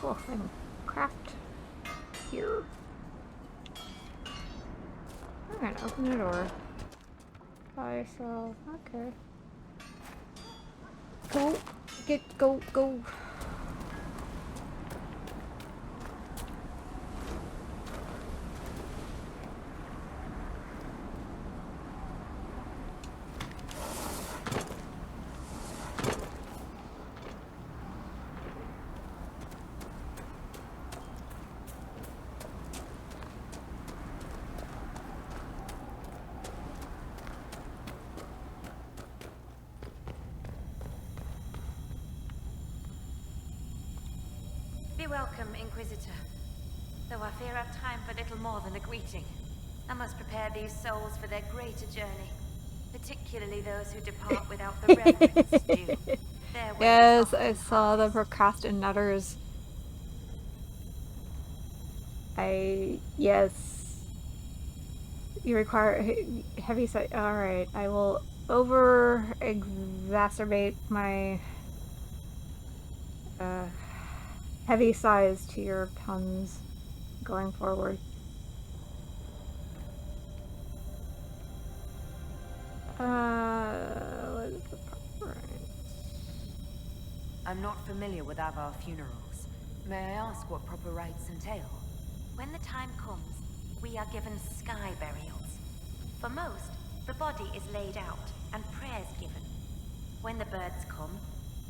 cool. I can craft here. I'm gonna open the door. By yourself. Okay. Go. Go. Be welcome, Inquisitor. Though I fear I've time for little more than a greeting. I must prepare these souls for their greater journey, particularly those who depart without the reverence due. Yes, I saw the procrastinators. Yes. You require heavy sight. Alright, I will exacerbate my heavy size to your puns going forward. What is the proper? I'm not familiar with Avar funerals. May I ask what proper rites entail? When the time comes, we are given sky burials. For most, the body is laid out and prayers given. When the birds come,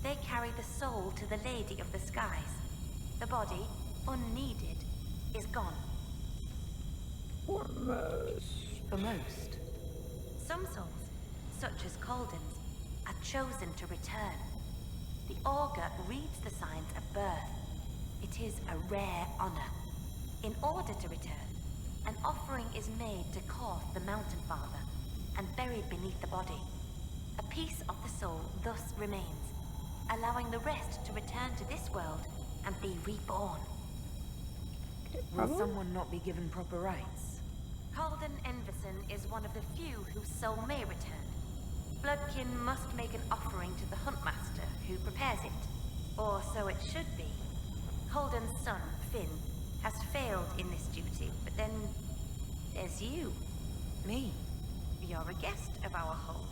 they carry the soul to the Lady of the Skies. The body, unneeded, is gone. For most. Some souls, such as Calden's, are chosen to return. The augur reads the signs of birth. It is a rare honor. In order to return, an offering is made to Korth, the Mountain Father, and buried beneath the body. A piece of the soul thus remains, allowing the rest to return to this world and be reborn. Will someone not be given proper rites? Calden Enverson is one of the few whose soul may return. Bloodkin must make an offering to the Huntmaster, who prepares it. Or so it should be. Calden's son, Finn, has failed in this duty, but then there's you. Me? You're a guest of our hold.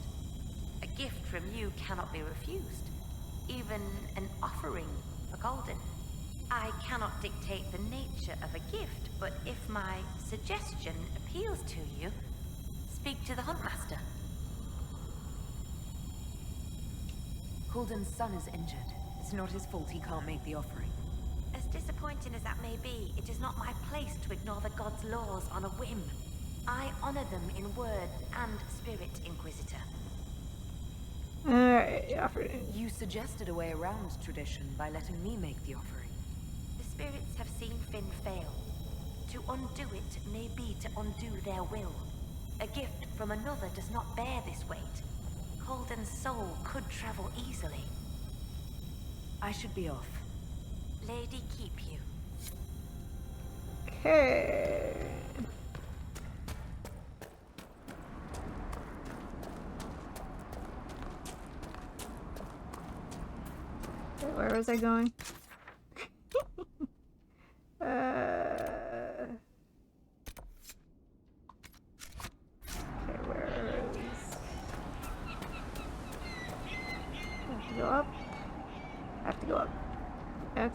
A gift from you cannot be refused. Even an offering for Calden. I cannot dictate the nature of a gift, but if my suggestion appeals to you, speak to the Huntmaster. Calden's son is injured. It's not his fault he can't make the offering. As disappointing as that may be, it is not my place to ignore the gods' laws on a whim. I honor them in word and spirit, Inquisitor. Alright, offered. You suggested a way around tradition by letting me make the offering. The spirits have seen Finn fail. To undo it may be to undo their will. A gift from another does not bear this weight. Calden's soul could travel easily. I should be off. Lady keep you. Okay. Where was I going? Okay, where is... I have to go up. I have to go up. Okay.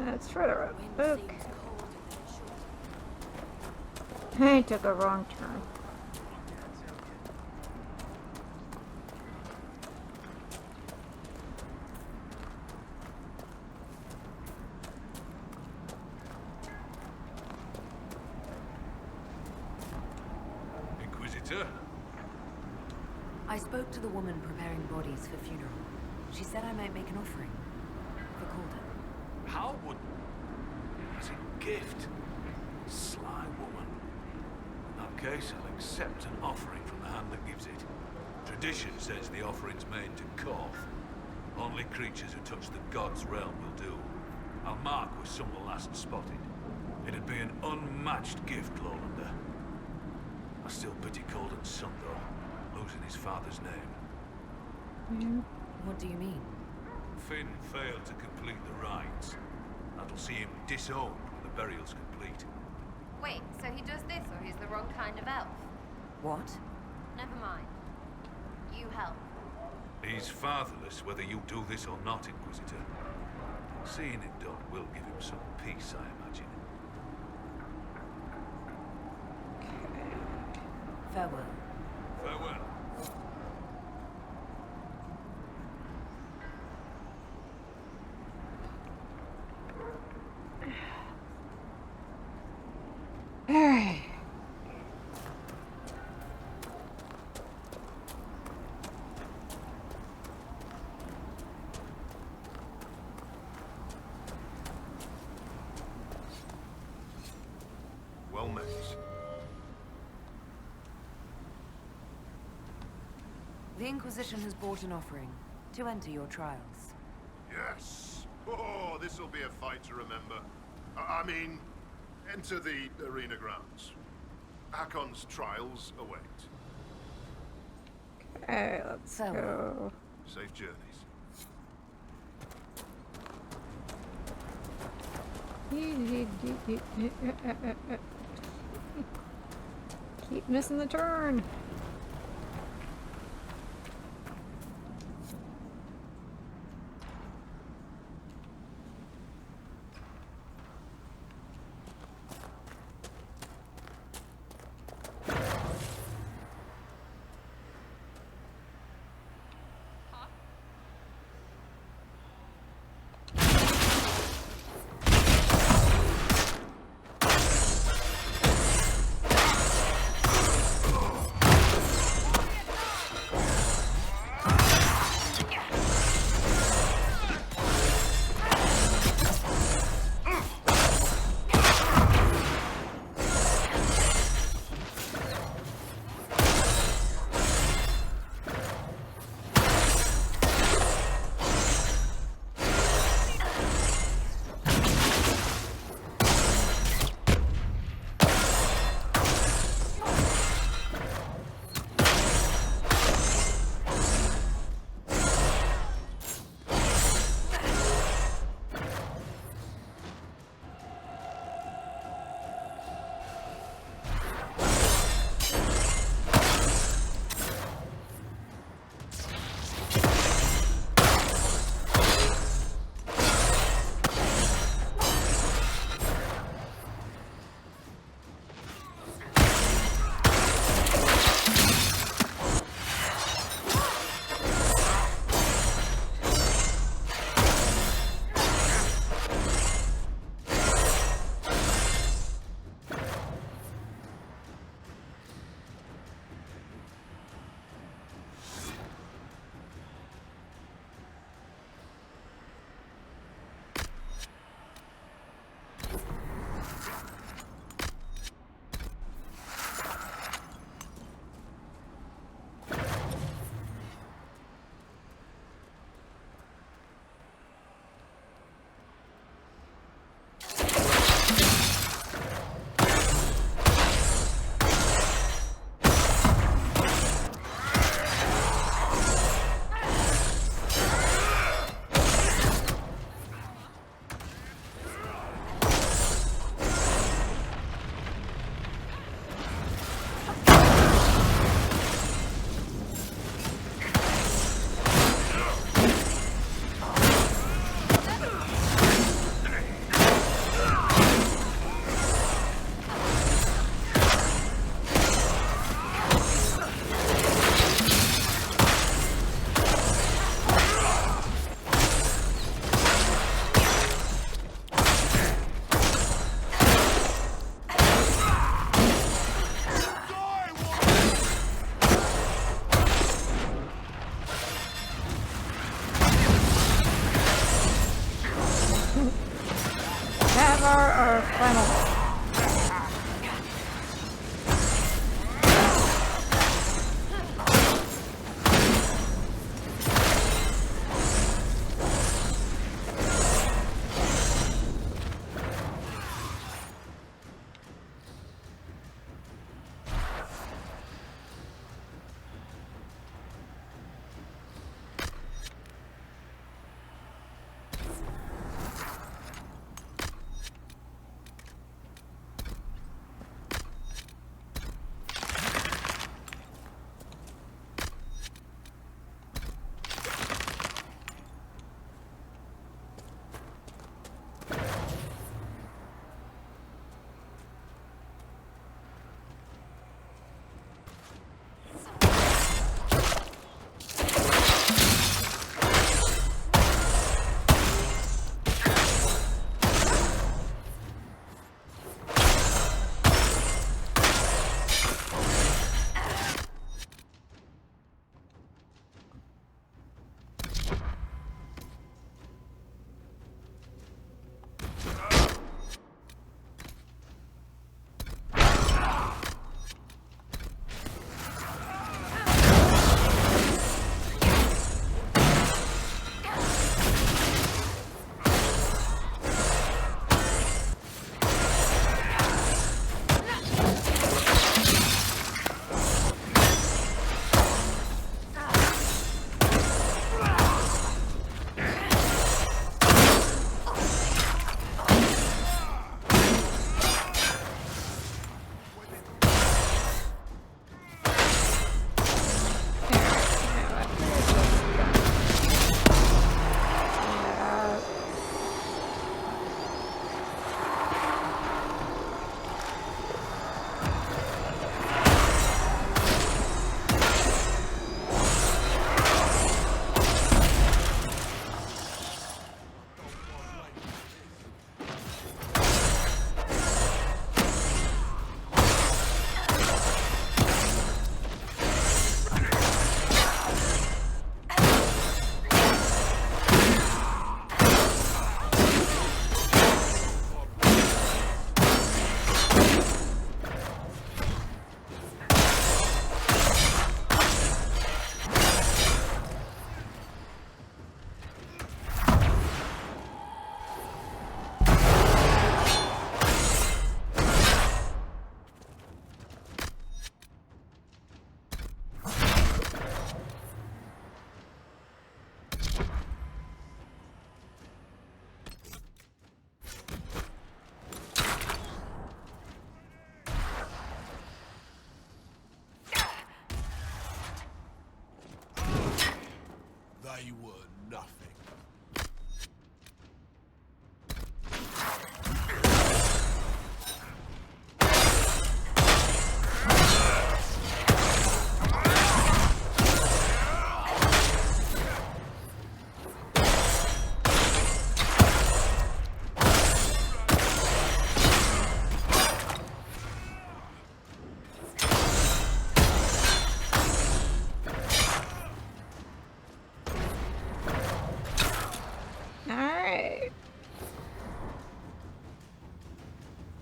Let's try the road. Okay. I took a wrong turn. Inquisitor? I spoke to the woman preparing bodies for funeral. She said I might make an offering for Calden. How would... As a gift? Sly woman. In that case, I'll accept an offering from the hand that gives it. Tradition says the offering's made to Korth. Only creatures who touch the god's realm will do. Almark was some the last spotted. It'd be an unmatched gift, Lowlander. I still pity Colden's son, though, losing his father's name. What do you mean? Finn failed to complete the rites. That'll see him disowned when the burial's complete. Wait, so he does this or he's the wrong kind of elf? What? Never mind. You help. He's fatherless whether you do this or not, Inquisitor. Seeing it done will give him some peace, I imagine. Farewell. Farewell. Alright. Well met. The Inquisition has brought an offering to enter your trials. Yes. Oh, this'll be a fight to remember. I mean, enter the arena grounds. Hakon's trials await. Okay, let's So- go. Safe journeys. Keep missing the turn.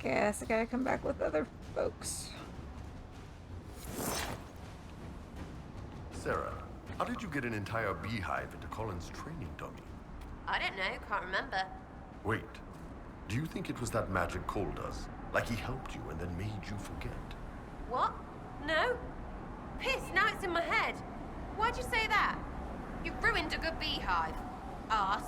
guess I gotta come back with other folks. Sarah, how did you get an entire beehive into Colin's training dummy? I don't know, can't remember. Wait, do you think it was that magic Cole does? Like he helped you and then made you forget? What? No? Piss, now it's in my head. Why'd you say that? You've ruined a good beehive. Arse.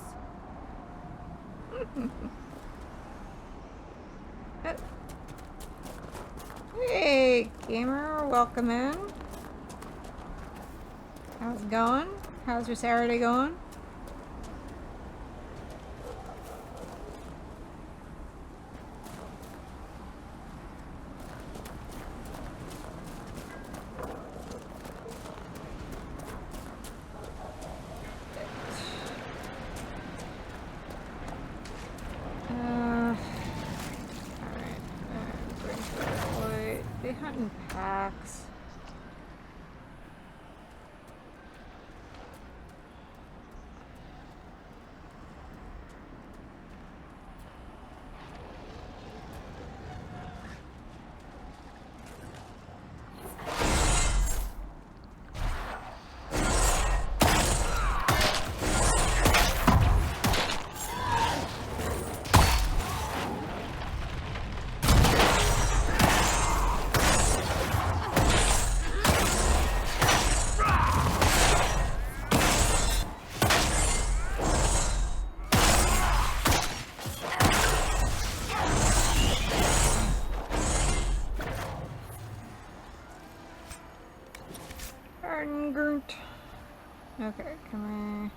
Hey, gamer, welcome in. How's it going? How's your Saturday going? They hunt in packs. Okay, come on.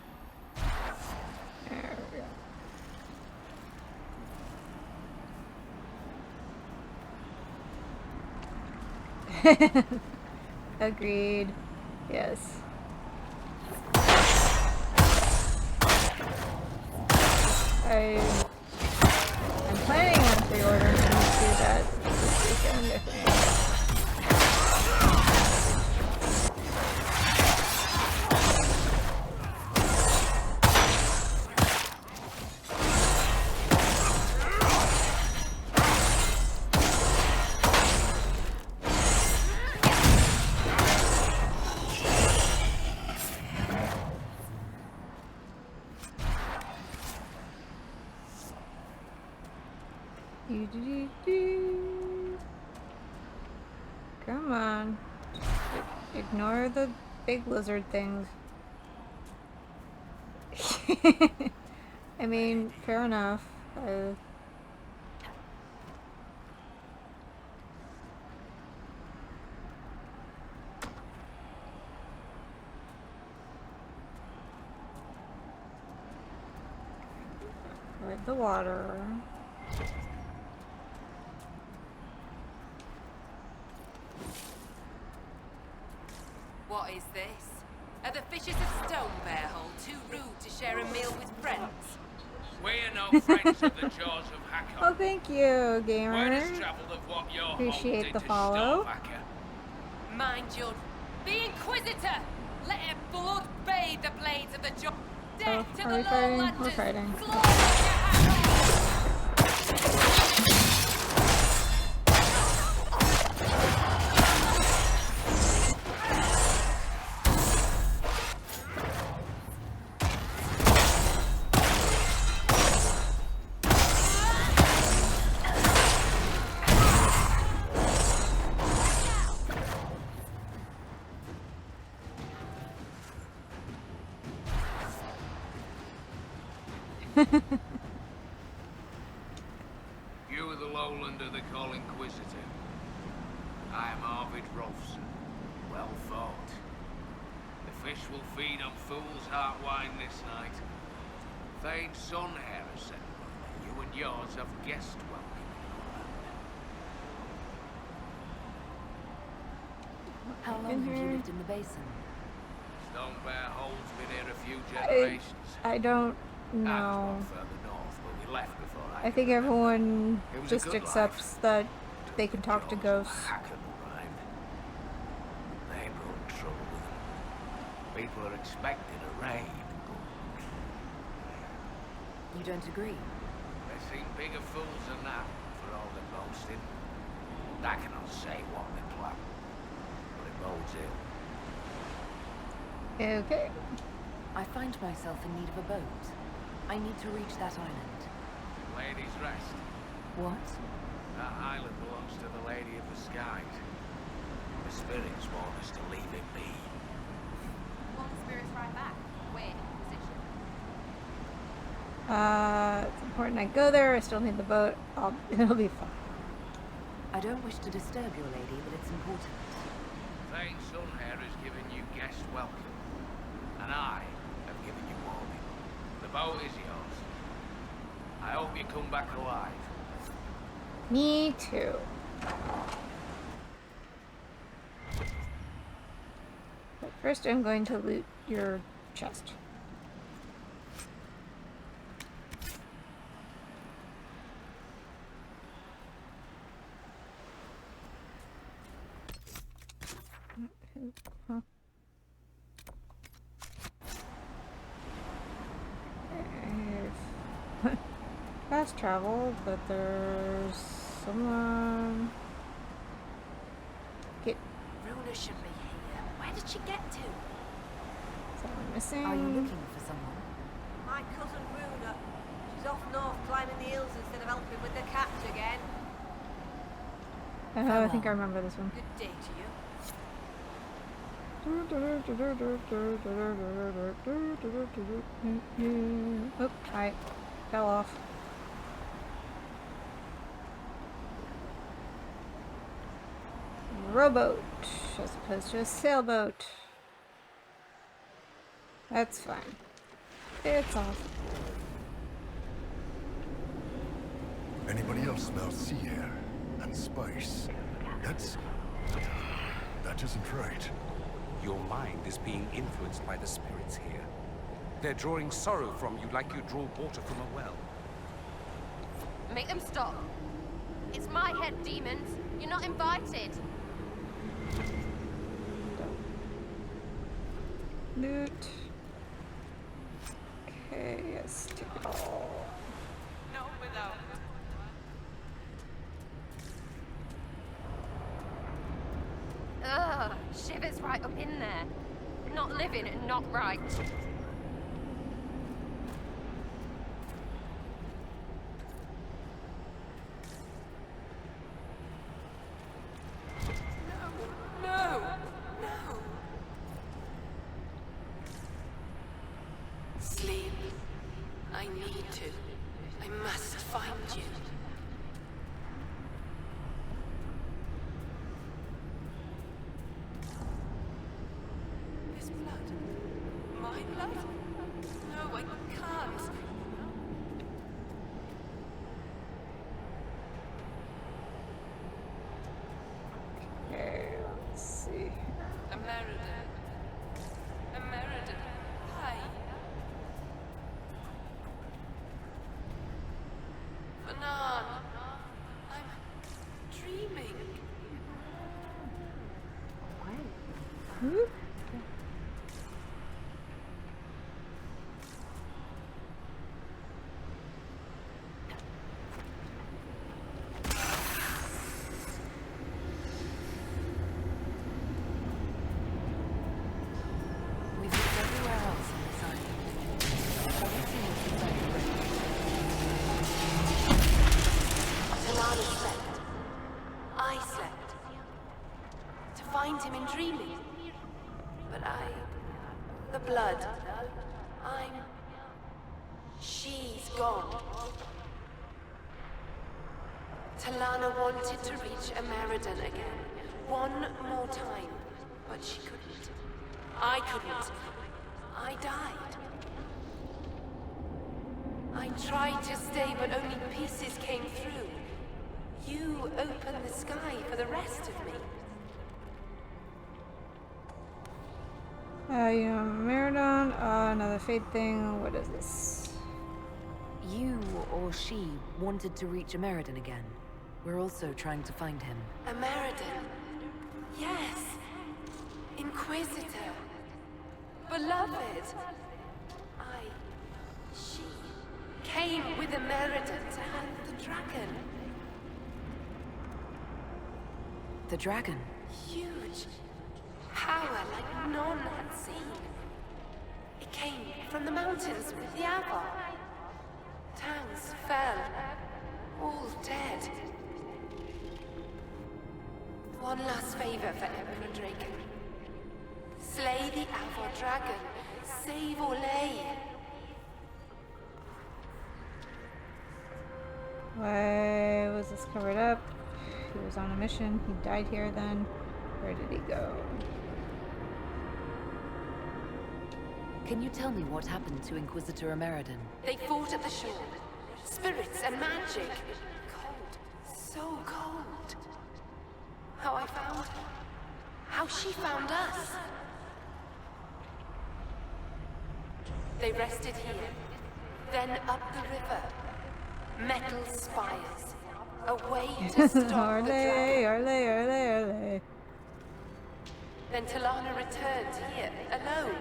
There we go. Agreed. Yes. I'm planning on pre-ordering to do that this weekend, I think. Come on. Ignore the big lizard things. I mean, fair enough. Avoid the water. What is this? Are the fishes of Stone Bear Hole too rude to share a meal with friends? We're no friends of the jaws of Hacker. Oh, thank you, gamer. Word has travelled of what your Appreciate home the did follow. To Hacker. Mind your... The Inquisitor! Let her blood bathe the blades of the jaw. Death to are the we fighting? Lowlanders! We're fighting. Slaughter your You are the Lowlander they call Inquisitor. I am Arvid Rolfson. Well thought. The fish will feed on fool's heart wine this night. Thane's son here has said, you and yours have guest welcome. How long have you lived in the basin? Stone Bear Hole's been here a few generations. I don't I know. was further north, but we left before I could think remember. everyone It was a just good accepts life. that they can talk to Jaws of ghosts. Hacker arrived. They brought trouble with them. People are expecting a raid. You don't agree? They seem bigger fools than that, for all the boasting. I cannot say what they plan, but it bodes ill. Okay. I find myself in need of a boat. I need to reach that island. Ladies' Rest. What? That island belongs to the Lady of the Skies. The spirits want us to leave it be. Want the spirits right back? Wait, Inquisition. It's important I go there. I still need the boat. It'll be fine. I don't wish to disturb your lady, but it's important. Thane Sunhair has given you guest welcome, and I have given you warning. The boat is yours. I hope you come back alive. Me too. But first I'm going to loot your chest. Huh. Fast travel, but there's someone. Get Runa should be here. Where did she get to? someone missing. Are you looking for someone? My cousin Runa. She's off north climbing the hills instead of helping with the cats again. Oh, I think I remember this one. Good day to you. Oop, I fell off. Rowboat as opposed to a sailboat. That's fine. It's off. Anybody else smell sea air and spice? That isn't right. Your mind is being influenced by the spirits here. They're drawing sorrow from you like you draw water from a well. Make them stop. It's my head, demons. You're not invited. Loot. Okay, yes, take it all. No, without. Ugh, shivers right up in there. Not living and not right. No! Sleep. I need to. I must find you. This blood. My blood? No, I can't. Okay, let's see. Ameridan. Hi. Fanan. I'm dreaming. Whoop. We've looked everywhere else on this island. Everything is inside the ring. Talana slept. I slept. To find him in dreaming. But the blood. She's gone. Talana wanted to reach Ameridan again. One more time. But she couldn't. I couldn't. I died. I tried to stay, but only pieces came through. You opened the sky for the rest of me. Meridon, another fate thing. What is this? You or she wanted to reach Ameridan again. We're also trying to find him. Ameridan. Yes. Inquisitor. Beloved. She came with Ameridan to hunt the dragon. The dragon. Huge. Power like none had seen. It came from the mountains with the Avar. Towns fell. All dead. One last favor for Emperor Draken. Slay the Avar dragon. Save Orlais. Why was this covered up? He was on a mission. He died here then. Where did he go? Can you tell me what happened to Inquisitor Ameridan? They fought at the shore. Spirits and magic. Cold. So cold. How I found her. How she found us. They rested here. Then up the river. Metal spires. A way to stop the dragon. Arle. Then Talana returned here, alone,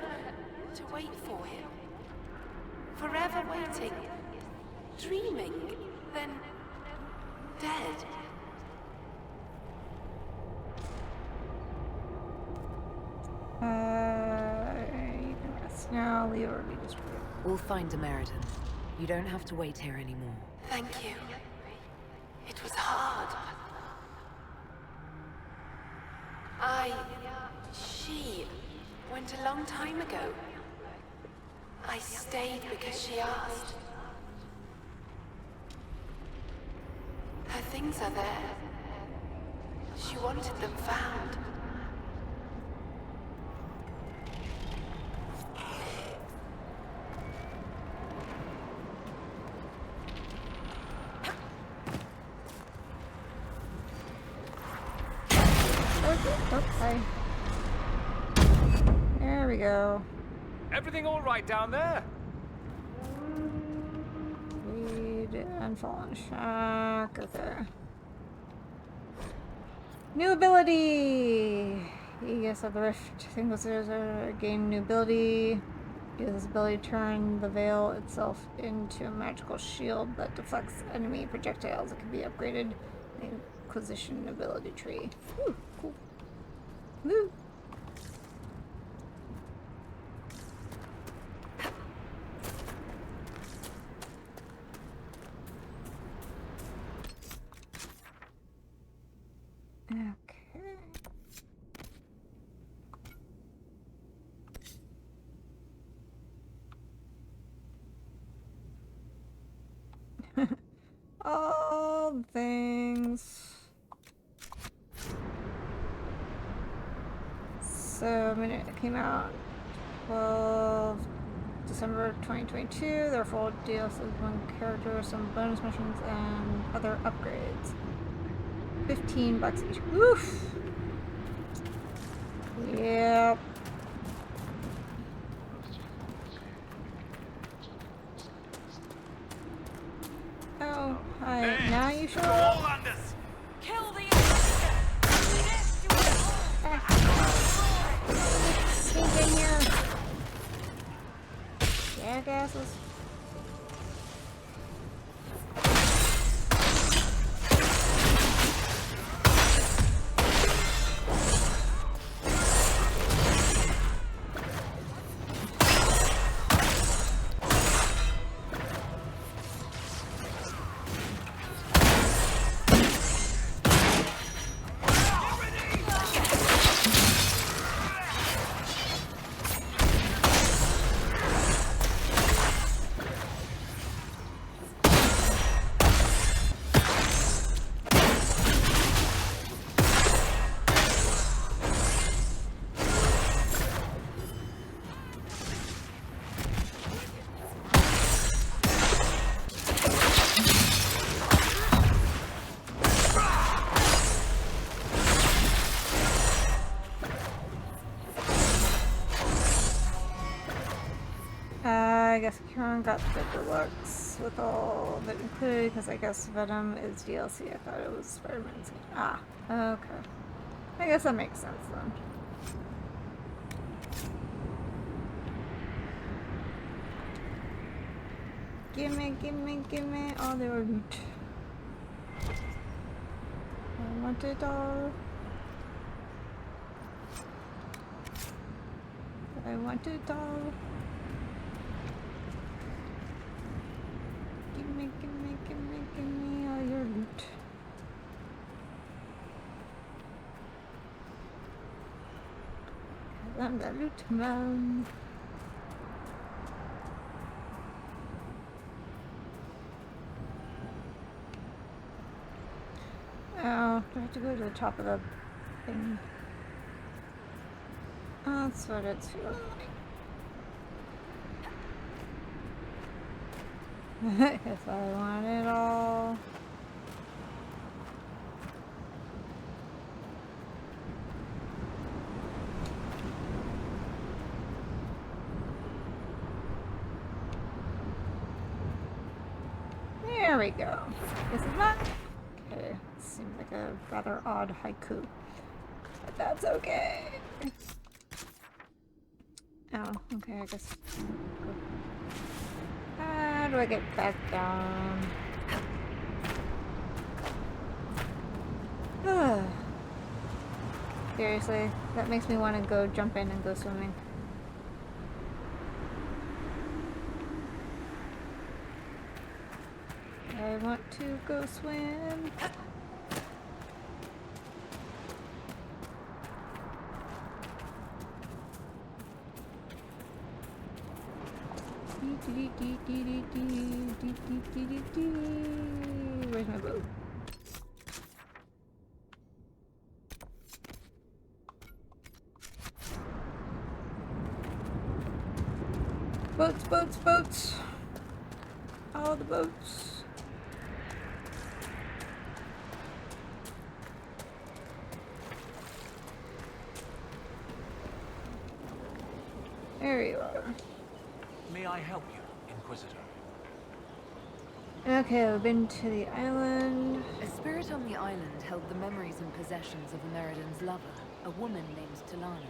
to wait for him. Forever waiting. Dreaming. Then dead. You can rest now. Leave or be destroyed. We'll find Ameridan. You don't have to wait here anymore. Thank you. It was hard. She went a long time ago. I stayed because she asked. Her things are there. She wanted them found. Okay. There we go. Everything all right down there? Read Unfallen Shock. Okay. New ability! Aegis of the Rift. Inquisitors gain new ability. Use this ability to turn the veil itself into a magical shield that deflects enemy projectiles. It can be upgraded in the Inquisition ability tree. Ooh, cool. Woo! All the things. So, it came out 12 December 2022. There are full DLC with one character, some bonus missions, and other upgrades. $15 each. Oof! Yep. Oh, hi. Hey, Now you show all up. under us. Kill the Sneak in here. Jackasses. I guess Kieran got the deluxe with all of it included because I guess Venom is DLC. I thought it was Spider-Man's. Ah, okay. I guess that makes sense then. Gimme all the loot. I want it all. I want it all. Give me all your loot. I'm the loot man. Oh, do I have to go to the top of the thing? Oh, that's what it's feeling like. If I want it all. There we go. Is it not? Okay, seems like a rather odd haiku, but that's okay. Oh, okay, I guess. How do I get back down? Seriously, that makes me want to go jump in and go swimming. I want to go swim. Where's my boat? Boats, boats, boats. All the boats. There you are. May I help you, Inquisitor? Okay, we've been to the island. A spirit on the island held the memories and possessions of Ameridan's lover, a woman named Talana.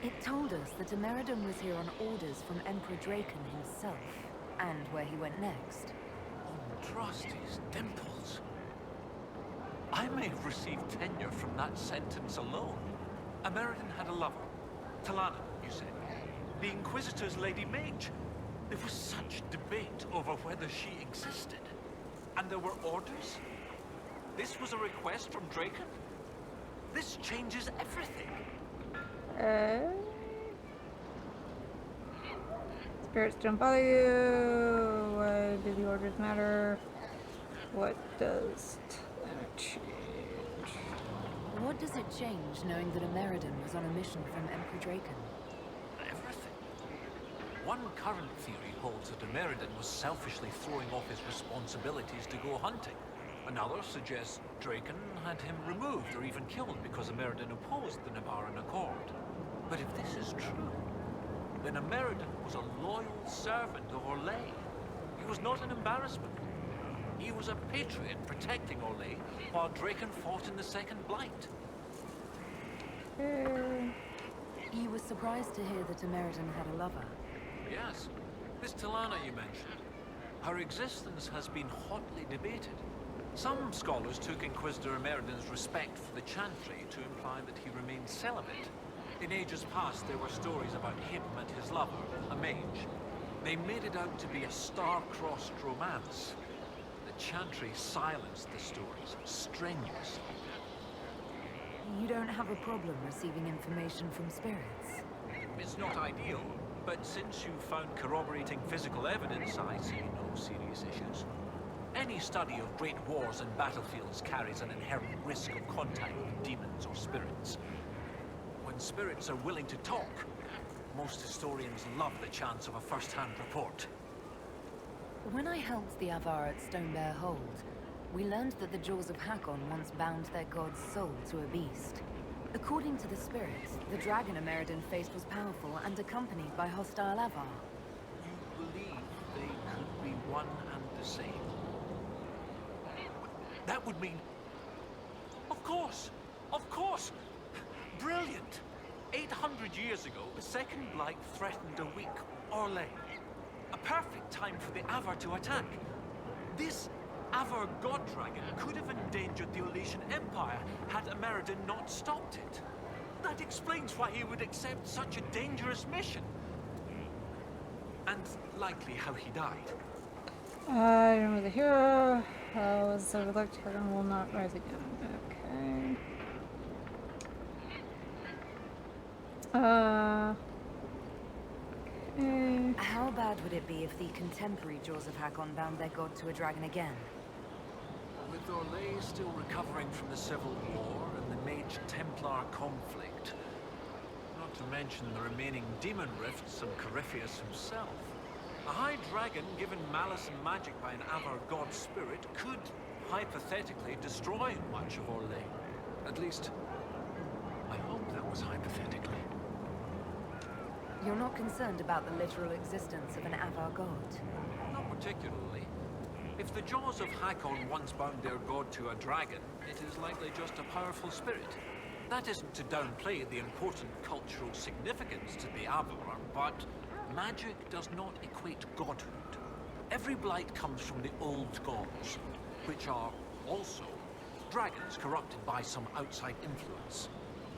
It told us that Ameridan was here on orders from Emperor Draken himself, and where he went next. Trust his dimples. I may have received tenure from that sentence alone. Ameridan had a lover. Talana, you said. The Inquisitor's Lady Mage. There was such debate over whether she existed. And there were orders? This was a request from Draken? This changes everything. Spirits don't bother you. Why do the orders matter? What does that change? What does it change knowing that Ameridan was on a mission from Emperor Draken? Everything. One current theory holds that Ameridan was selfishly throwing off his responsibilities to go hunting. Another suggests Draken had him removed or even killed because Ameridan opposed the Navaran Accord. But if this is true, then Ameridan was a loyal servant of Orlais. He was not an embarrassment. He was a patriot protecting Orlais while Draken fought in the Second Blight. You were surprised to hear that Ameridan had a lover. Yes, this Talana you mentioned. Her existence has been hotly debated. Some scholars took Inquisitor Ameridan's respect for the Chantry to imply that he remained celibate. In ages past, there were stories about him and his lover, a mage. They made it out to be a star-crossed romance. The Chantry silenced the stories strenuously. You don't have a problem receiving information from spirits? It's not ideal, but since you found corroborating physical evidence, I see no serious issues. Any study of great wars and battlefields carries an inherent risk of contact with demons or spirits. When spirits are willing to talk, most historians love the chance of a first-hand report. When I helped the Avar at Stonebear Hold, we learned that the Jaws of Hakon once bound their god's soul to a beast. According to the spirits, the dragon Ameridan faced was powerful and accompanied by hostile Avar. You believe they could be one and the same? That would mean... Of course! Of course! Brilliant! 800 years ago, the Second Blight threatened a weak Orlais. A perfect time for the Avar to attack. This Avar god dragon could have endangered the Orlesian Empire had Ameridan not stopped it. That explains why he would accept such a dangerous mission. And likely how he died. I remember the hero. Was overlooked. Hagon will not rise again. Okay. Okay. How bad would it be if the contemporary Jaws of Hakon bound their god to a dragon again? With Orlais still recovering from the Civil War and the Mage-Templar conflict, not to mention the remaining demon rifts and Corypheus himself, a high dragon given malice and magic by an Avar god spirit could, hypothetically, destroy much of Orlais. At least, I hope that was hypothetically. You're not concerned about the literal existence of an Avar god? Not particularly. If the Jaws of Hakon once bound their god to a dragon, it is likely just a powerful spirit. That isn't to downplay the important cultural significance to the Avar, but magic does not equate godhood. Every blight comes from the old gods, which are also dragons corrupted by some outside influence.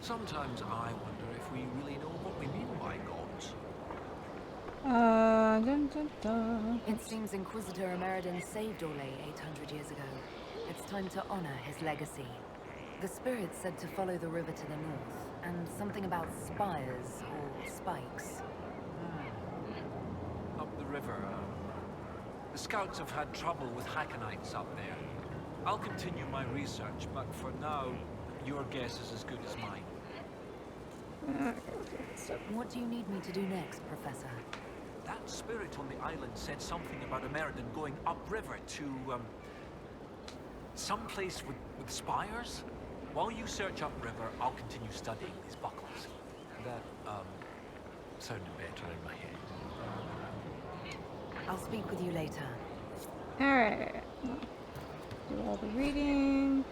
Sometimes I wonder if we really know what we mean by gods. Dun, dun, dun. It seems Inquisitor Emeridon saved Orlais 800 years ago. It's time to honor his legacy. The spirits said to follow the river to the north, and something about spires or spikes. Up the river. The scouts have had trouble with Hackonites up there. I'll continue my research, but for now, your guess is as good as mine. What do you need me to do next, Professor? That spirit on the island said something about Emeridon going upriver to, someplace with spires. While you search upriver, I'll continue studying these buckles. That, sounded better in my head. I'll speak with you later. Alright. Do all the reading.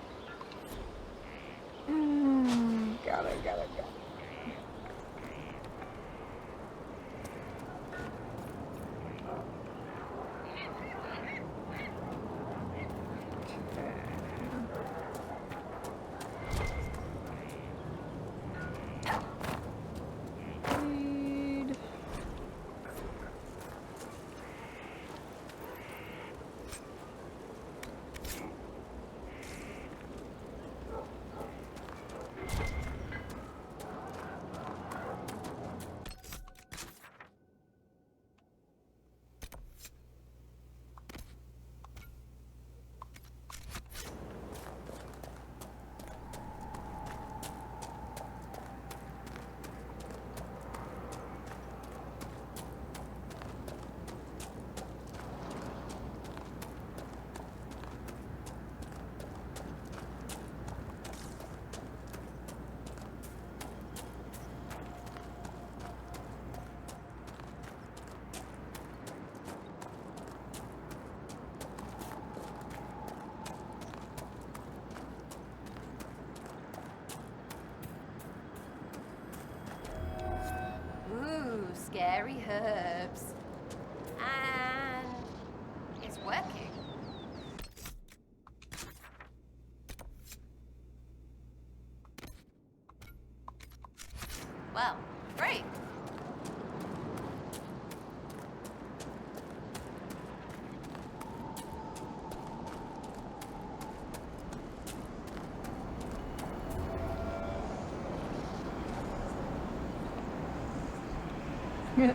Got it. Scary herbs. And it's working. Well, great. It's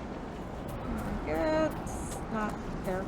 not there.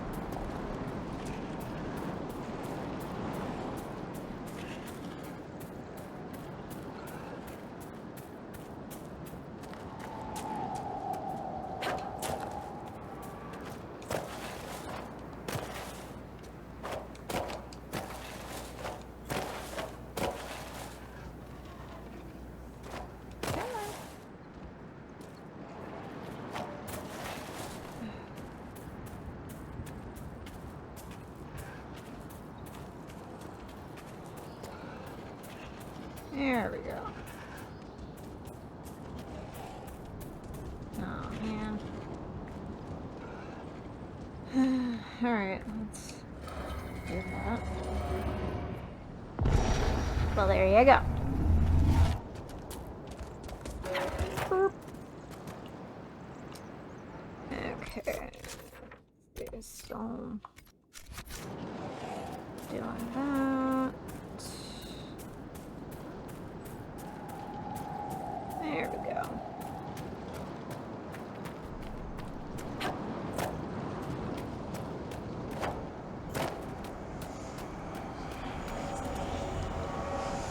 There we go. Oh, man. Alright, let's do that. Well, there you go. Burp. Okay. So doing that. There we go.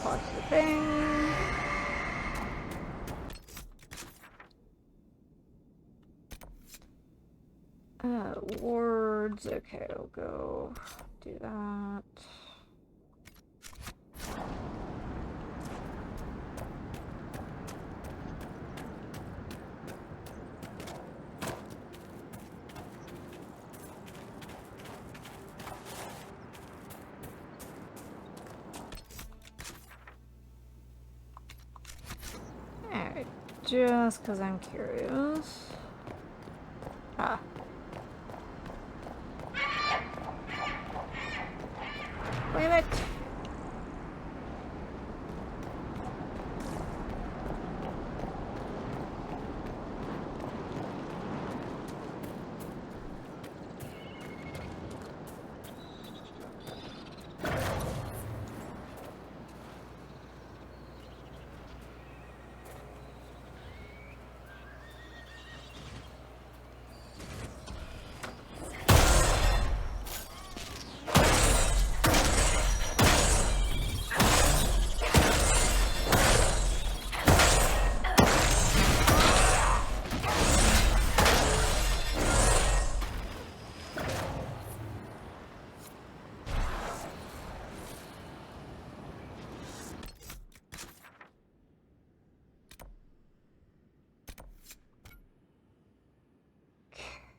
Pause the thing. Wards. Okay, I'll go do that. Alright, just because I'm curious. Ah. Wait a minute.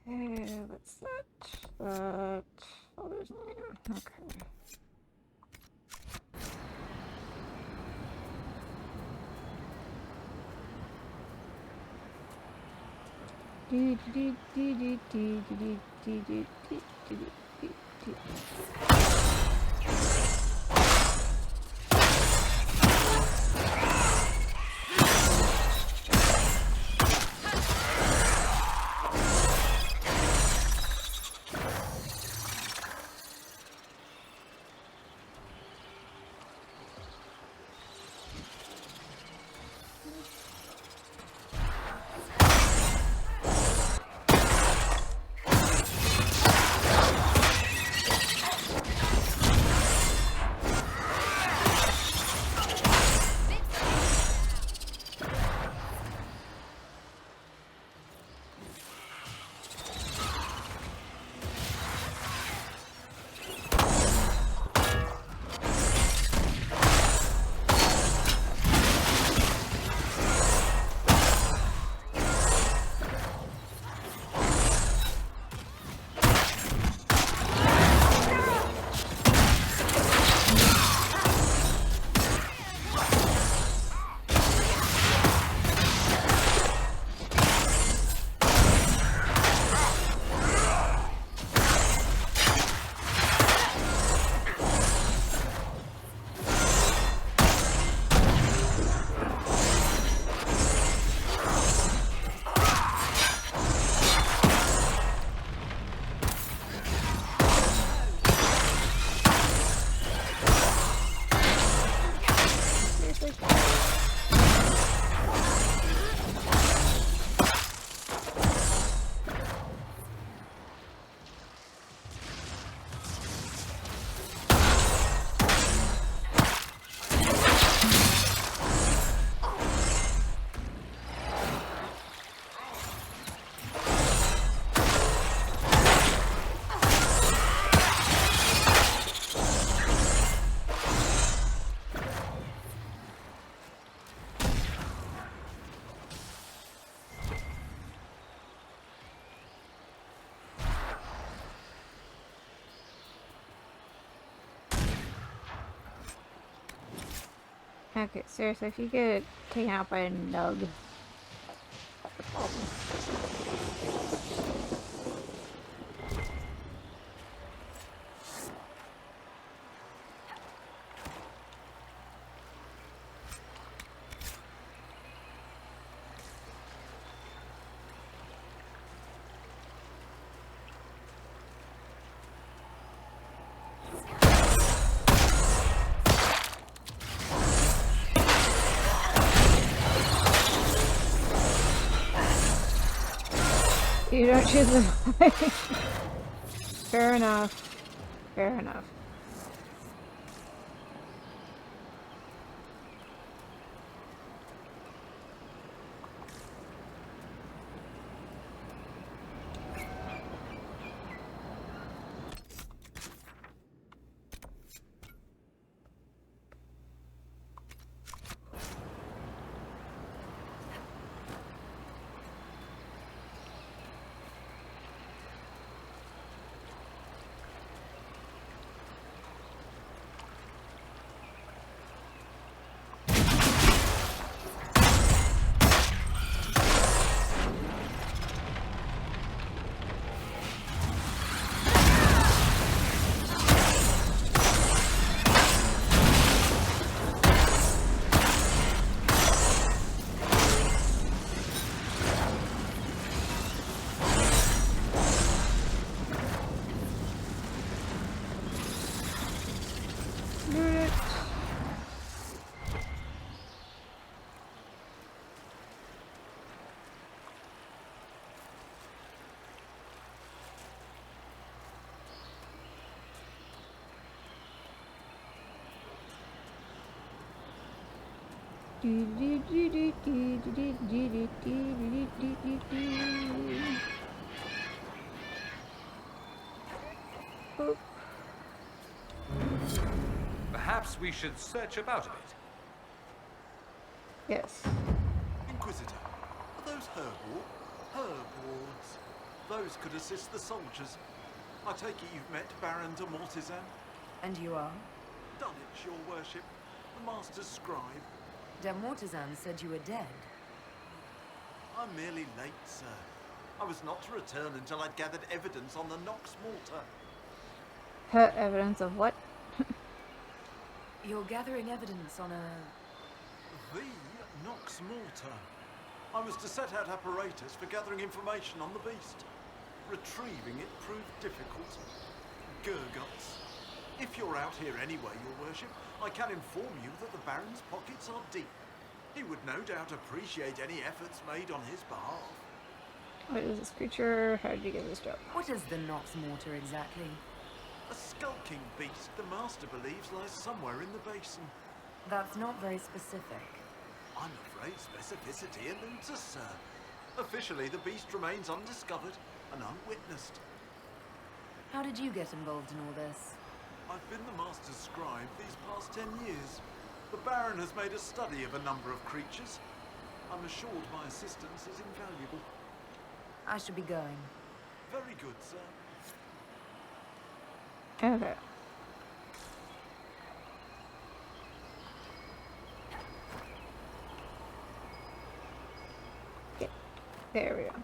Okay, what's that? Oh, there's name. Okay. Okay, seriously, if you get taken out by a nug, that's a problem. You don't choose the Fair enough. Fair enough. Perhaps we should search about a bit. Yes. Inquisitor, are those herb wards? Those could assist the soldiers. I take it you've met Baron de Mortizan? And you are? Dulwich, your worship. The Master's scribe. De Mortizan said you were dead. I'm merely late, sir. I was not to return until I'd gathered evidence on the Nox Mortar. Her evidence of what? You're gathering evidence on a... The Nox Mortar. I was to set out apparatus for gathering information on the beast. Retrieving it proved difficult. Gurguts. If you're out here anyway, your worship, I can inform you that the Baron's pockets are deep. He would no doubt appreciate any efforts made on his behalf. What is this creature? How did you get this job? What is the Nox Mortar exactly? A skulking beast the Master believes lies somewhere in the basin. That's not very specific. I'm afraid specificity eludes us, sir. Officially, the beast remains undiscovered and unwitnessed. How did you get involved in all this? I've been the Master's scribe these past 10 years. The Baron has made a study of a number of creatures. I'm assured my assistance is invaluable. I should be going. Very good, sir. Okay. Yeah. There we go.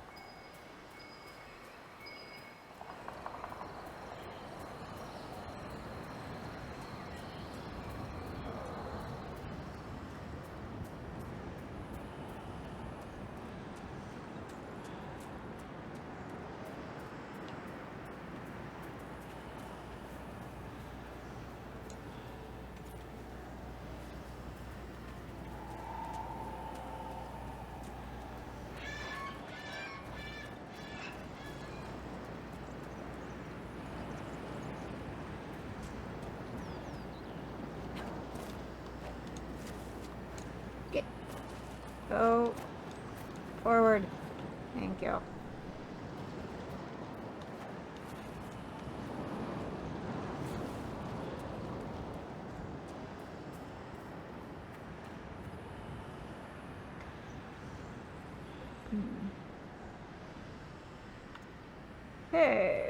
Go forward. Thank you. Hey.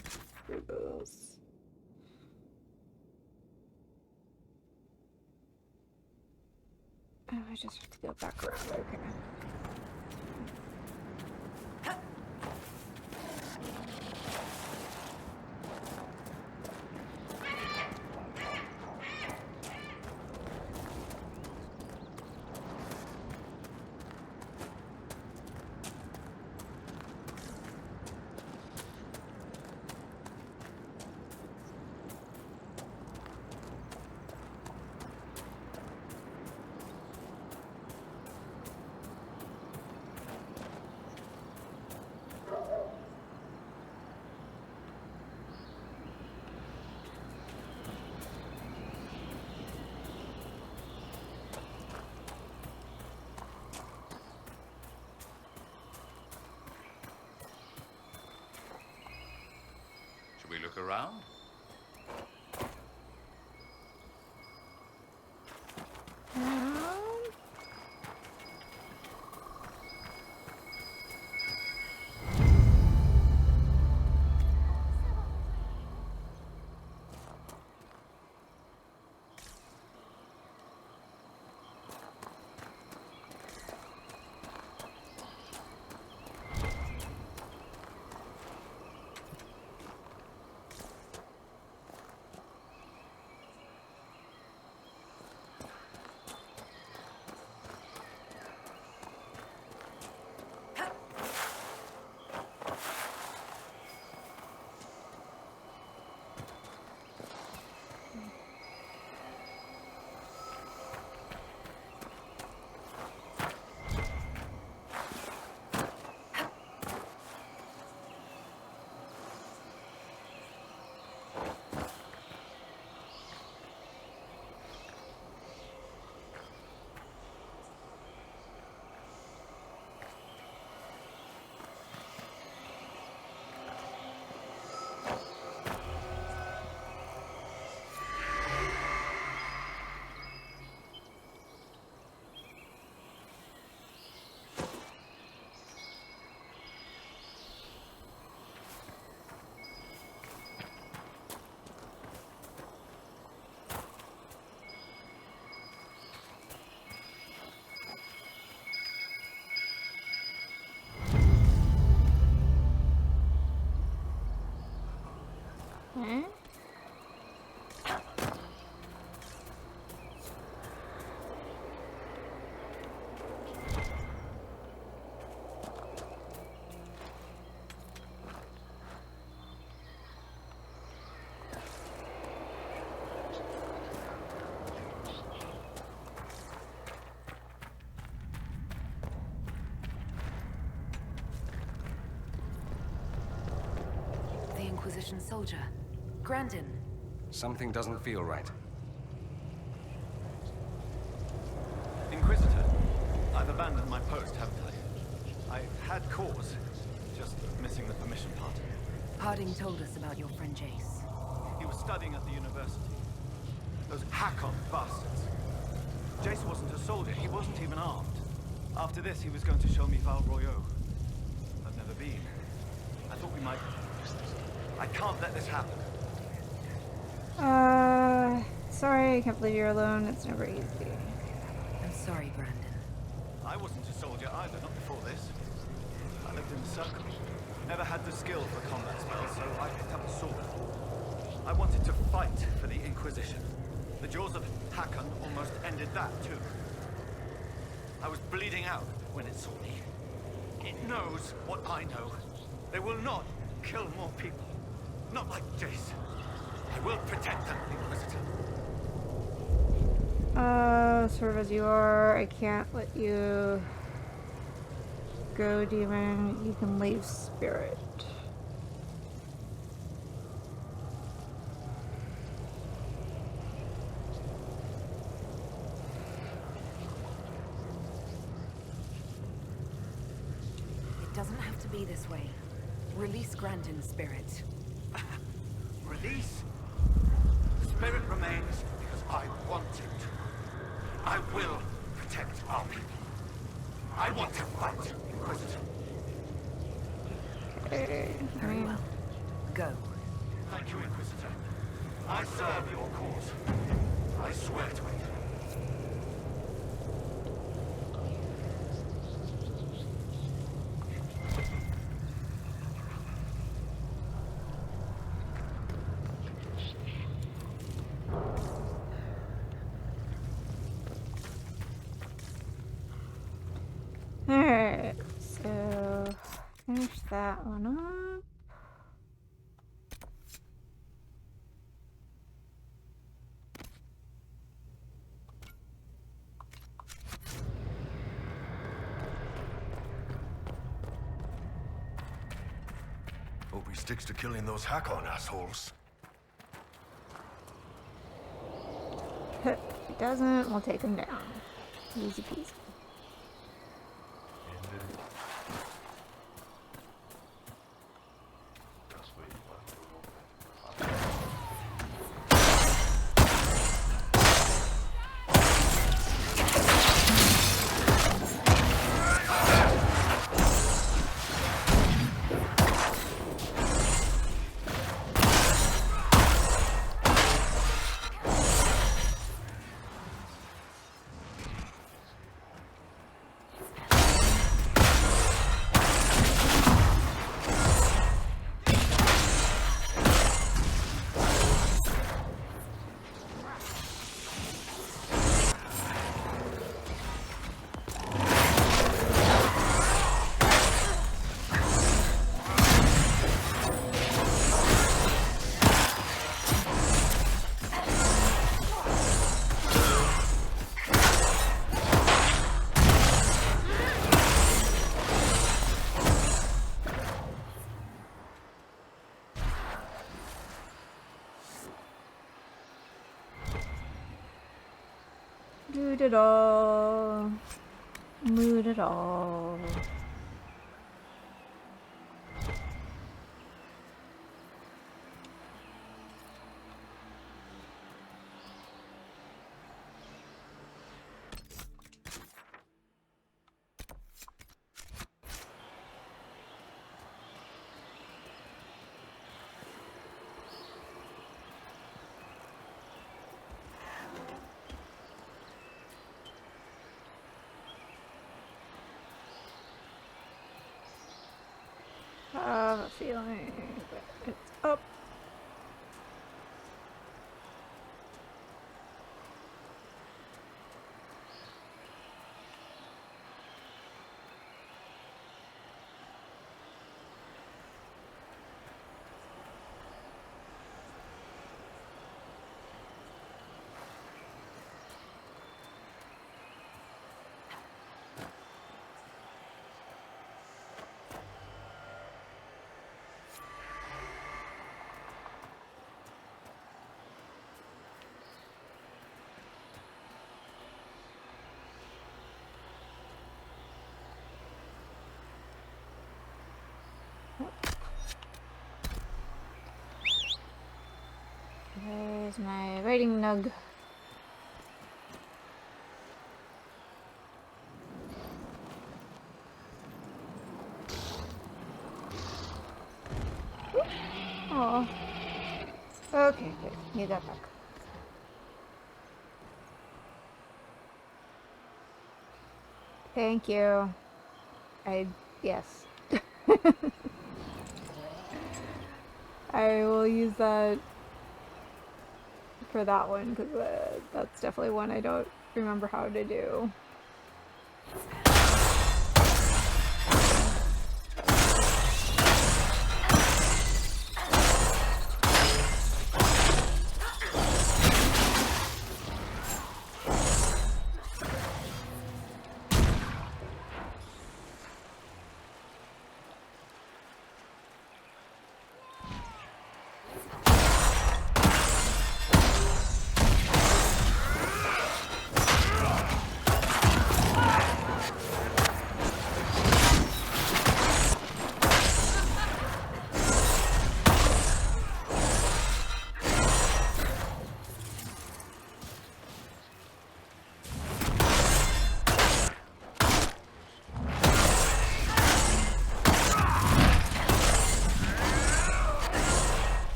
Screw those. Oh, I just have to go back around. Okay. Should we look around? Hmm? The Inquisition soldier. Grandin. Something doesn't feel right. Inquisitor, I've abandoned my post, haven't I? I had cause, just missing the permission part. Harding told us about your friend Jace. He was studying at the university. Those Hakon bastards. Jace wasn't a soldier, he wasn't even armed. After this, he was going to show me Veilguard. I've never been. I thought we might... I can't let this happen. Sorry, I can't believe you're alone. It's never easy. I'm sorry, Brandon. I wasn't a soldier either, not before this. I lived in the circle. Never had the skill for combat spells, so I picked up a sword. I wanted to fight for the Inquisition. The jaws of Hakon almost ended that, too. I was bleeding out when it saw me. It knows what I know. They will not kill more people. Not like Jace. I will protect them, Inquisitor. Sort of as you are. I can't let you go, demon. You can leave, spirit. It doesn't have to be this way. Release Grandin's spirit. Release? The spirit remains because I want it. I will protect our people. I want to fight, Inquisitor. Okay. Very well. Go. Thank you, Inquisitor. I serve your cause. I swear to it. Alright, so finish that one up. Hope he sticks to killing those Hakon assholes. If he doesn't, we'll take him down. Easy peasy. Loot it all. Loot it all. I have a feeling that it's up. There's my writing nug. Oh. Okay, good. Need that back. Thank you. Yes. I will use that for that one, because that's definitely one I don't remember how to do.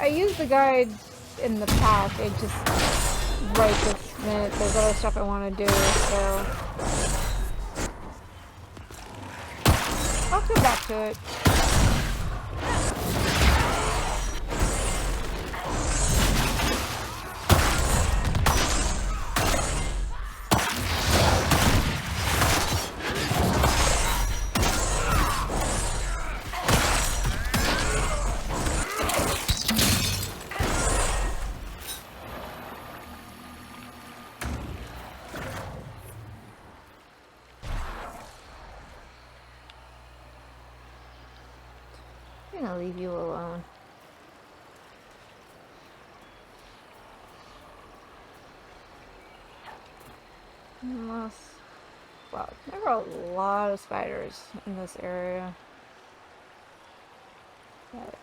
used the guide in the past. It just right this minute. There's other stuff I want to do, so I'll come back to it. I'm gonna leave you alone. Unless, wow, there are a lot of spiders in this area. But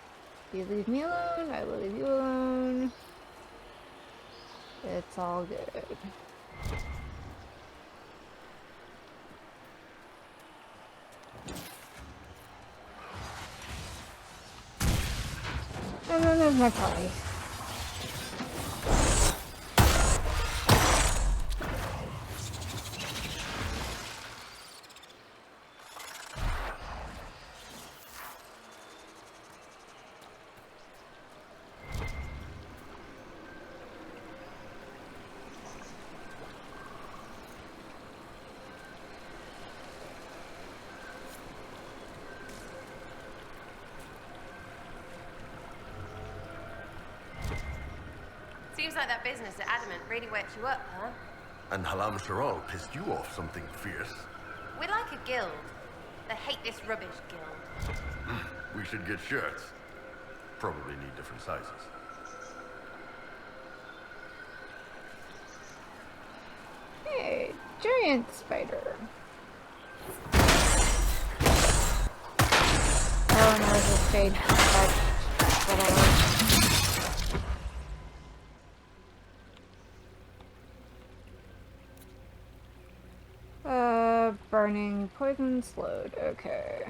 if you leave me alone, I will leave you alone. It's all good. And then there's my party. Seems like that business at Adamant really wakes you up, huh? And Halam Sharal pissed you off something fierce. We're like a guild. The Hate This Rubbish Guild. We should get shirts. Probably need different sizes. Hey, giant spider. Oh, no, it's a shade. Whatever. Burning poison slowed. Okay.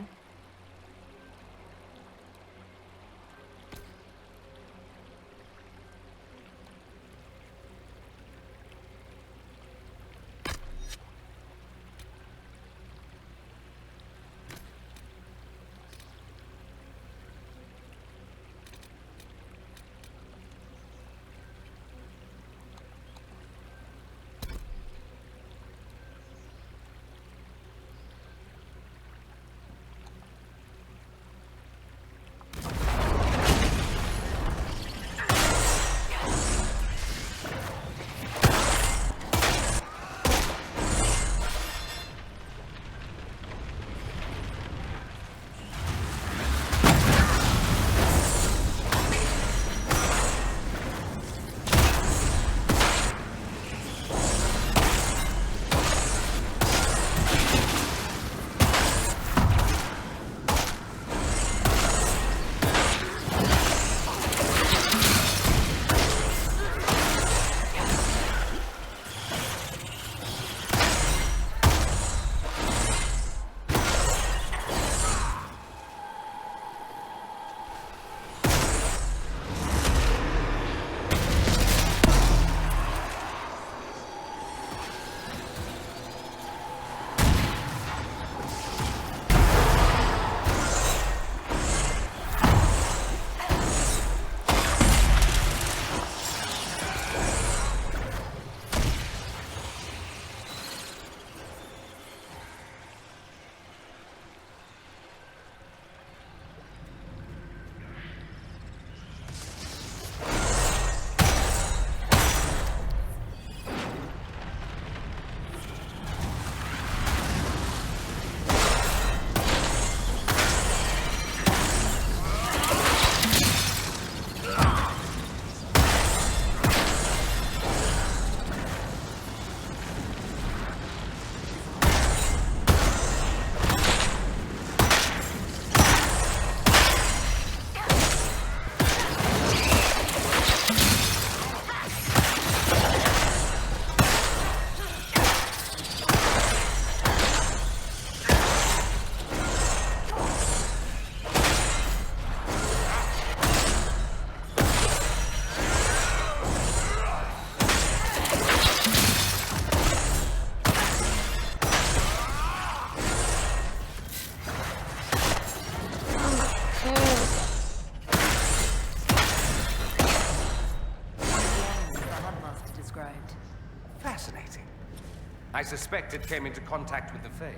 I suspect it came into contact with the Fade.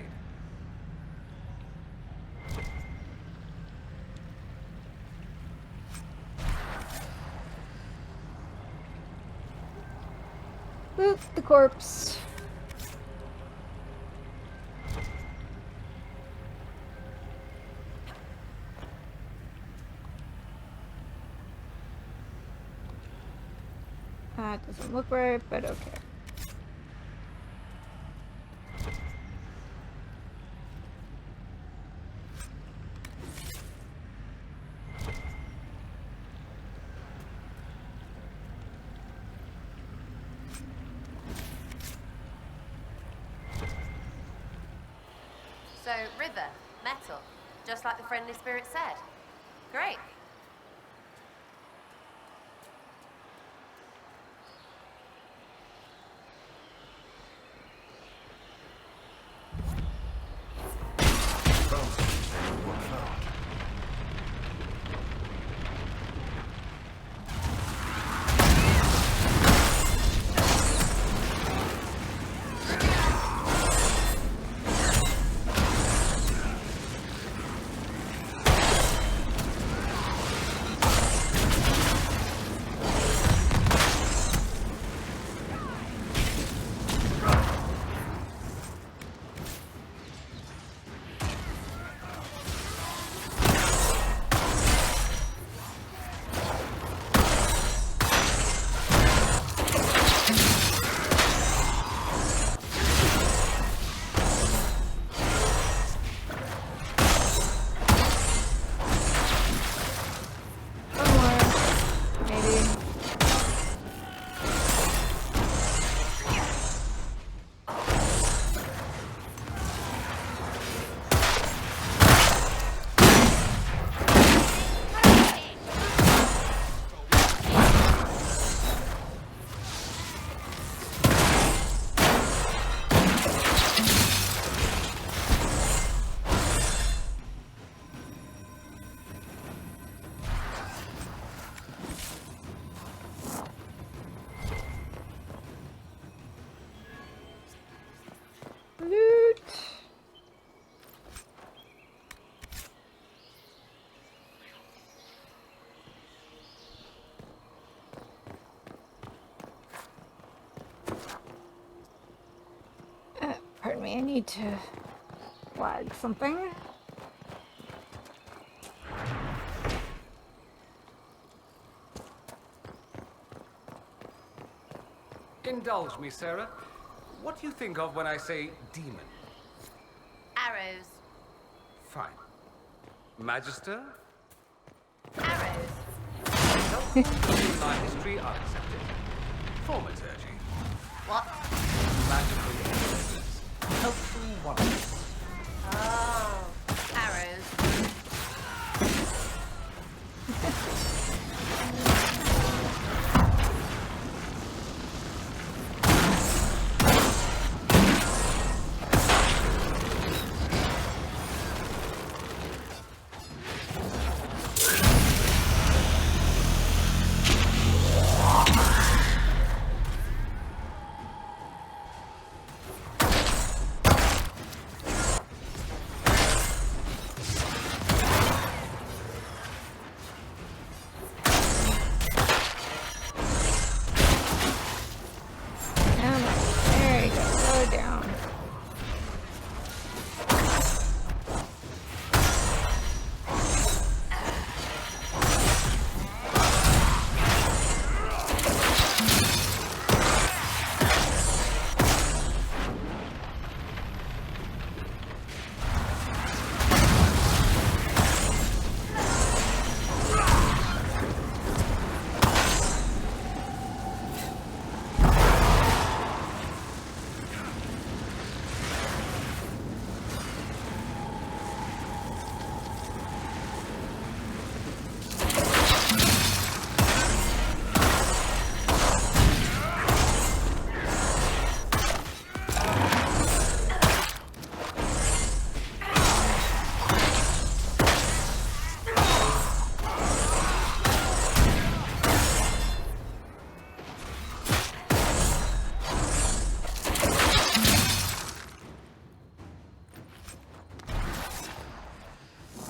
Boop, the corpse. That doesn't look right, but okay. So, river, metal, just like the friendly spirit said. Great. Loot. Pardon me, I need to flag something. Indulge me, Sarah. What do you think of when I say demon? Arrows. Fine. Magister? Arrows. Helpful in our history are accepted. Thaumaturgy. What? Magical influences. Helpful wonders. Oh, arrows.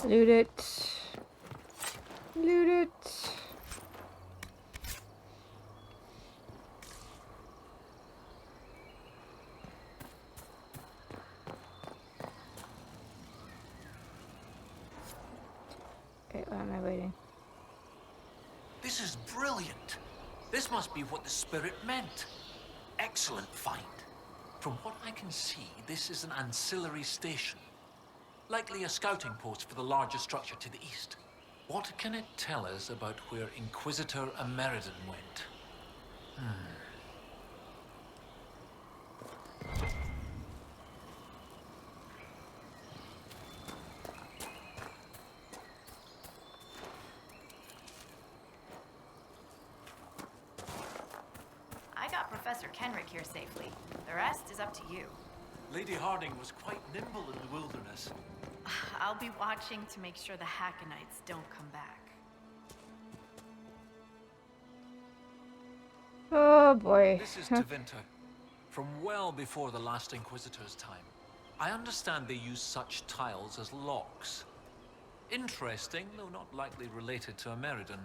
Loot it. Loot it. Okay, why am I waiting? This is brilliant. This must be what the spirit meant. Excellent find. From what I can see, this is an ancillary station. Likely a scouting post for the larger structure to the east. What can it tell us about where Inquisitor Ameridan went? I got Professor Kenrick here safely. The rest is up to you. Lady Harding was quite nimble in the wilderness. I'll be watching to make sure the Hackonites don't come back. Oh boy. This is Tevinter, from well before the last Inquisitor's time. I understand they use such tiles as locks. Interesting, though not likely related to Ameridan.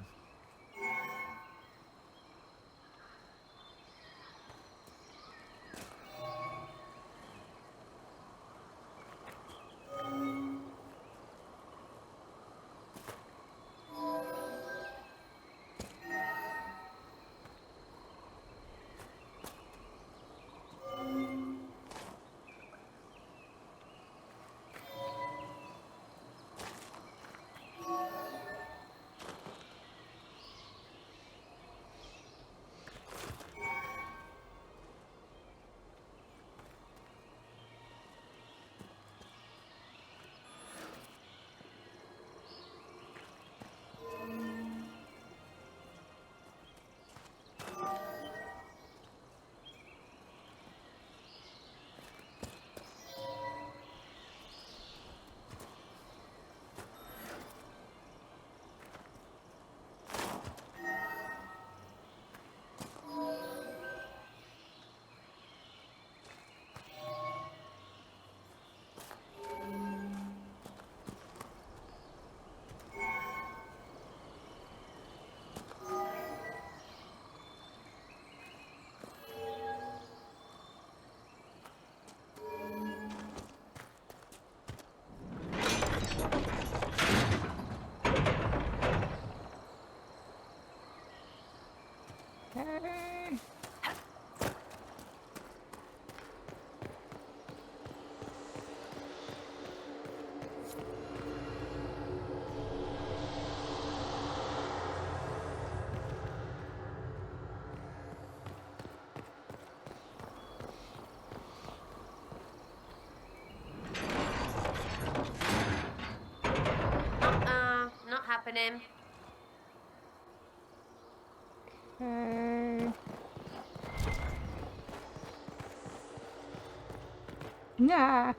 Not happening. Okay. Nah.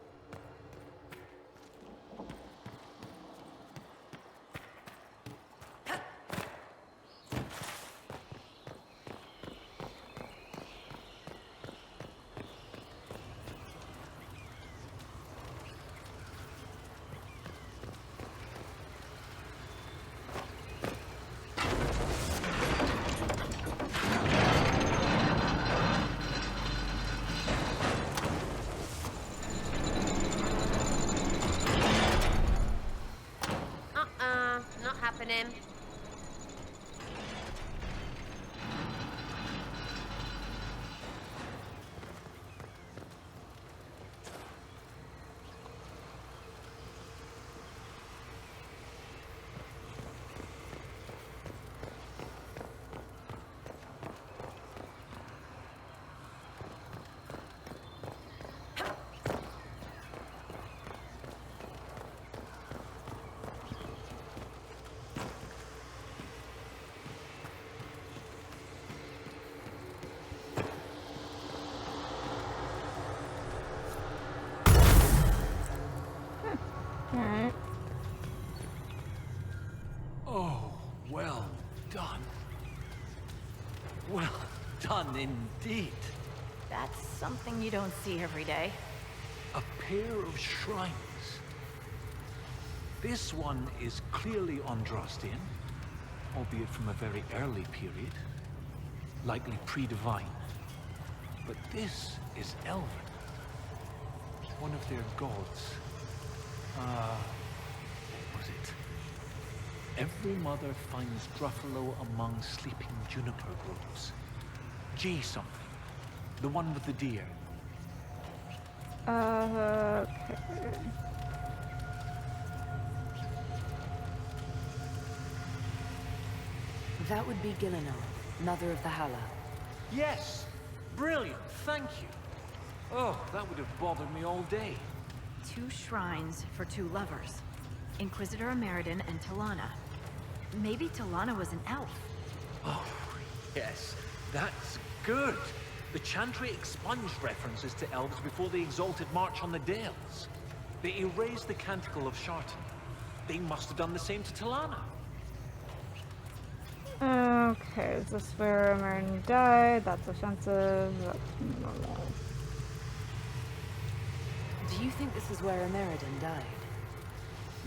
Not happening. Alright. Oh, well done. Well done indeed. That's something you don't see every day. A pair of shrines. This one is clearly Andrastian, albeit from a very early period, likely pre-divine. But this is Elven, one of their gods. What was it? Every mother finds Gruffalo among sleeping juniper groves. G something, the one with the deer. Okay. That would be Gillinor, mother of the Hala. Yes! Brilliant, thank you. Oh, that would have bothered me all day. 2 shrines for 2 lovers. Inquisitor Ameridan and Talana. Maybe Talana was an elf. Oh, yes, that's good. The Chantry expunged references to elves before the Exalted March on the Dales. They erased the Canticle of Shartan. They must have done the same to Talana. Okay, is this where Merrin died? That's offensive. That's normal. Do you think this is where Ameridan died?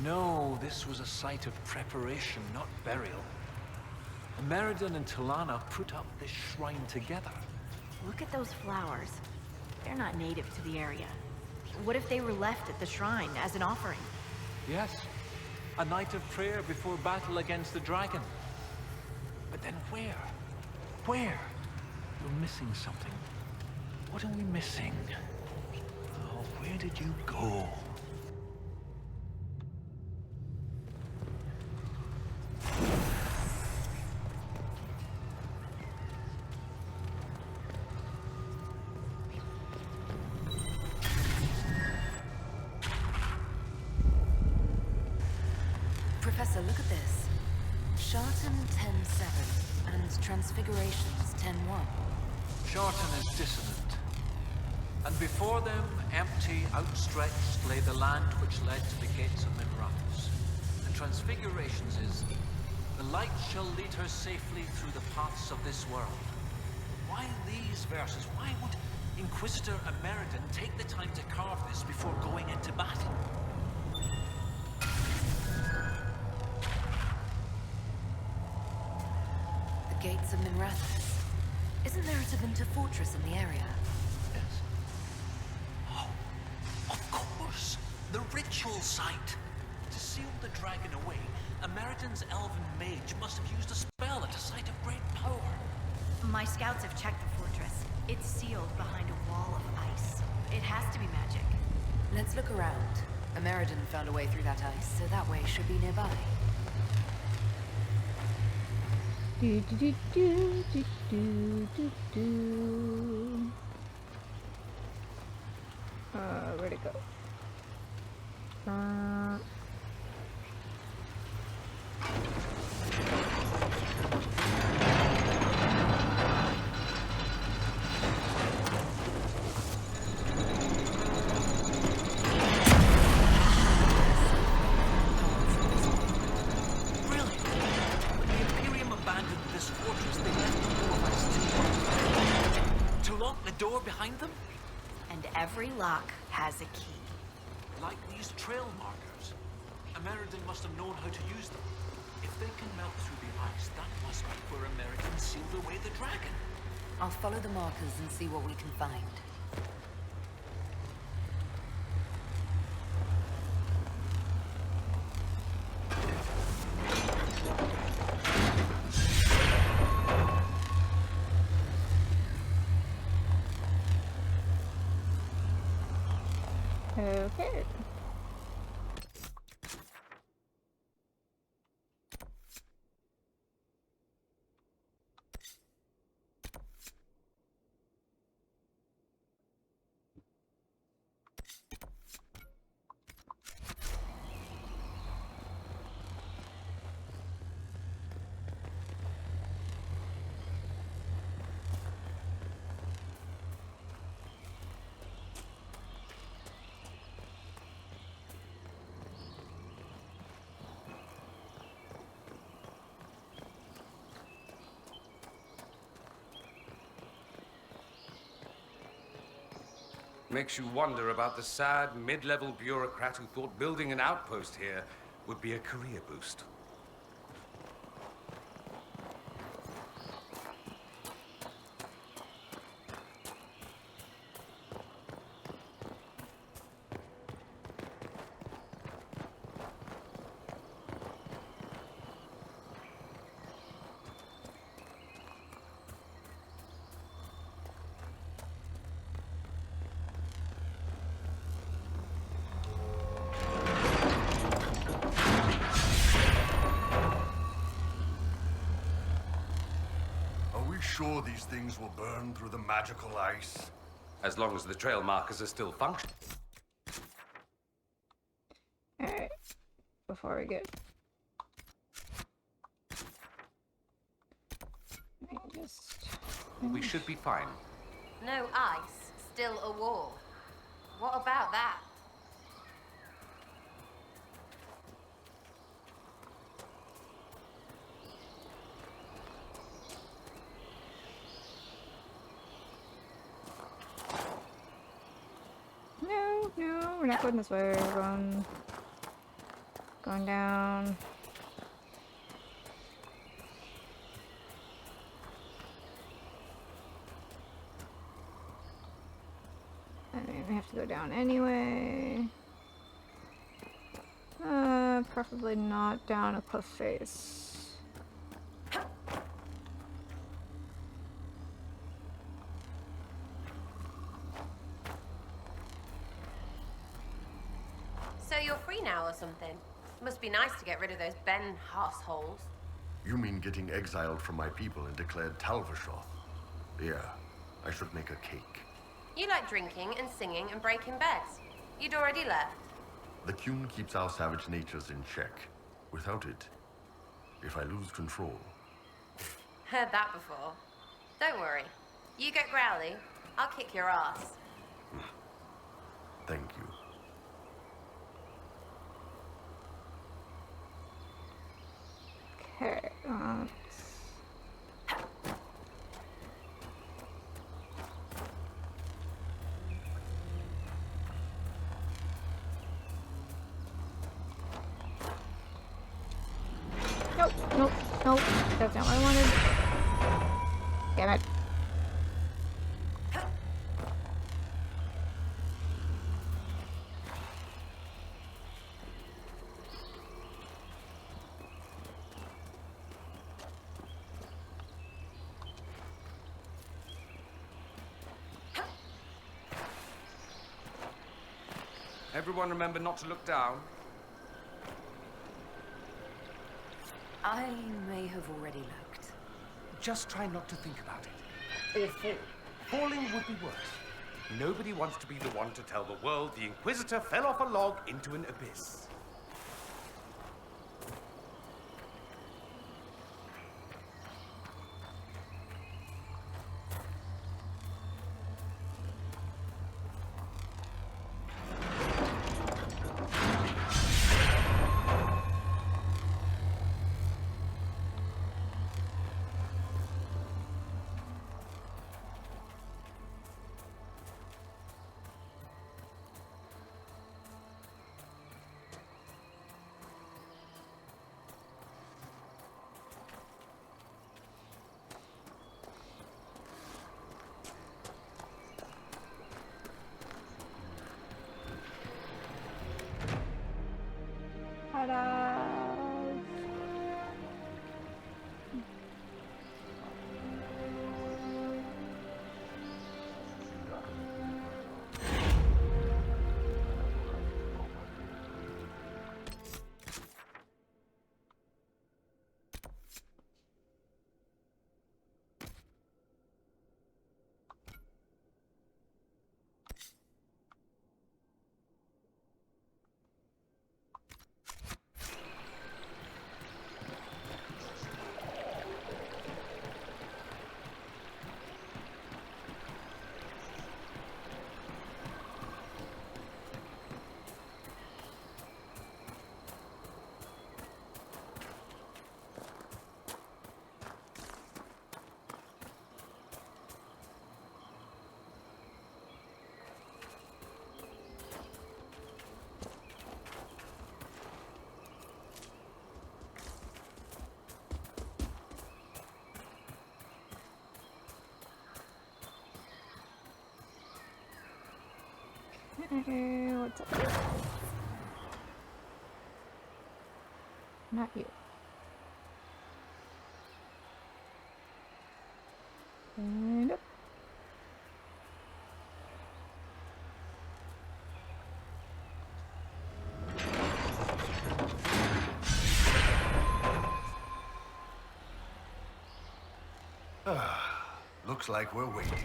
No, this was a site of preparation, not burial. Ameridan and Talana put up this shrine together. Look at those flowers. They're not native to the area. What if they were left at the shrine as an offering? Yes, a night of prayer before battle against the dragon. But then where? Where? We're missing something. What are we missing? Oh, where did you go? Professor, look at this. Shartan 10-7 and Transfigurations 10-1. Shartan is dissonant. And before them, empty, outstretched, lay the land which led to the gates of Minrathous. And Transfigurations is, the light shall lead her safely through the paths of this world. Why these verses? Why would Inquisitor Ameridan take the time to carve this before going into battle? The gates of Minrathous. Isn't there a Tevinter fortress in the area? Yes. Oh, of course! The ritual site! To seal the dragon away, Ameridan's elven mage must have used a spell at a site of great power. My scouts have checked the fortress. It's sealed behind a wall of ice. It has to be magic. Let's look around. Ameridan found a way through that ice, so that way should be nearby. Do do do do do do do. Where'd it go? Every lock has a key. Like these trail markers. Ameridan must have known how to use them. If they can melt through the ice, that must be where Ameridan sealed away the dragon. I'll follow the markers and see what we can find. Okay. Makes you wonder about the sad, mid-level bureaucrat who thought building an outpost here would be a career boost. Sure these things will burn through the magical ice? As long as the trail markers are still functioning. Alright. Before we get... We should be fine. No ice, still a wall. What about that? No, we're not going this way. We're going down. I mean, we have to go down anyway. Preferably not down a cliff face. So you're free now or something? Must be nice to get rid of those Ben holes. You mean getting exiled from my people and declared Talvashoth? Yeah, I should make a cake. You like drinking and singing and breaking beds. You'd already left. The Qun keeps our savage natures in check. Without it, if I lose control... Heard that before. Don't worry. You get growly, I'll kick your ass. Thank you. Okay, Nope. That's not what I wanted. Damn it. Everyone remember not to look down. I may have already looked. Just try not to think about it. Or fall. Falling would be worse. Nobody wants to be the one to tell the world the Inquisitor fell off a log into an abyss. Okay, what's up here? Not you. And up. Looks like we're waiting.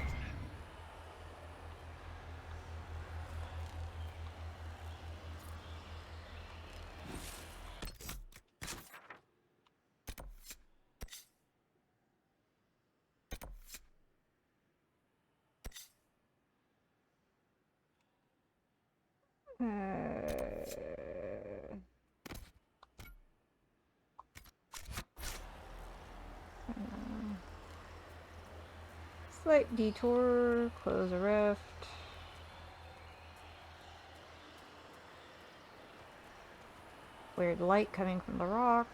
Slight detour, close a rift. Weird light coming from the rock.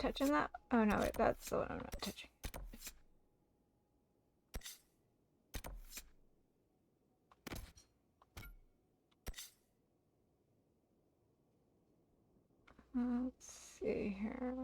touching that? Oh no, wait, that's the one I'm not touching. Let's see here.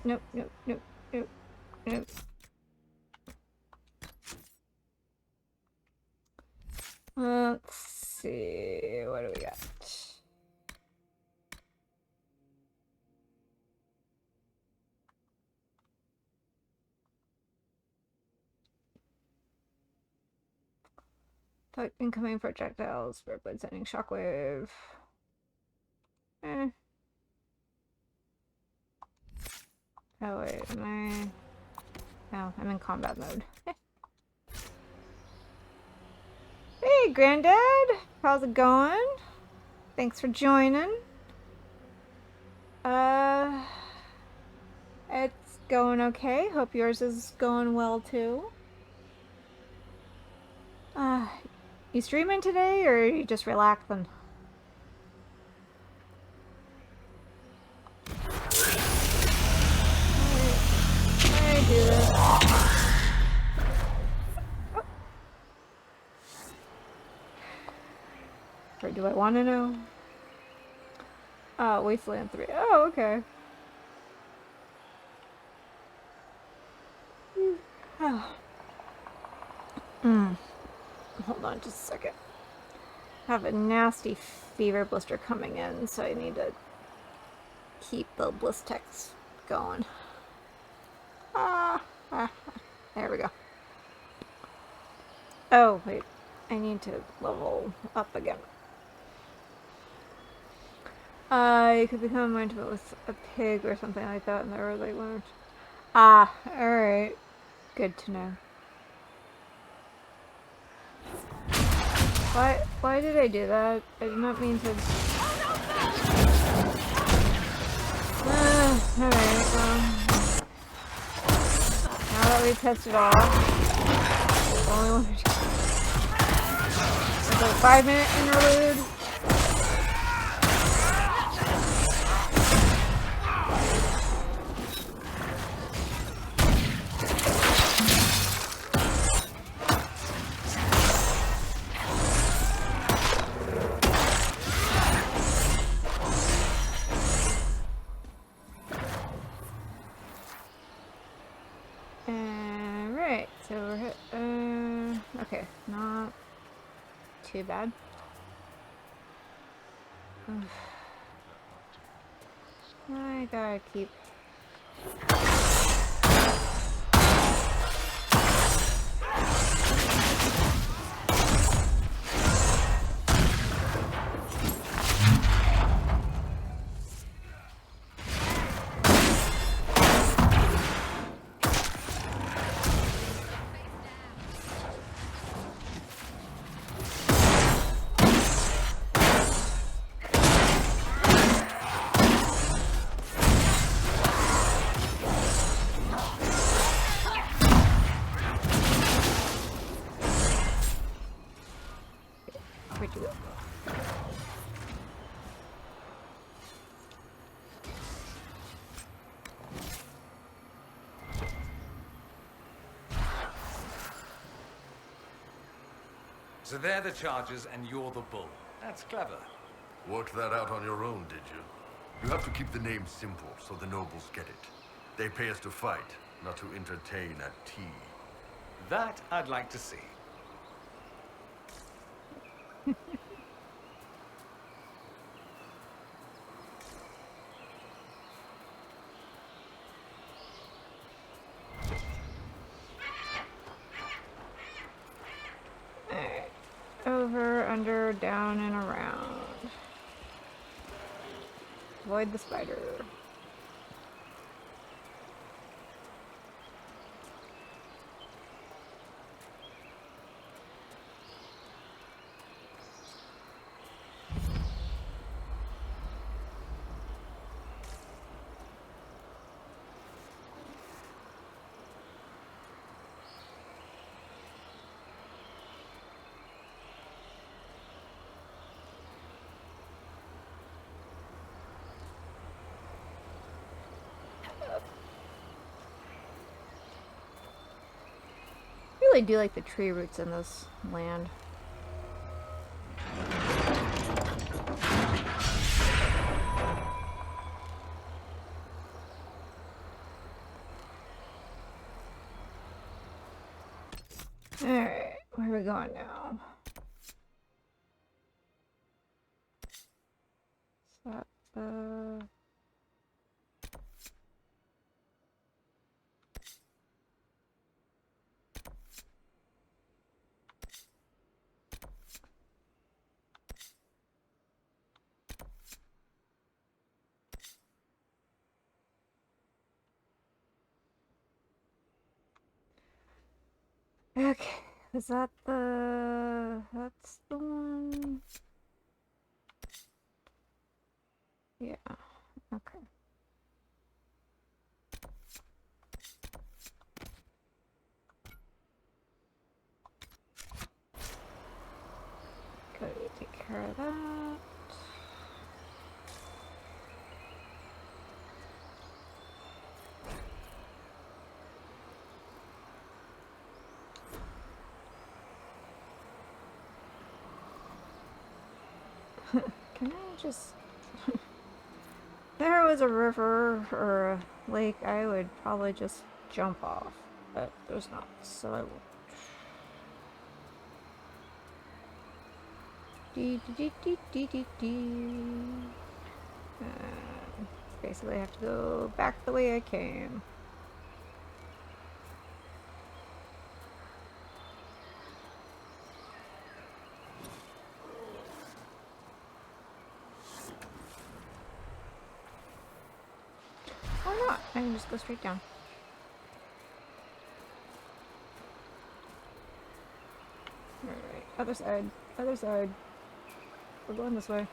Nope, nope, nope, nope, nope. Let's see, what do we got? Fight incoming projectiles, spirit blade sending shockwave. Oh wait, am I? No, I'm in combat mode. Hey, Granddad! How's it going? Thanks for joining. It's going okay. Hope yours is going well too. You streaming today, or are you just relaxing? I do this. Oh. Or do I want to know? Wasteland 3. Oh, okay. Oh. Hold on just a second. I have a nasty fever blister coming in, so I need to keep the Blistex going. There we go. Oh, wait. I need to level up again. You could become intimate with a pig or something like that in the early ones. Alright. Good to know. Why did I do that? I did not mean to... Alright, well... Now that we've tested all... Only one... It's a 5-minute interlude. Okay, not too bad. I gotta keep... Where'd you go? So they're the chargers and you're the bull. That's clever. Worked that out on your own, did you? You have to keep the name simple so the nobles get it. They pay us to fight, not to entertain at tea. That I'd like to see. Alright. Over, under, down, and around. Avoid the spider. I really do like the tree roots in this land. Alright, where are we going now? Is that the... Okay, is that the... that's the one? Yeah, okay. Gotta take care of that. Can I just... If there was a river or a lake, I would probably just jump off, but there's not, so I won't. Basically I have to go back the way I came. Why not? I can just go straight down. Alright, other side. Other side. We're going this way.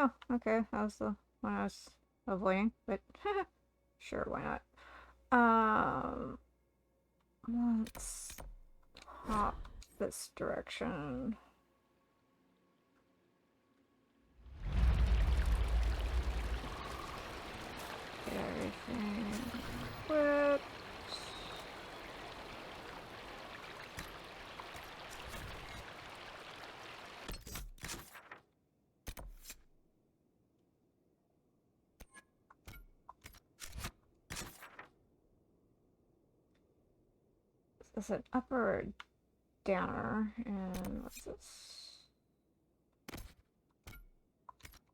Oh, okay. That was the one I was avoiding, but sure, why not? Let's hop this direction. Get everything equipped. Is this an upper or downer? And what's this?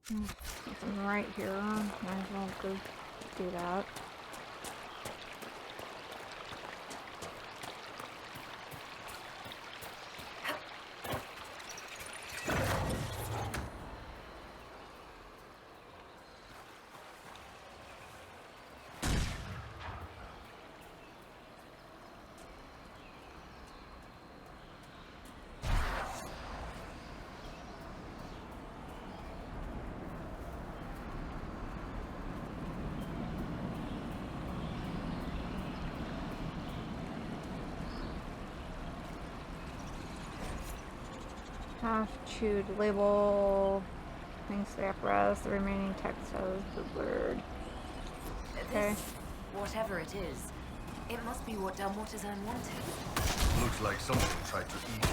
Something right here. Might as well go do that. Half-chewed label. Thanks to the apparatus, the remaining text has the blurred. Okay. This, whatever it is, it must be what Dalmortizan wanted. Looks like something tried to eat us.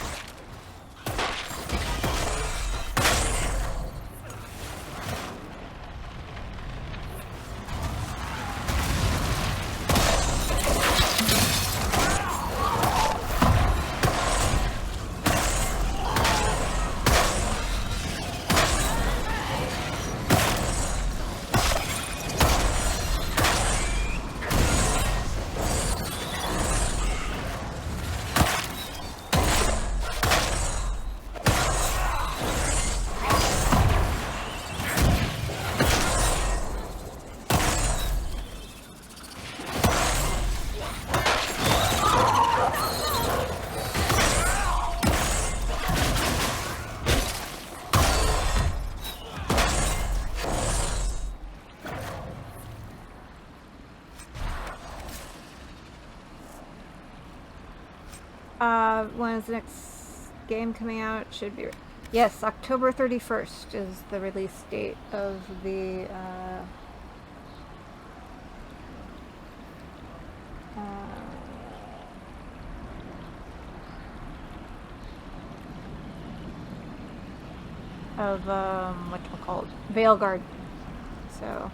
When is the next game coming out? Should be. Yes, October 31st is the release date of the whatchamacallit, Veilguard. So,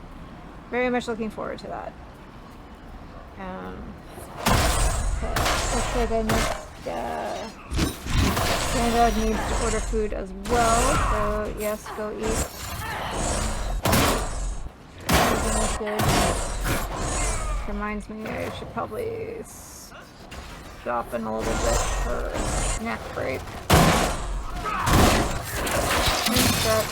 very much looking forward to that. Looks like I missed. Granddad needs to order food as well, so yes, go eat. Everything is good. Reminds me I should probably stop in a little bit for a snack break. And stretch.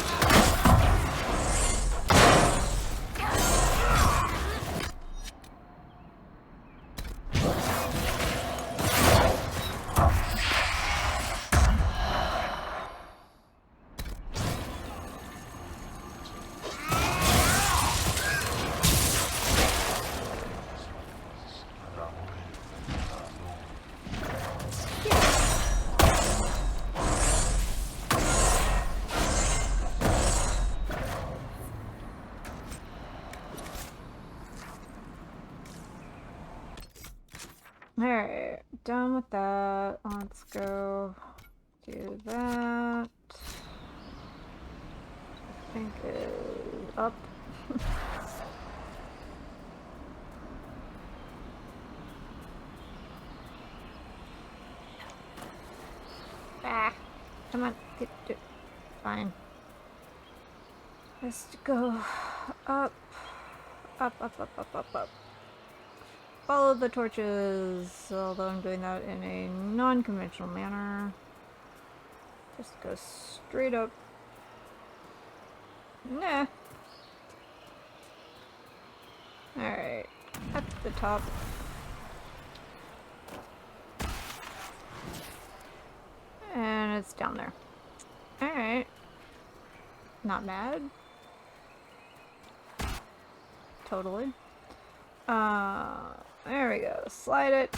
Alright, done with that. Let's go do that. I think is up. Ah, come on, get fine. Let's go up, up, up, up, up, up, up. Follow the torches, although I'm doing that in a non-conventional manner. Just go straight up. Nah. Alright, at the top. And it's down there. Alright. Not bad. totally. There we go. Slide it.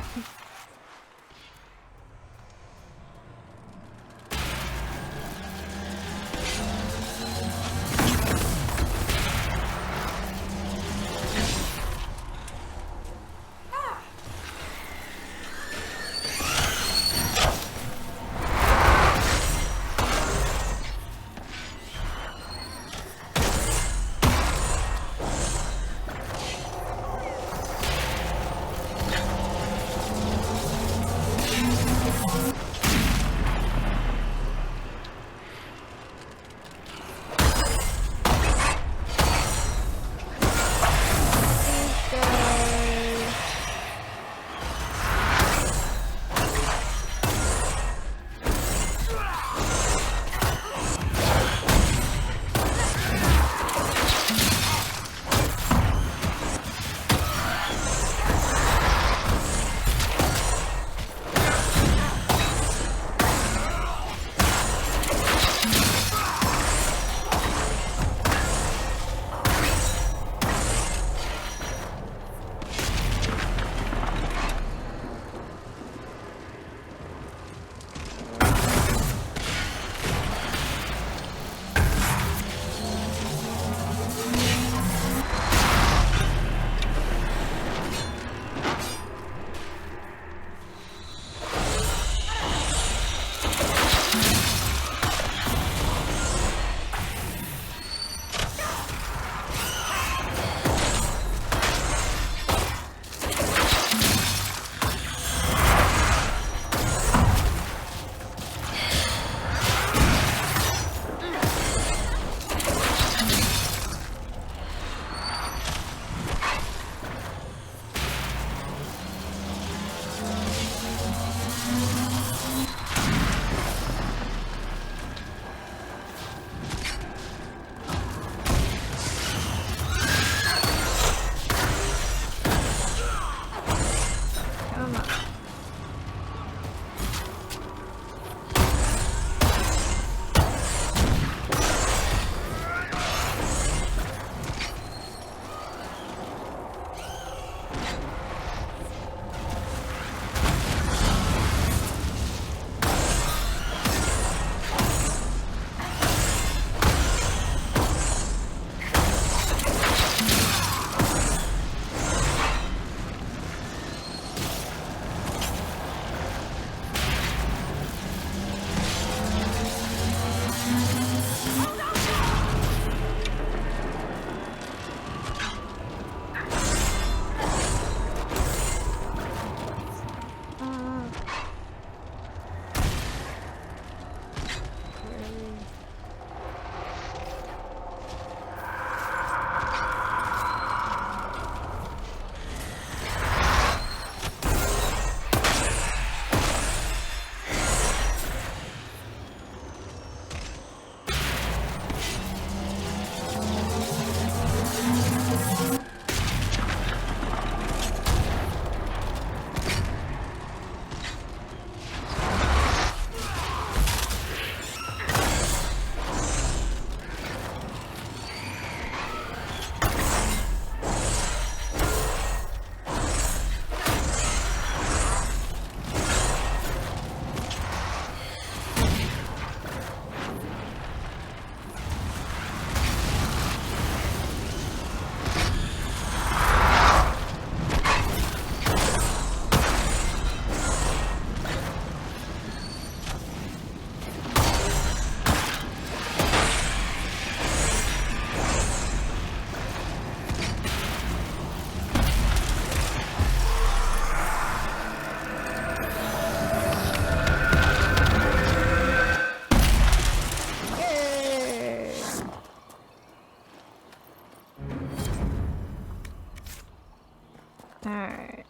Alright.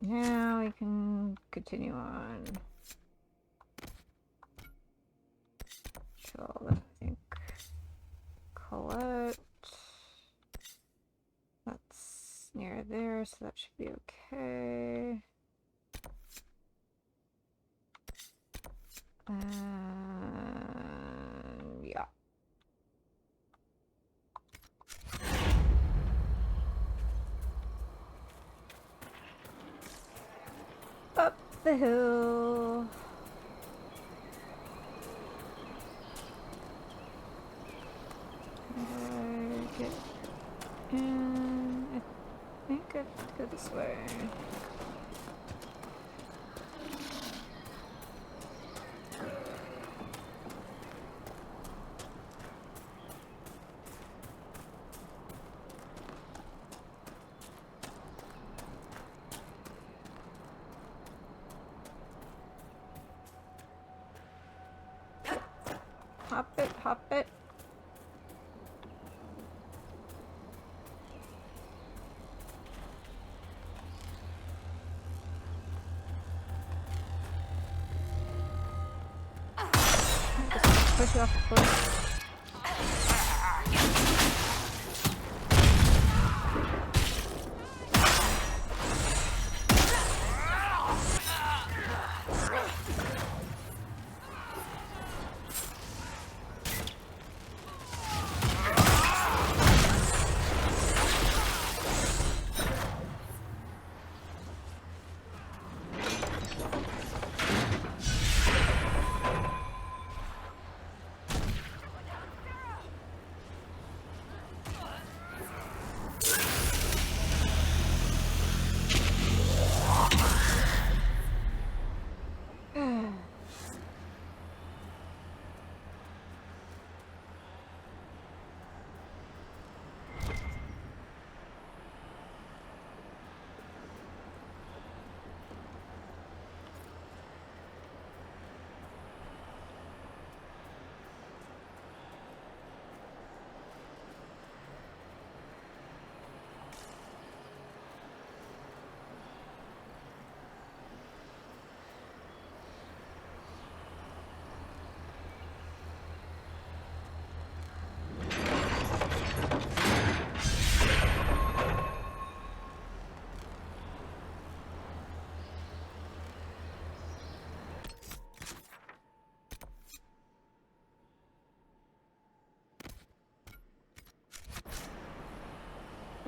Now we can continue on. Kill, I think. Colette. That's near there, so that should be okay. Yeah. the hill. Get in. I think I have to go this way. Hop it, hop it. Just push you off the cliff.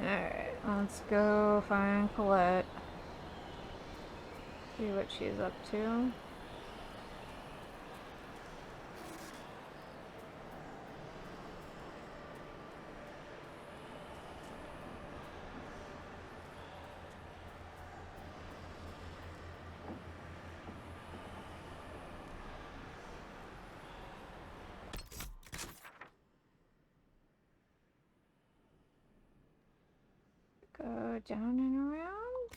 Alright, let's go find Colette. See what she's up to. Go down and around?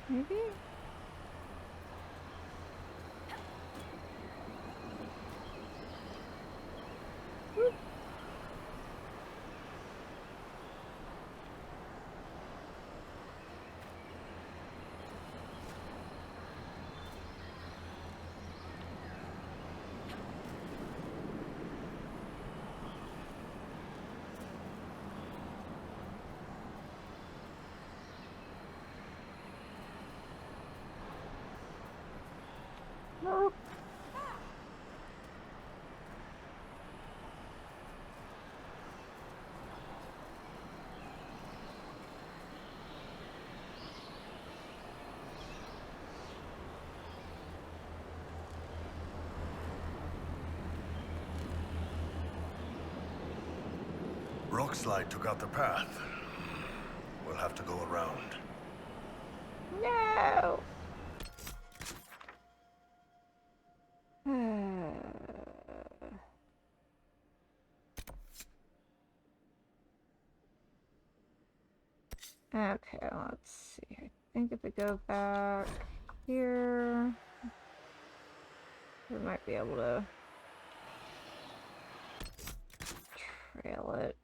Maybe? Whoop. Nope. Rockslide took out the path. We'll have to go around. No! Okay, let's see. I think if we go back here, we might be able to trail it.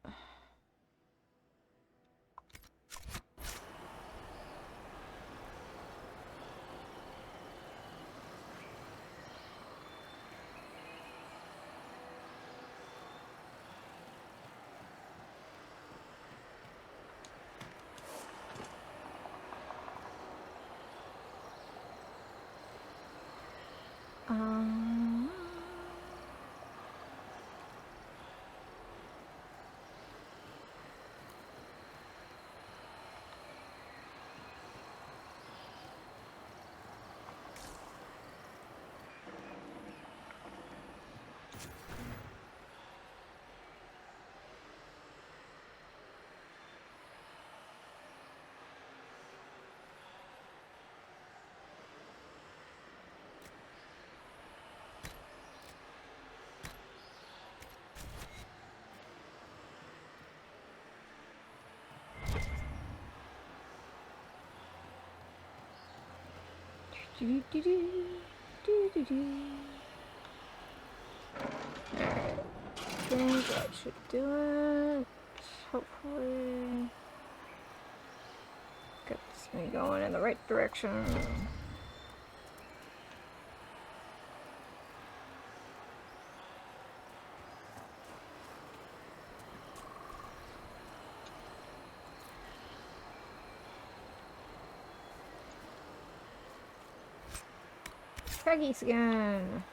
think that should do it. Hopefully. Gets me going in the right direction. Craggy skin.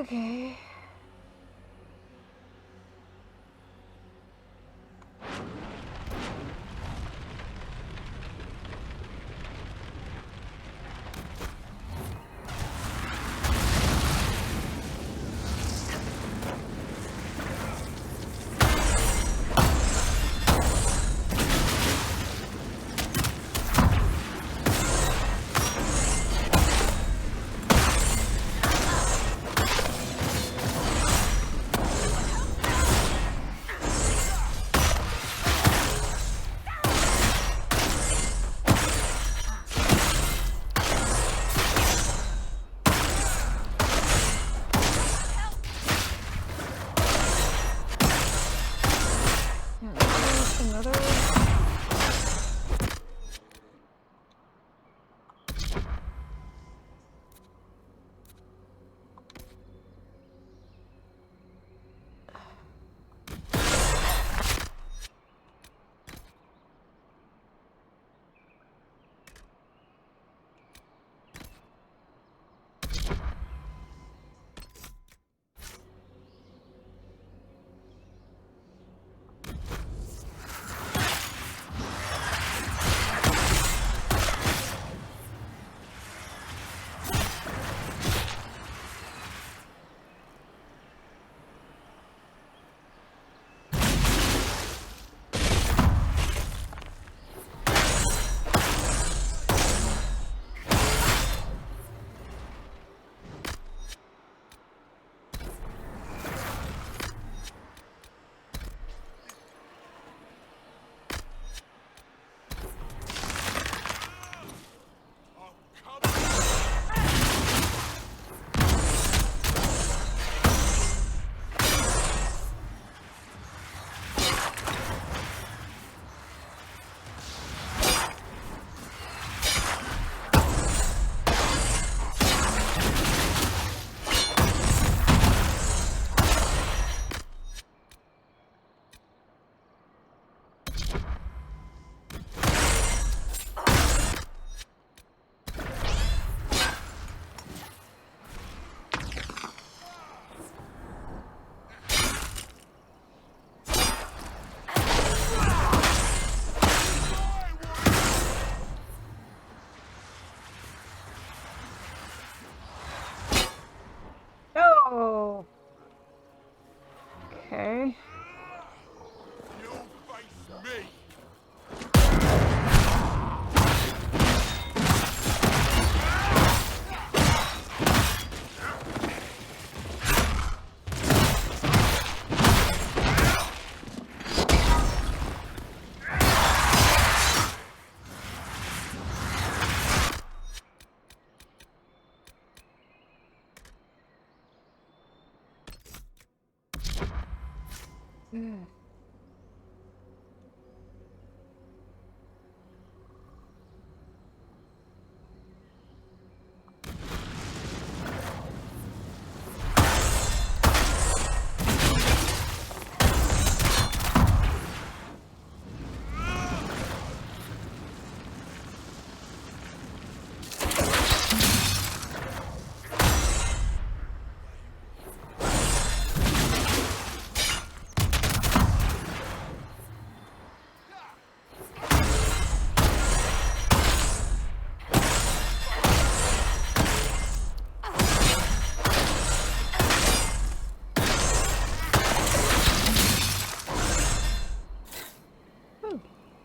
Okay.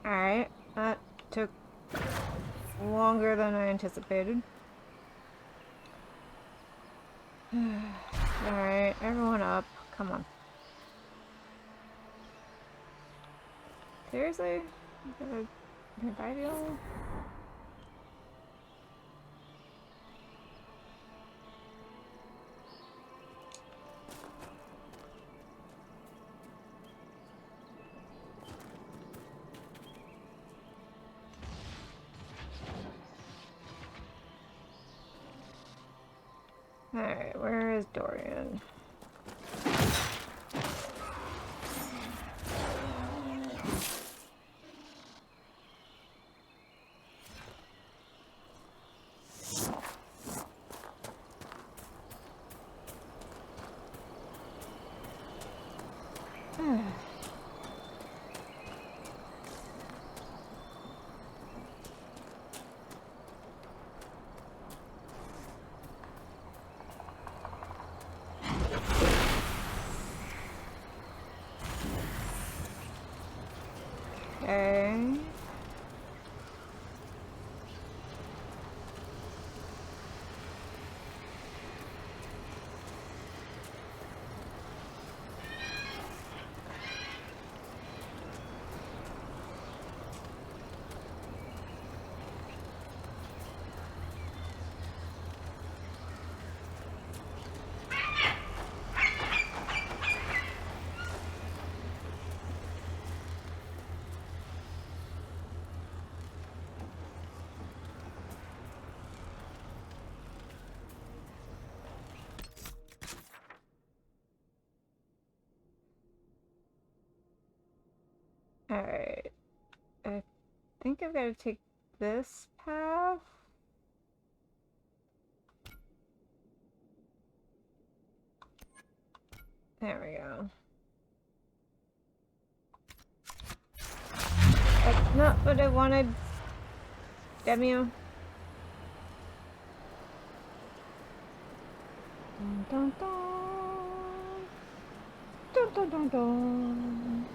Alright, that took longer than I anticipated. Alright, everyone up. Come on. Seriously? Revival? Alright, where is Dorian? Okay. Alright. I think I've got to take this path. There we go. That's not what I wanted. Demio. Dun dun dun. Dun dun dun dun.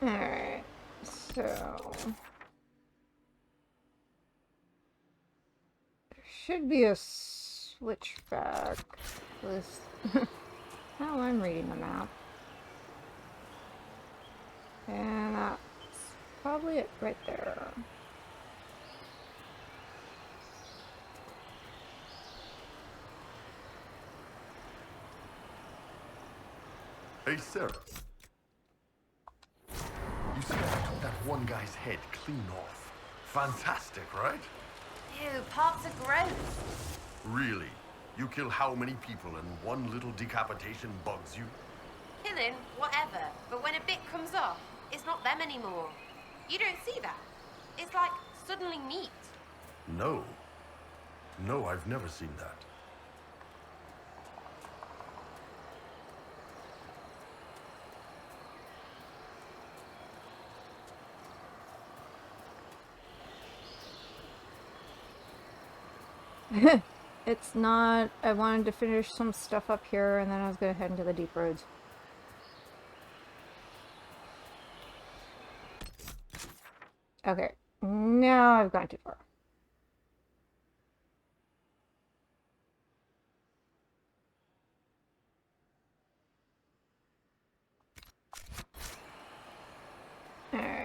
Alright, so there should be a switchback. This how I'm reading the map. And that's probably it right there. Hey, Sarah. You see, I took that one guy's head clean off. Fantastic, right? Ew, parts are gross. Really? You kill how many people and one little decapitation bugs you? Killing, whatever. But when a bit comes off, it's not them anymore. You don't see that. It's like suddenly meat. No. No, I've never seen that. It's not. I wanted to finish some stuff up here, and then I was going to head into the deep roads. Okay, now I've gone too far. Alright.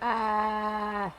Ah.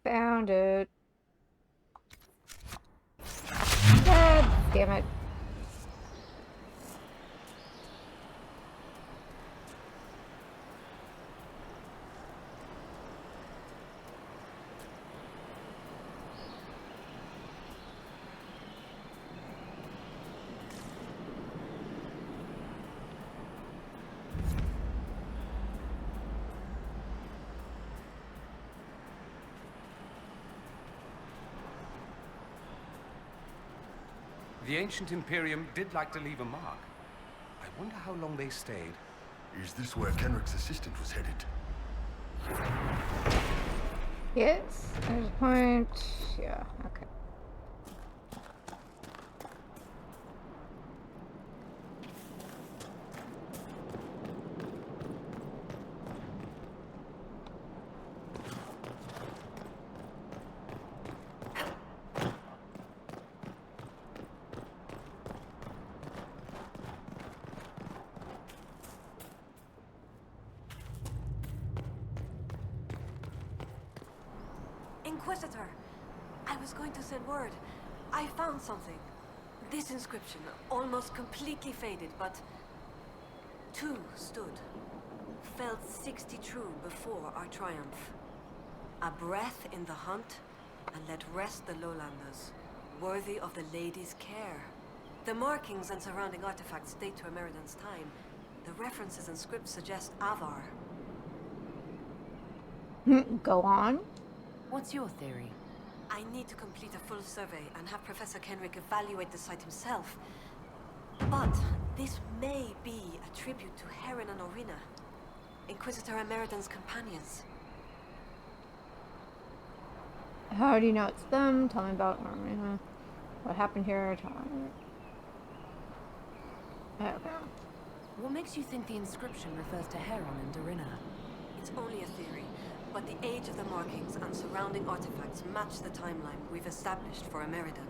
Found it. Ah, damn it. The ancient Imperium did like to leave a mark. I wonder how long they stayed. Is this where Kenrick's assistant was headed? Yes, there's a point. Yeah, okay. Inquisitor, I was going to send word. I found something. This inscription, almost completely faded, but two stood. Felt 60 true before our triumph. A breath in the hunt, and let rest the lowlanders, worthy of the lady's care. The markings and surrounding artifacts date to Ameridan's time. The references and scripts suggest Avar. Go on. What's your theory? I need to complete a full survey and have Professor Kenrick evaluate the site himself. But this may be a tribute to Heron and Orina, Inquisitor Ameridan's companions. How do you know it's them? Tell me about what happened here. Tell me. Okay. What makes you think the inscription refers to Heron and Dorina? It's only a theory, but the age of the markings and surrounding artifacts match the timeline we've established for Ameridan.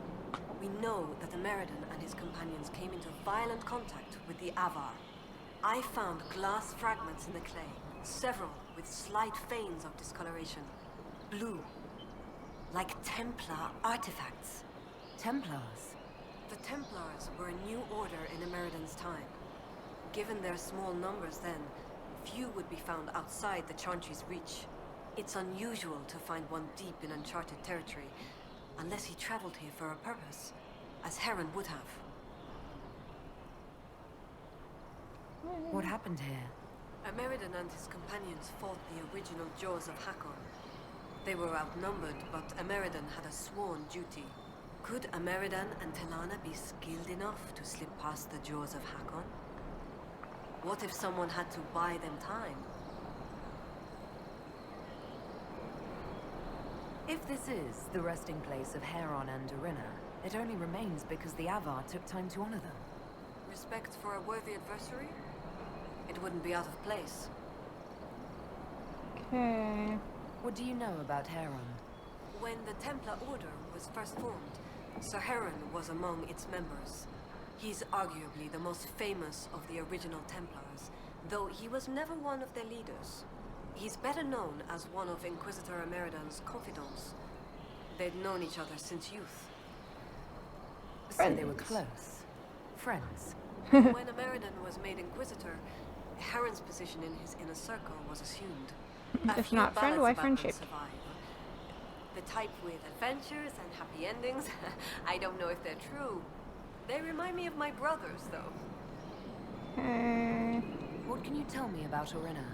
We know that Ameridan and his companions came into violent contact with the Avar. I found glass fragments in the clay, several with slight veins of discoloration. Blue. Like Templar artifacts. Templars? The Templars were a new order in Ameridan's time. Given their small numbers then, few would be found outside the Chantry's reach. It's unusual to find one deep in uncharted territory, unless he traveled here for a purpose, as Heron would have. What happened here? Ameridan and his companions fought the original Jaws of Hakon. They were outnumbered, but Ameridan had a sworn duty. Could Ameridan and Telana be skilled enough to slip past the Jaws of Hakon? What if someone had to buy them time? If this is the resting place of Heron and Dorina, It only remains because the Avar took time to honor them. Respect for a worthy adversary? It wouldn't be out of place. Okay. What do you know about Heron? When the Templar Order was first formed, Sir Heron was among its members. He's arguably the most famous of the original Templars, though he was never one of their leaders. He's better known as one of Inquisitor Ameridan's confidants. They'd known each other since youth. So they were close. Friends. When Ameridan was made Inquisitor, Heron's position in his inner circle was assumed. If not friend, why friendship? The type with adventures and happy endings. I don't know if they're true. They remind me of my brothers, though. What can you tell me about Orina?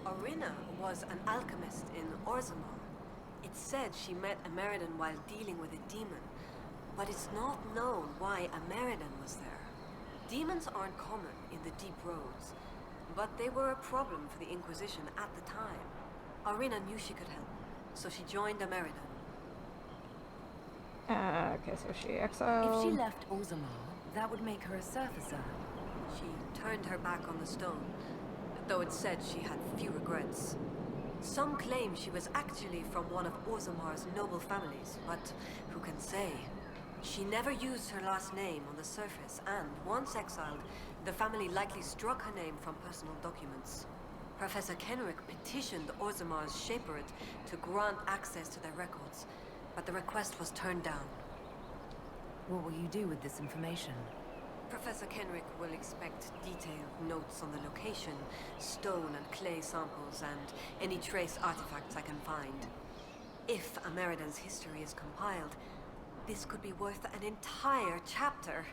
Orina was an alchemist in Orzammar. It's said she met Ameridan while dealing with a demon, but it's not known why Ameridan was there. Demons aren't common in the deep roads, but they were a problem for the Inquisition at the time. Orina knew she could help, so she joined Ameridan. Okay, so she exiled. If she left Orzammar, that would make her a surfacer. She turned her back on the stone, though it's said she had few regrets. Some claim she was actually from one of Orzammar's noble families, but who can say? She never used her last name on the surface, and once exiled, the family likely struck her name from personal documents. Professor Kenrick petitioned Orzammar's Shaperit to grant access to their records, but the request was turned down. What will you do with this information? Professor Kenrick will expect detailed notes on the location, stone and clay samples, and any trace artifacts I can find. If Ameridan's history is compiled, this could be worth an entire chapter.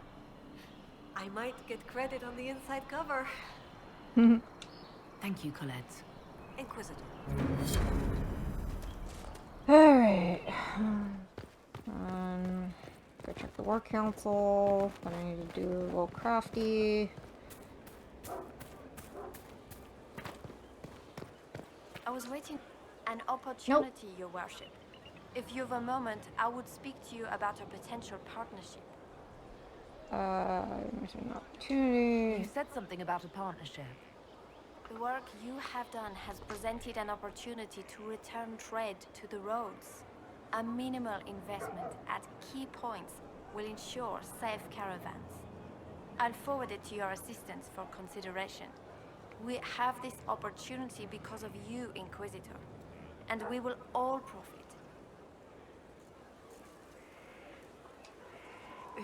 I might get credit on the inside cover. Thank you, Colette. Inquisitor. Alright. Go check the War Council. What I need to do a little crafty. I was waiting an opportunity, Your Worship. If you've a moment, I would speak to you about a potential partnership. There's an opportunity. You said something about a partnership. The work you have done has presented an opportunity to return trade to the roads. A minimal investment at key points will ensure safe caravans. I'll forward it to your assistants for consideration. We have this opportunity because of you, Inquisitor, and we will all profit.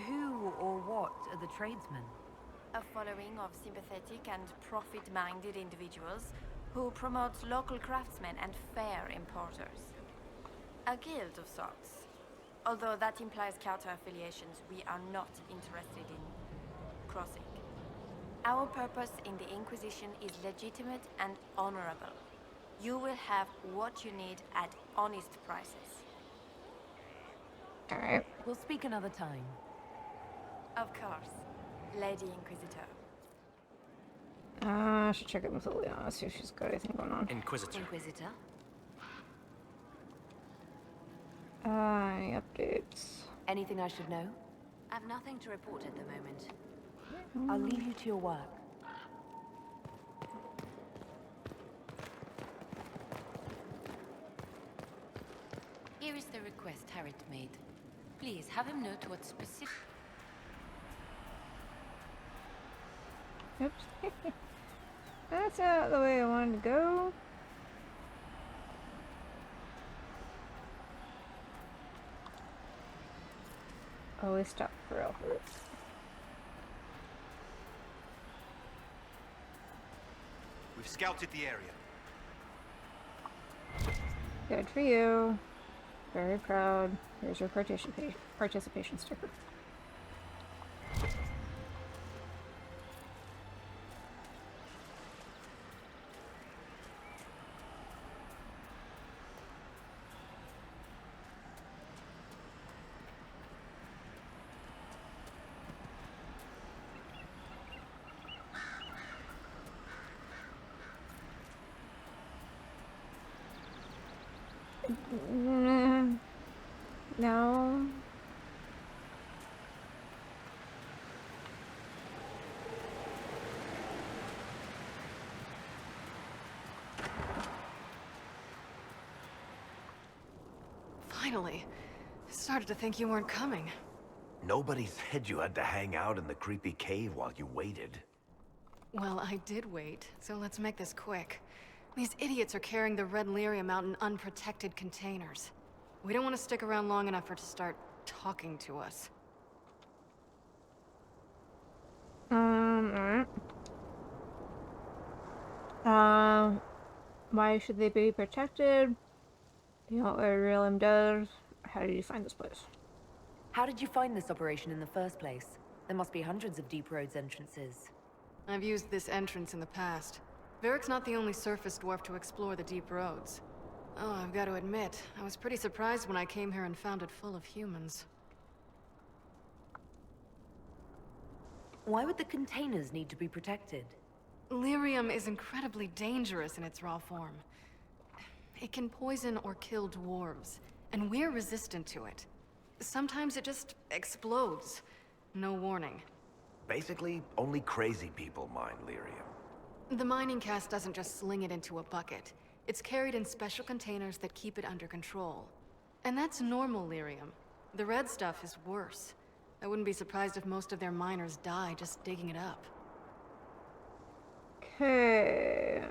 Who or what are the tradesmen? A following of sympathetic and profit-minded individuals who promote local craftsmen and fair importers. A guild of sorts. Although that implies counter-affiliations we are not interested in crossing. Our purpose in the Inquisition is legitimate and honorable. You will have what you need at honest prices. Alright. We'll speak another time. Of course, Lady Inquisitor. I should check in with Liliana, see if she's got anything going on. Inquisitor. Inquisitor? Any updates? Anything I should know? I've nothing to report at the moment. I'll leave you to your work. Here is the request Harriet made. Please have him note what specific... Oops. That's not the way I wanted to go. Always stop for real. We've scouted the area. Good for you. Very proud. Here's your participation sticker. No. Finally. Started to think you weren't coming. Nobody said you had to hang out in the creepy cave while you waited. Well, I did wait, so let's make this quick. These idiots are carrying the red lyrium out in unprotected containers. We don't want to stick around long enough for it to start talking to us. Alright. Why should they be protected? You know what Veilguard does? How did you find this place? How did you find this operation in the first place? There must be hundreds of deep roads entrances. I've used this entrance in the past. Varric's not the only surface dwarf to explore the deep roads. Oh, I've got to admit, I was pretty surprised when I came here and found it full of humans. Why would the containers need to be protected? Lyrium is incredibly dangerous in its raw form. It can poison or kill dwarves, and we're resistant to it. Sometimes it just explodes. No warning. Basically, only crazy people mine lyrium. The mining cast doesn't just sling it into a bucket. It's carried in special containers that keep it under control. And that's normal lyrium. The red stuff is worse. I wouldn't be surprised if most of their miners die just digging it up. Okay.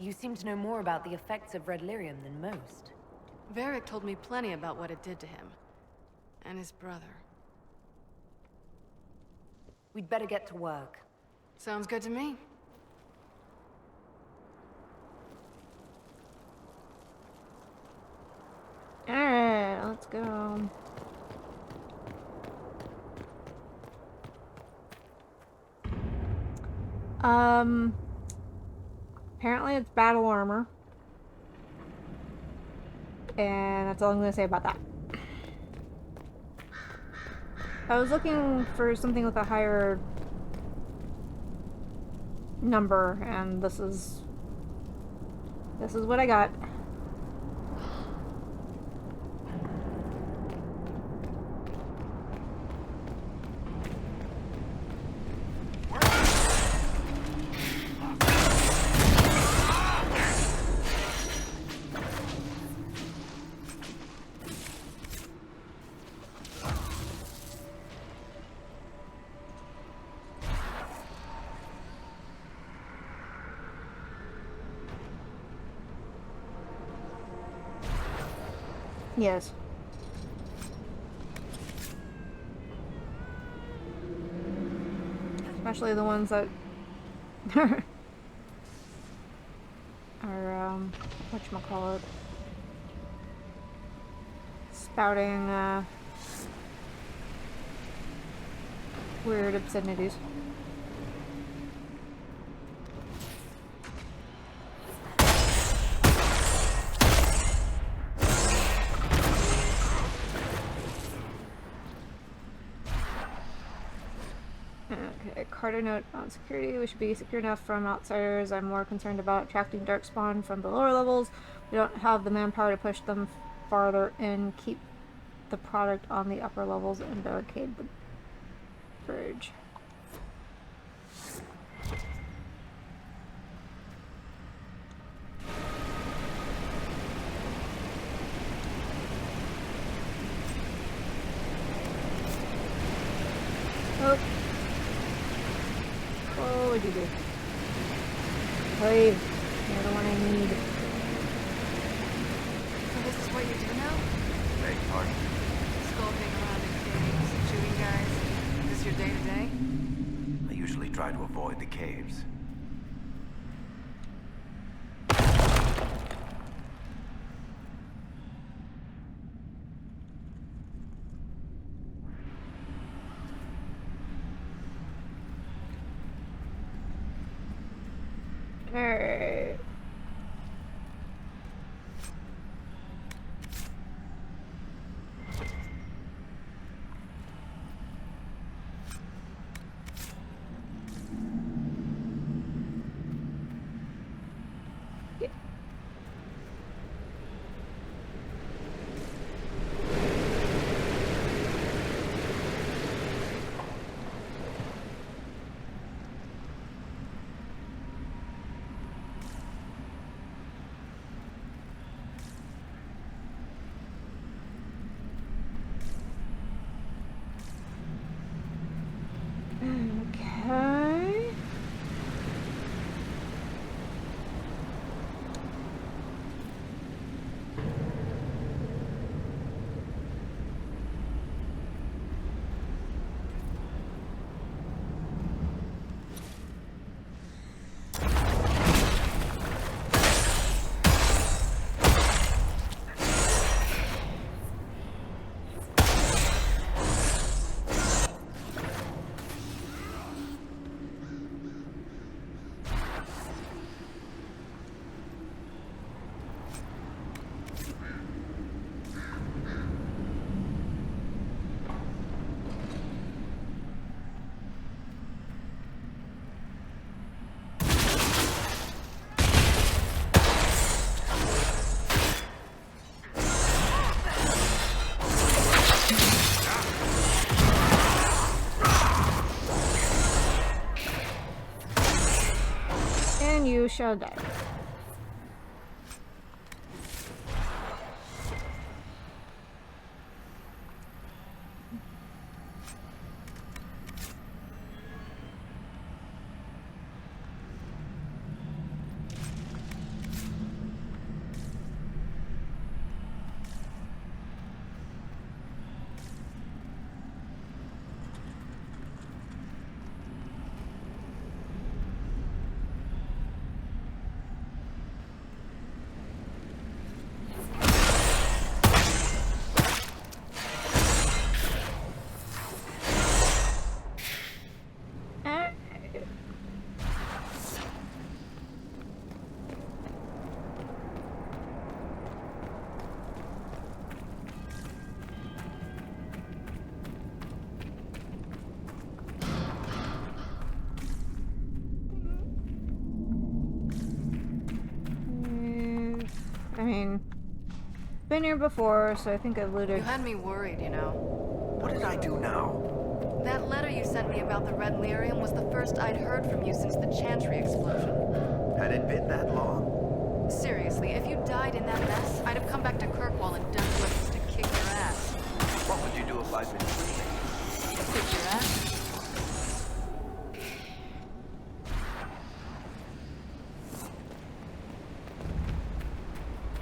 You seem to know more about the effects of red lyrium than most. Varric told me plenty about what it did to him. And his brother. We'd better get to work. Sounds good to me. Alright, let's go. Apparently it's battle armor. And that's all I'm gonna say about that. I was looking for something with a higher number, and this is what I got. Yes. Especially the ones that are, whatchamacallit, spouting, weird obscenities. Carter note on security. We should be secure enough from outsiders. I'm more concerned about attracting darkspawn from the lower levels. We don't have the manpower to push them farther in. Keep the product on the upper levels and barricade the bridge. Oh. What would you do? Leave. You're the one I need. So this is what you do now? Beg pardon? Skulking around in caves, shooting guys. Is this your day-to-day? I usually try to avoid the caves. Alright. shall die. I mean, been here before, so I think I've looted. You had me worried, you know. What did I do now? That letter you sent me about the Red Lyrium was the first I'd heard from you since the Chantry explosion. Had it been that long? Seriously, if you died in that mess, I'd have come back to Kirkwall and done what's to kick your ass. What would you do if I'd been dreaming? Kick your ass?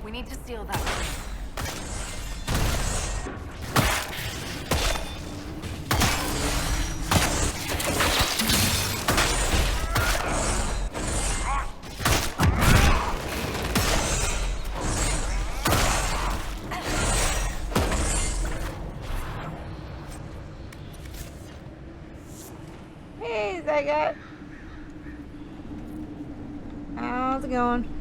We need to steal that one. Hey, Zagat. How's it going?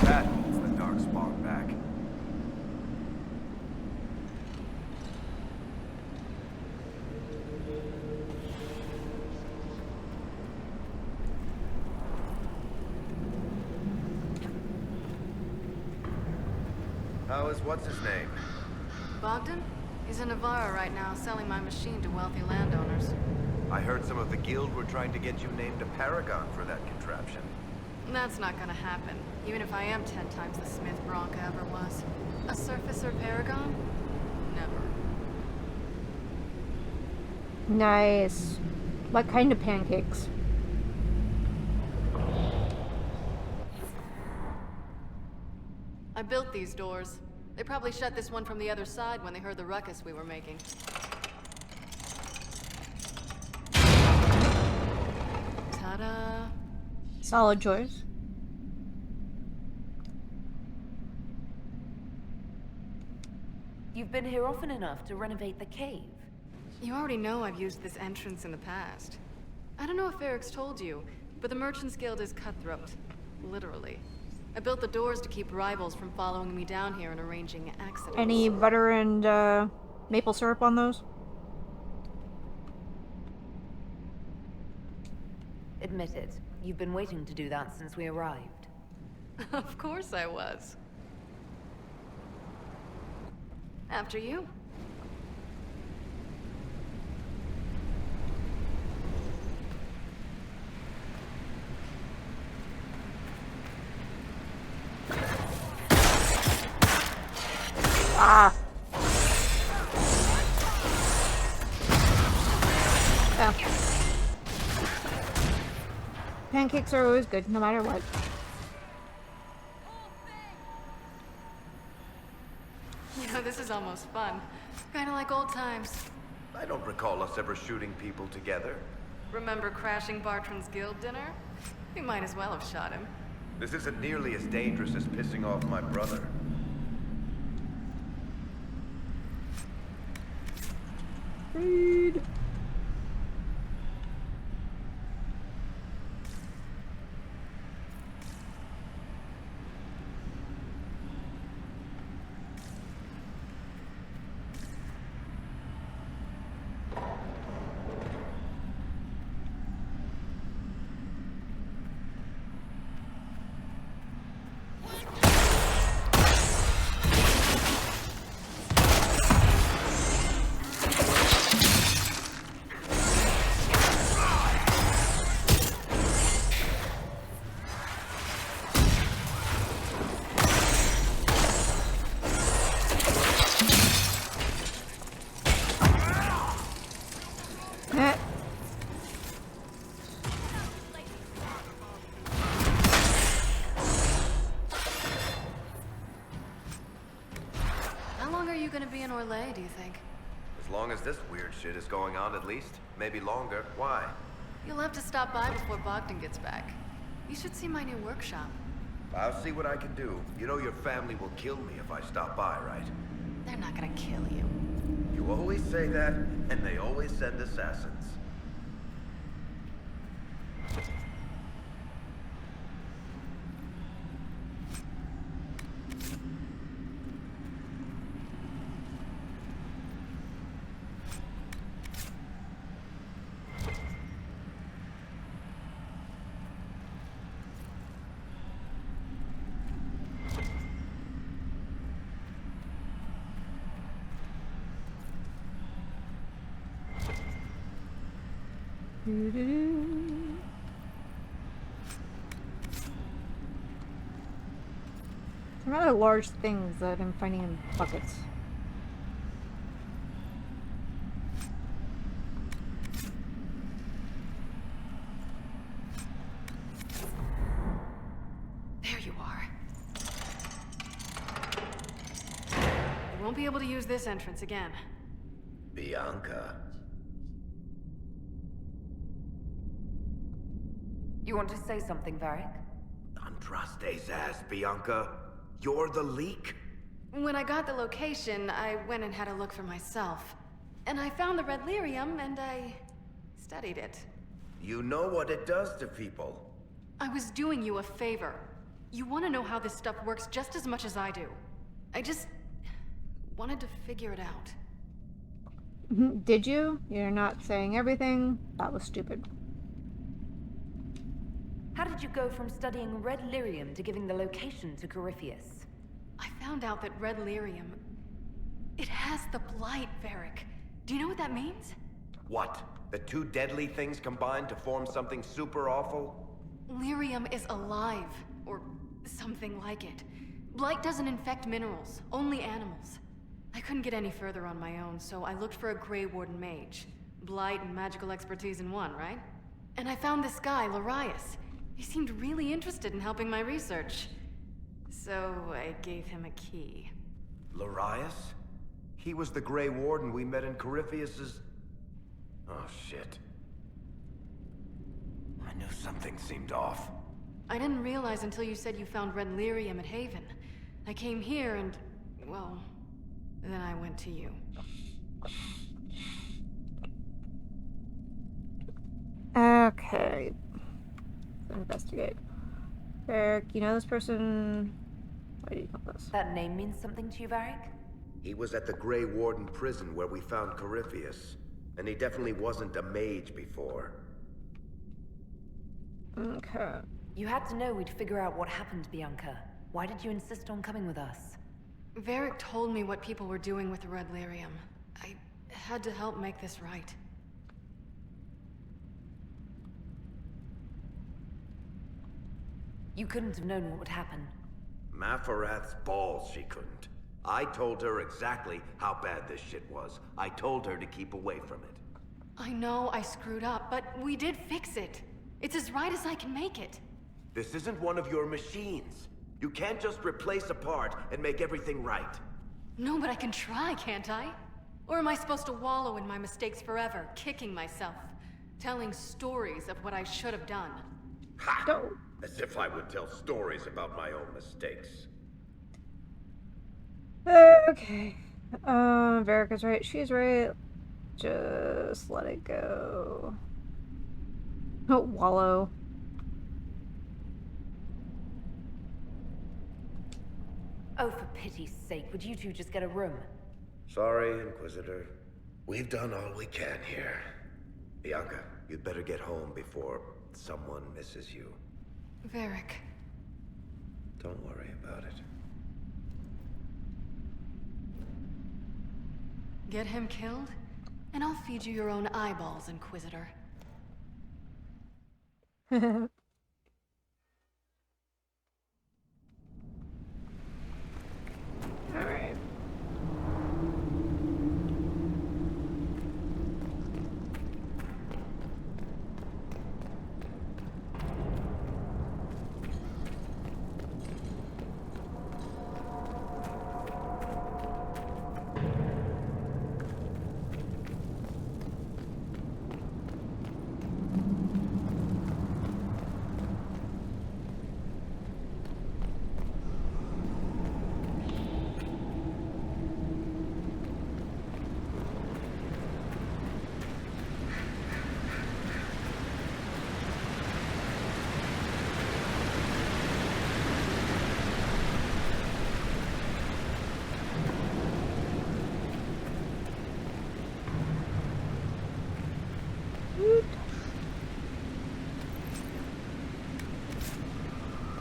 That is the dark spawn back. How is what's his name? Bogdan? He's in Navarra right now, selling my machine to wealthy landowners. I heard some of the guild were trying to get you named a paragon for that contraption. That's not gonna happen, even if I am 10 times the Smith Bronca ever was. A surfacer paragon? Never. Nice. What kind of pancakes? I built these doors. They probably shut this one from the other side when they heard the ruckus we were making. Ta-da! Solid choice. You've been here often enough to renovate the cave. You already know I've used this entrance in the past. I don't know if Eric's told you, but the Merchants Guild is cutthroat. Literally. I built the doors to keep rivals from following me down here and arranging accidents. Any butter and maple syrup on those? Admit it, you've been waiting to do that since we arrived. Of course I was. After you. Ah. Oh. Pancakes are always good, no matter what. You know, this is almost fun. Kinda like old times. I don't recall us ever shooting people together. Remember crashing Bartram's guild dinner? We might as well have shot him. This isn't nearly as dangerous as pissing off my brother. Read. gonna be in Orlais, do you think? As long as this weird shit is going on, at least. Maybe longer. Why? You'll have to stop by before Bogdan gets back. You should see my new workshop. I'll see what I can do. You know your family will kill me if I stop by, right? They're not gonna kill you. You always say that, and they always send assassins. Some rather large things that I'm finding in buckets. There you are. You won't be able to use this entrance again. Bianca. You want to say something, Varric? Andraste's ass, Bianca. You're the leak? When I got the location, I went and had a look for myself. And I found the red lyrium, and I studied it. You know what it does to people. I was doing you a favor. You want to know how this stuff works just as much as I do. I just wanted to figure it out. Did you? You're not saying everything. That was stupid. How did you go from studying red lyrium to giving the location to Corypheus? I found out that red lyrium... it has the blight, Varric. Do you know what that means? What? The two deadly things combined to form something super awful? Lyrium is alive, or something like it. Blight doesn't infect minerals, only animals. I couldn't get any further on my own, so I looked for a Grey Warden mage. Blight and magical expertise in one, right? And I found this guy, Larius. He seemed really interested in helping my research. So I gave him a key. Larius? He was the Grey Warden we met in Corypheus's... Oh, shit. I knew something seemed off. I didn't realize until you said you found red lyrium at Haven. I came here and... well... then I went to you. Okay. Investigate. Eric, you know this person? Why do you know this? That name means something to you, Varric? He was at the Grey Warden prison where we found Corypheus. And he definitely wasn't a mage before. Okay. You had to know we'd figure out what happened, Bianca. Why did you insist on coming with us? Varric told me what people were doing with the red lyrium. I had to help make this right. You couldn't have known what would happen. Mafarath's balls, she couldn't. I told her exactly how bad this shit was. I told her to keep away from it. I know I screwed up, but we did fix it. It's as right as I can make it. This isn't one of your machines. You can't just replace a part and make everything right. No, but I can try, can't I? Or am I supposed to wallow in my mistakes forever, kicking myself, telling stories of what I should have done? Ha! No. As if I would tell stories about my own mistakes. Okay. Verica's right. She's right. Just let it go. Oh, wallow. Oh, for pity's sake, would you two just get a room? Sorry, Inquisitor. We've done all we can here. Bianca, you'd better get home before someone misses you. Varric. Don't worry about it. Get him killed, and I'll feed you your own eyeballs, Inquisitor. Alright.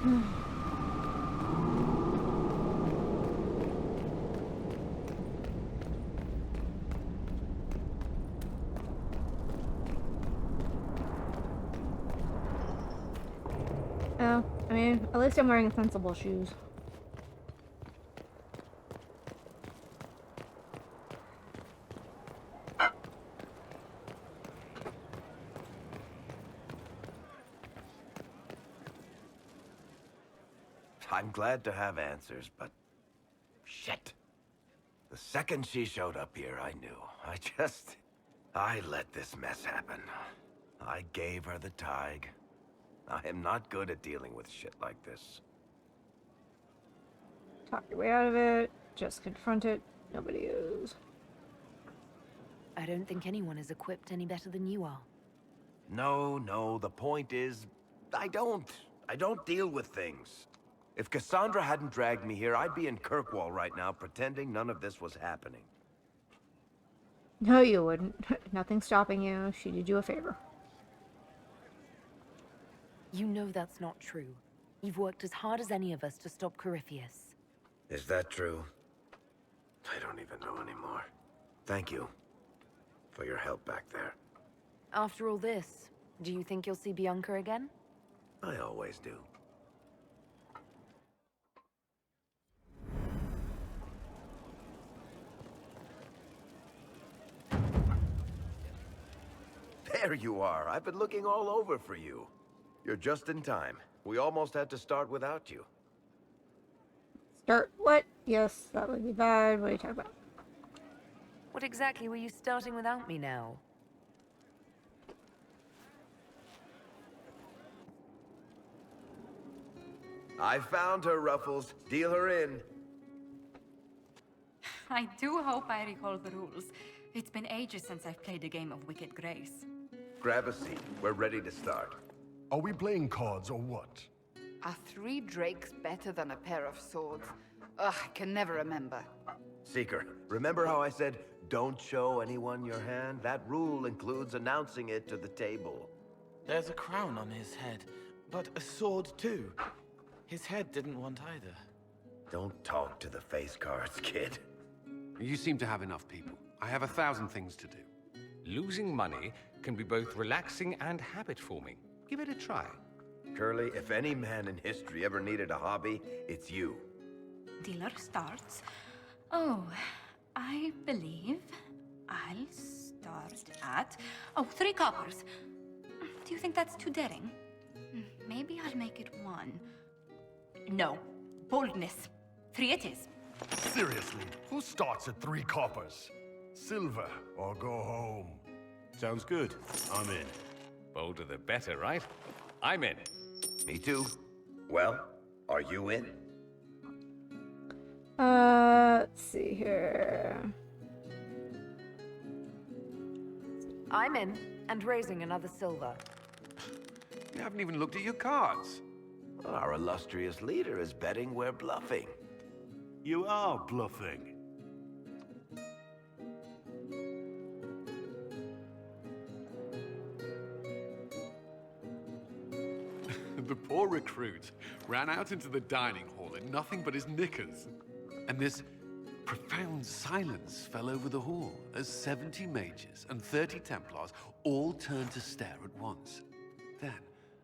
Oh, I mean, at least I'm wearing sensible shoes. I'm glad to have answers, but... shit. The second she showed up here, I knew. I let this mess happen. I gave her the tig. I am not good at dealing with shit like this. Talk your way out of it. Just confront it. Nobody is. I don't think anyone is equipped any better than you are. No, the point is... I don't deal with things. If Cassandra hadn't dragged me here, I'd be in Kirkwall right now pretending none of this was happening. No, you wouldn't. Nothing's stopping you. She did you a favor. You know that's not true. You've worked as hard as any of us to stop Corypheus. Is that true? I don't even know anymore. Thank you for your help back there. After all this, do you think you'll see Bianca again? I always do. There you are. I've been looking all over for you. You're just in time. We almost had to start without you. Start what? Yes, that would be bad. What are you talking about? What exactly were you starting without me now? I found her, Ruffles. Deal her in. I do hope I recall the rules. It's been ages since I've played a game of Wicked Grace. Grab a seat. We're ready to start. Are we playing cards or what? Are 3 drakes better than a pair of swords? Ugh, I can never remember. Seeker, remember how I said, don't show anyone your hand? That rule includes announcing it to the table. There's a crown on his head, but a sword too. His head didn't want either. Don't talk to the face cards, kid. You seem to have enough people. I have 1,000 things to do. Losing money can be both relaxing and habit-forming. Give it a try. Curly, if any man in history ever needed a hobby, it's you. Dealer starts. Oh, I believe I'll start at... Oh, 3 coppers. Do you think that's too daring? Maybe I'll make it 1. No. Boldness. 3 it is. Seriously, who starts at 3 coppers? Silver or go home. Sounds good. I'm in. Bolder the better, right? I'm in. Me too. Well, are you in? Let's see here. I'm in, and raising another silver. You haven't even looked at your cards. Well, our illustrious leader is betting we're bluffing. You are bluffing. The poor recruit ran out into the dining hall in nothing but his knickers. And this profound silence fell over the hall as 70 mages and 30 Templars all turned to stare at once. Then,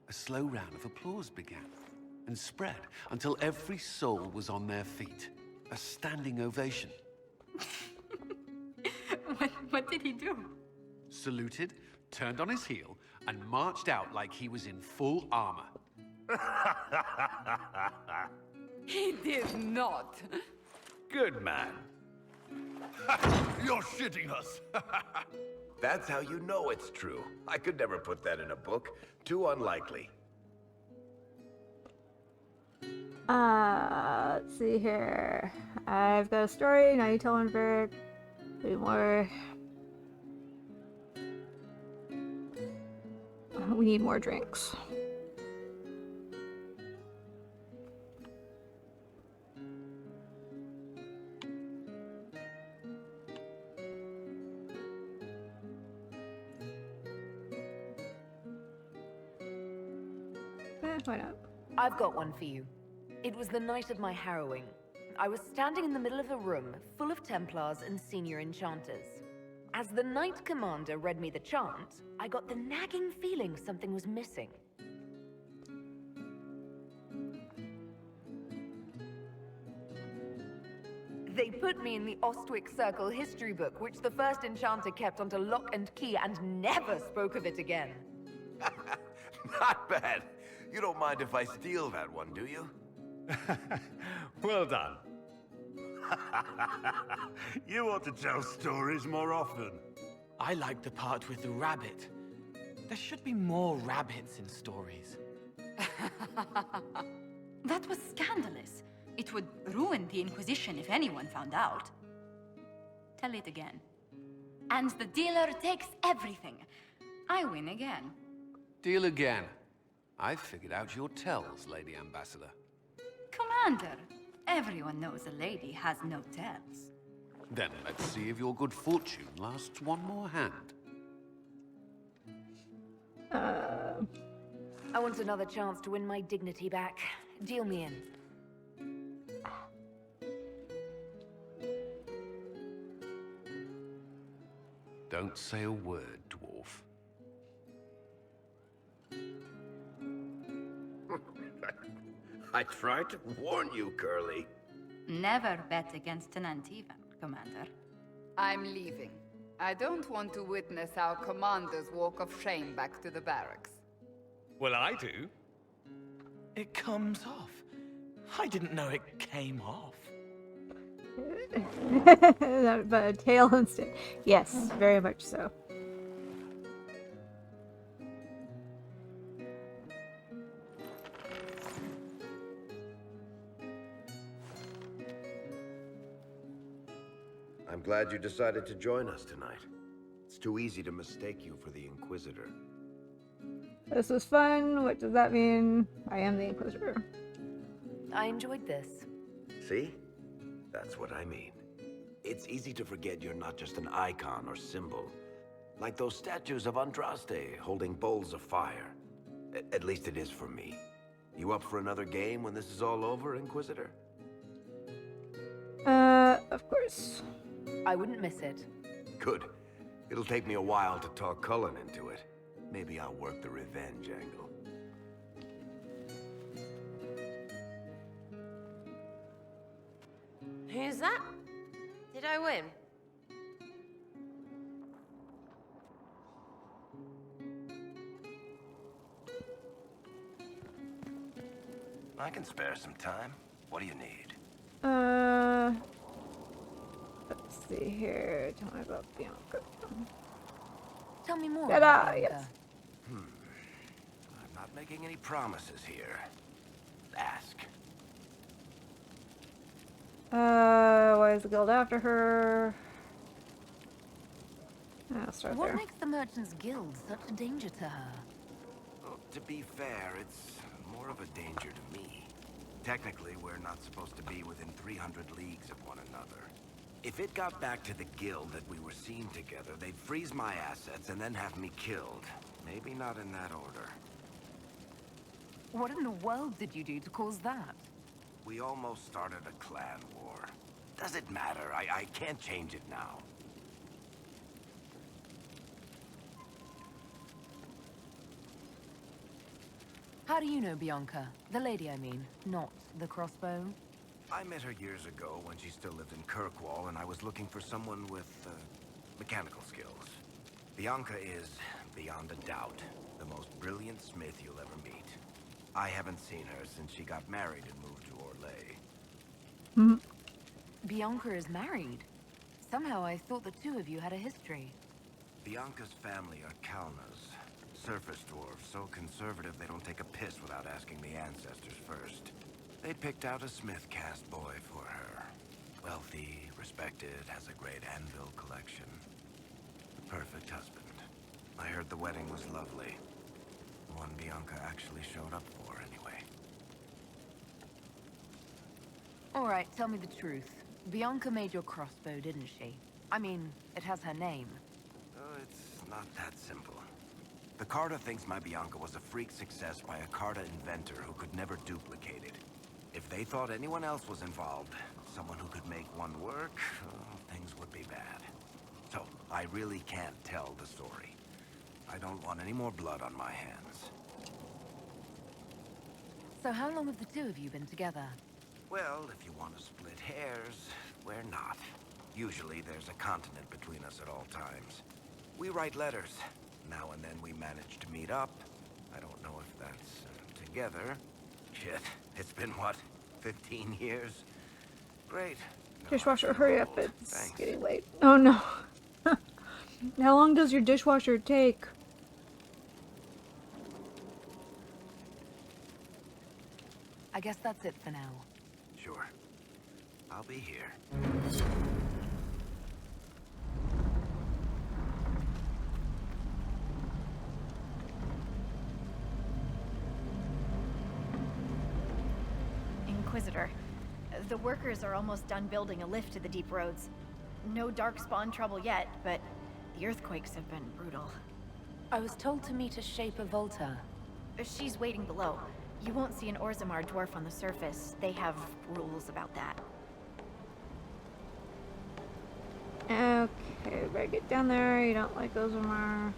a slow round of applause began and spread until every soul was on their feet. A standing ovation. What did he do? Saluted, turned on his heel, and marched out like he was in full armor. He did not. Good man. You're shitting us. That's how you know it's true. I could never put that in a book. Too unlikely. Let's see here. I've got a story, now you tell him, Vic. 3 more. We need more drinks. Why not? I've got one for you. It was the night of my harrowing. I was standing in the middle of a room full of Templars and senior enchanters. As the Knight Commander read me the chant, I got the nagging feeling something was missing. They put me in the Ostwick Circle history book, which the first enchanter kept under lock and key and never spoke of it again. Not bad. You don't mind if I steal that one, do you? Well done. You ought to tell stories more often. I like the part with the rabbit. There should be more rabbits in stories. That was scandalous. It would ruin the Inquisition if anyone found out. Tell it again. And the dealer takes everything. I win again. Deal again. I've figured out your tells, Lady Ambassador. Commander, everyone knows a lady has no tells. Then let's see if your good fortune lasts one more hand. I want another chance to win my dignity back. Deal me in. Don't say a word, dwarf. I tried to warn you, Curly. Never bet against an Antivan, Commander. I'm leaving. I don't want to witness our commander's walk of shame back to the barracks. Well, I do. It comes off. I didn't know it came off. But a tail instead. Yes, very much so. I'm glad you decided to join us tonight. It's too easy to mistake you for the Inquisitor. This was fun. What does that mean? I am the Inquisitor. I enjoyed this. See? That's what I mean. It's easy to forget you're not just an icon or symbol. Like those statues of Andraste holding bowls of fire. At least it is for me. You up for another game when this is all over, Inquisitor? Of course. I wouldn't miss it. Good. It'll take me a while to talk Cullen into it. Maybe I'll work the revenge angle. Who's that? Did I win? I can spare some time. What do you need? Let's see here. Tell me about Bianca. Tell me more. Yes. I'm not making any promises here. Ask. Why is the guild after her? I'll start What there. makes the Merchants Guild such a danger to her? Well, to be fair, it's more of a danger to me. Technically, we're not supposed to be within 300 leagues of one another. If it got back to the guild that we were seen together, they'd freeze my assets and then have me killed. Maybe not in that order. What in the world did you do to cause that? We almost started a clan war. Does it matter? I can't change it now. How do you know Bianca? The lady, I mean, not the crossbow. I met her years ago when she still lived in Kirkwall, and I was looking for someone with mechanical skills. Bianca is, beyond a doubt, the most brilliant smith you'll ever meet. I haven't seen her since she got married and moved to Orlais. Bianca is married. Somehow I thought the two of you had a history. Bianca's family are Kalnas. Surface dwarves, so conservative they don't take a piss without asking the ancestors first. They picked out a smith caste boy for her. Wealthy, respected, has a great anvil collection. The perfect husband. I heard the wedding was lovely. The one Bianca actually showed up for, anyway. All right, tell me the truth. Bianca made your crossbow, didn't she? I mean, it has her name. Oh, it's not that simple. The Carta thinks my Bianca was a freak success by a Carta inventor who could never duplicate it. If they thought anyone else was involved, someone who could make one work, things would be bad. So, I really can't tell the story. I don't want any more blood on my hands. So how long have the two of you been together? Well, if you want to split hairs, we're not. Usually there's a continent between us at all times. We write letters. Now and then we manage to meet up. I don't know if that's together. Shit, it's been what, 15 years? Great. Dishwasher, hurry up, it's getting late. Oh no. How long does your dishwasher take? I guess that's it for now. Sure. I'll be here. Inquisitor, the workers are almost done building a lift to the deep roads. No darkspawn trouble yet, but the earthquakes have been brutal. I was told to meet a Shaper Volta. She's waiting below. You won't see an Orzammar dwarf on the surface. They have rules about that. Okay, better get down there. You don't like Orzammar.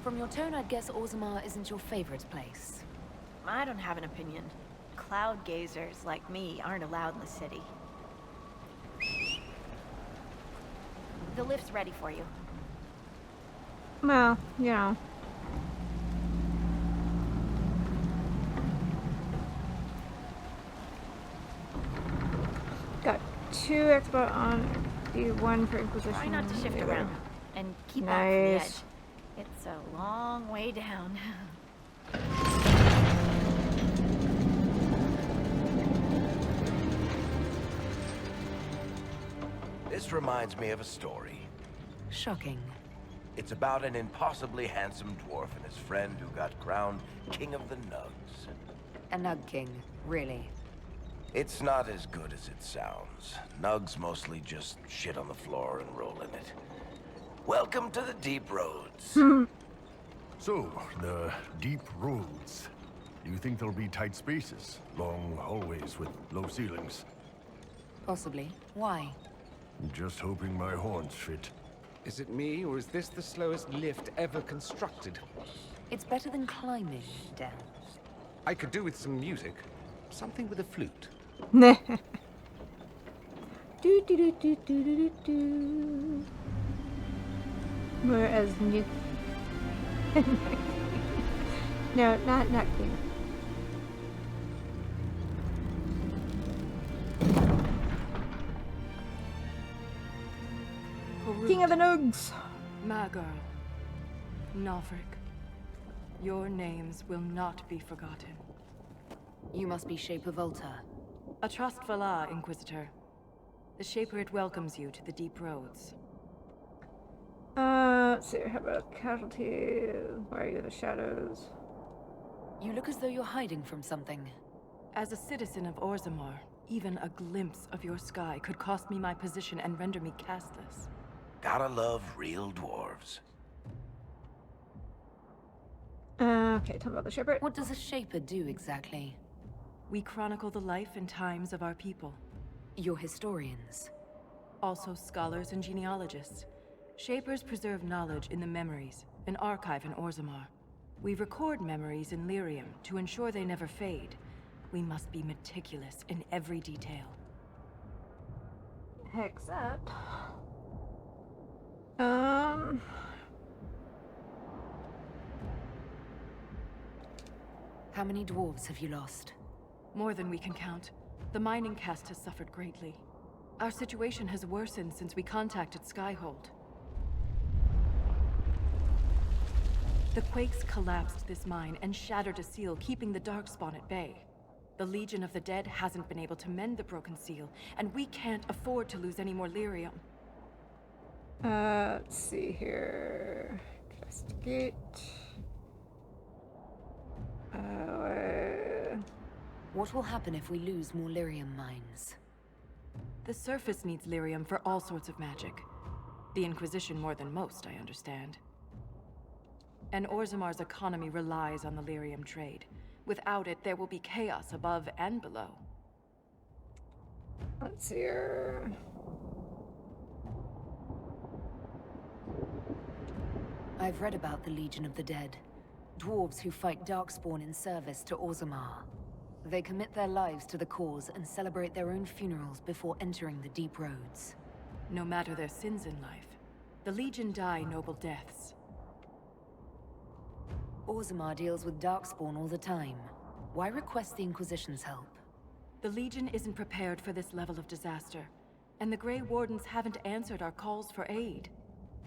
From your tone, I'd guess Orzammar isn't your favorite place. I don't have an opinion. Cloud gazers like me aren't allowed in the city. The lift's ready for you. Well, you know. Got 2 expert on D1 for Inquisition. Try not to shift around and keep back from the edge. It's a long way down. This reminds me of a story. Shocking. It's about an impossibly handsome dwarf and his friend who got crowned King of the Nugs. A Nug King, really? It's not as good as it sounds. Nugs mostly just shit on the floor and roll in it. Welcome to the deep roads. So, the deep roads. Do you think there'll be tight spaces? Long hallways with low ceilings? Possibly. Why? Just hoping my horns fit. Is it me, or is this the slowest lift ever constructed? It's better than climbing, Dan. I could do with some music. Something with a flute. Do do do do do do do. Whereas new. No, not King. King of the Nugs. Magirl, Novrik, your names will not be forgotten. You must be Shaper Volta. A trust Vala, Inquisitor. The Shaperate welcomes you to the deep roads. Let's see, how about casualty? Where are you, the shadows? You look as though you're hiding from something. As a citizen of Orzammar, even a glimpse of your sky could cost me my position and render me castless. Gotta love real dwarves. Okay, tell me about the Shaperate. What does a Shaper do exactly? We chronicle the life and times of our people. You're historians. Also scholars and genealogists. Shapers preserve knowledge in the memories, an archive in Orzammar. We record memories in Lyrium to ensure they never fade. We must be meticulous in every detail. Except... How many dwarves have you lost? More than we can count. The mining caste has suffered greatly. Our situation has worsened since we contacted Skyhold. The quakes collapsed this mine and shattered a seal, keeping the Darkspawn at bay. The Legion of the Dead hasn't been able to mend the broken seal, and we can't afford to lose any more lyrium. Let's see here. Investigate. What will happen if we lose more lyrium mines? The surface needs lyrium for all sorts of magic. The Inquisition more than most, I understand. and Orzamar's economy relies on the lyrium trade. Without it, there will be chaos above and below. Let's see here. I've read about the Legion of the Dead. Dwarves who fight Darkspawn in service to Orzammar. They commit their lives to the cause and celebrate their own funerals before entering the Deep Roads. No matter their sins in life, the Legion die noble deaths. Orzammar deals with Darkspawn all the time. Why request the Inquisition's help? The Legion isn't prepared for this level of disaster, and the Grey Wardens haven't answered our calls for aid.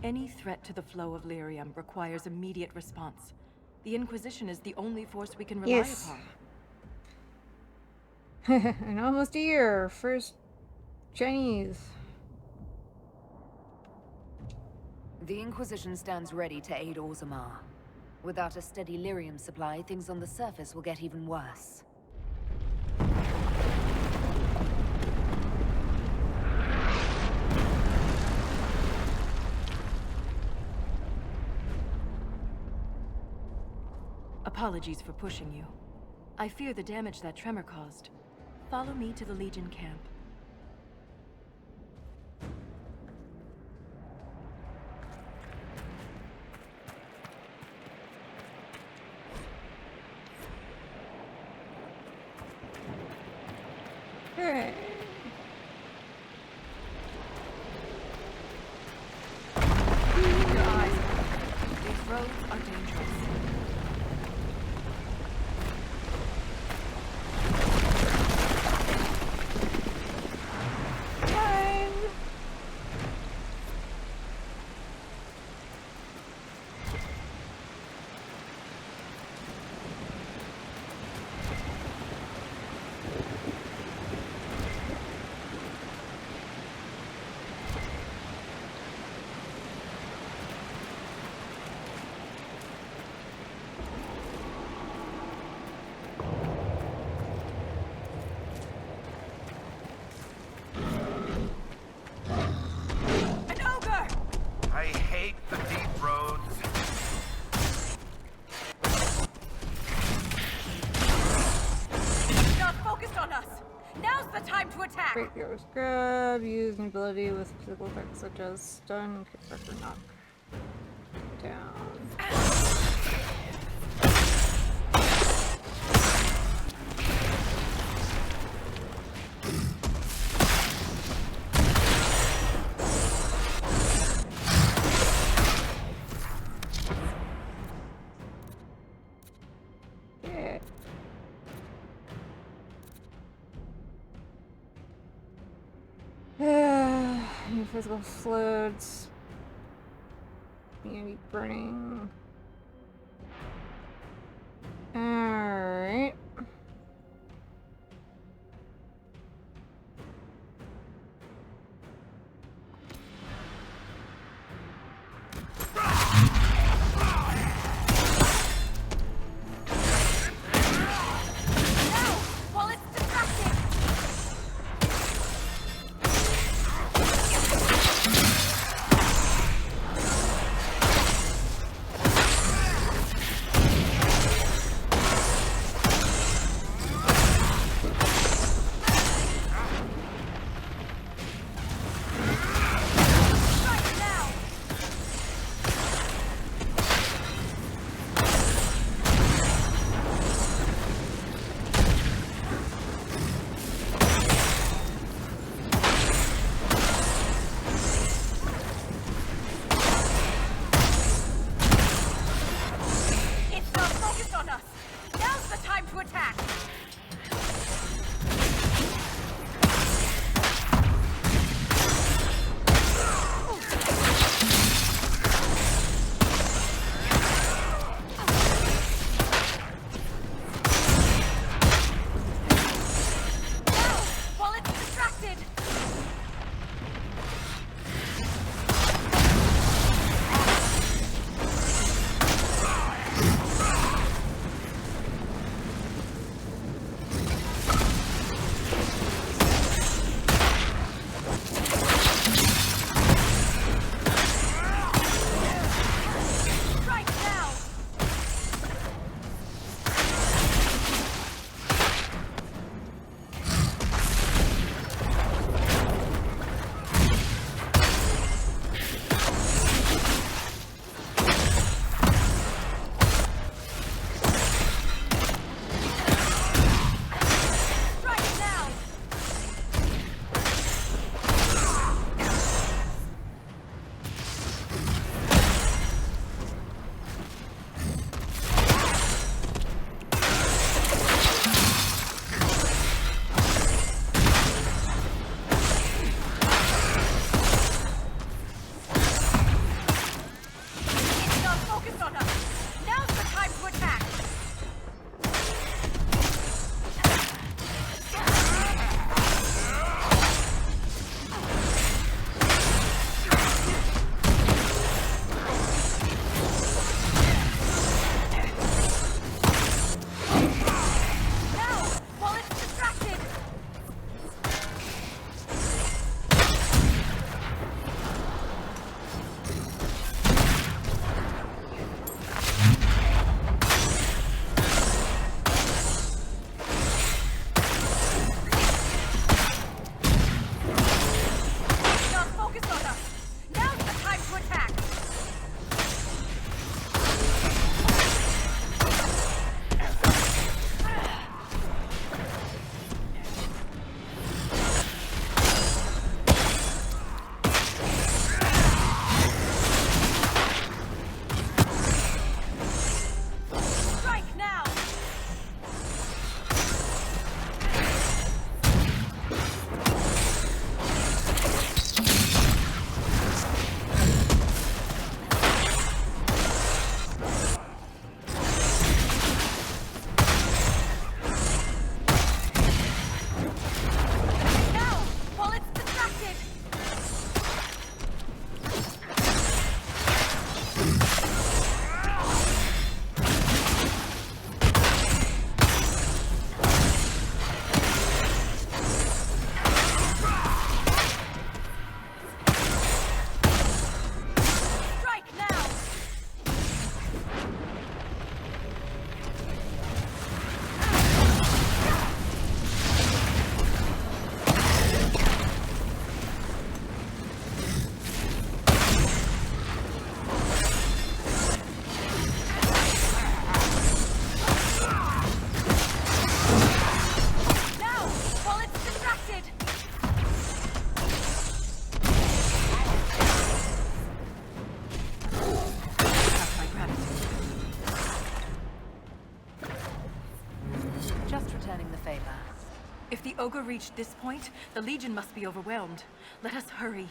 Any threat to the flow of lyrium requires immediate response. The Inquisition is the only force we can rely upon. In almost a year, first Chinese. The Inquisition stands ready to aid Orzammar. Without a steady lyrium supply, things on the surface will get even worse. Apologies for pushing you. I fear the damage that tremor caused. Follow me to the Legion camp. Hey. Keep your eyes open. These roads are dangerous. I hate the deep roads. Not focused on us. Now's the time to attack. Break yours. Grab. Use an ability with physical effects such as stun, kickback, or knock. Down. Any physical fluids. Maybe burning. Alright. Now, while it's distracted! That's my gratitude. Just returning the favor. If the ogre reached this point, the Legion must be overwhelmed. Let us hurry.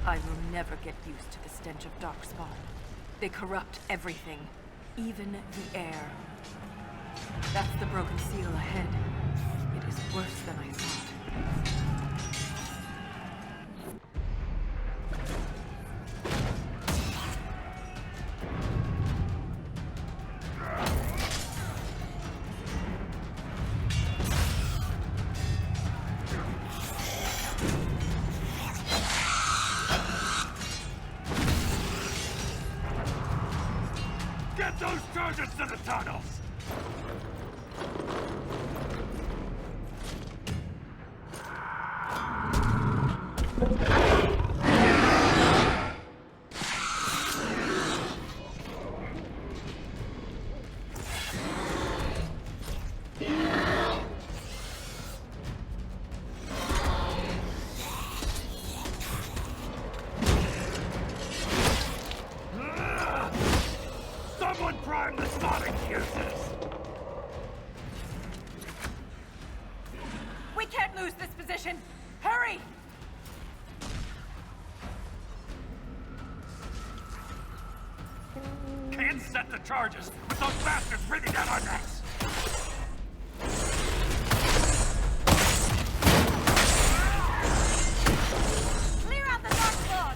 I will never get used to the stench of Darkspawn. They corrupt everything, even the air. That's the broken seal ahead. It is worse than I thought. Get those charges to the tunnels! Someone prime the sonic fuses! We can't lose this position! Hurry! Can't set the charges with those bastards breathing down our necks! Clear out the Darkspawn!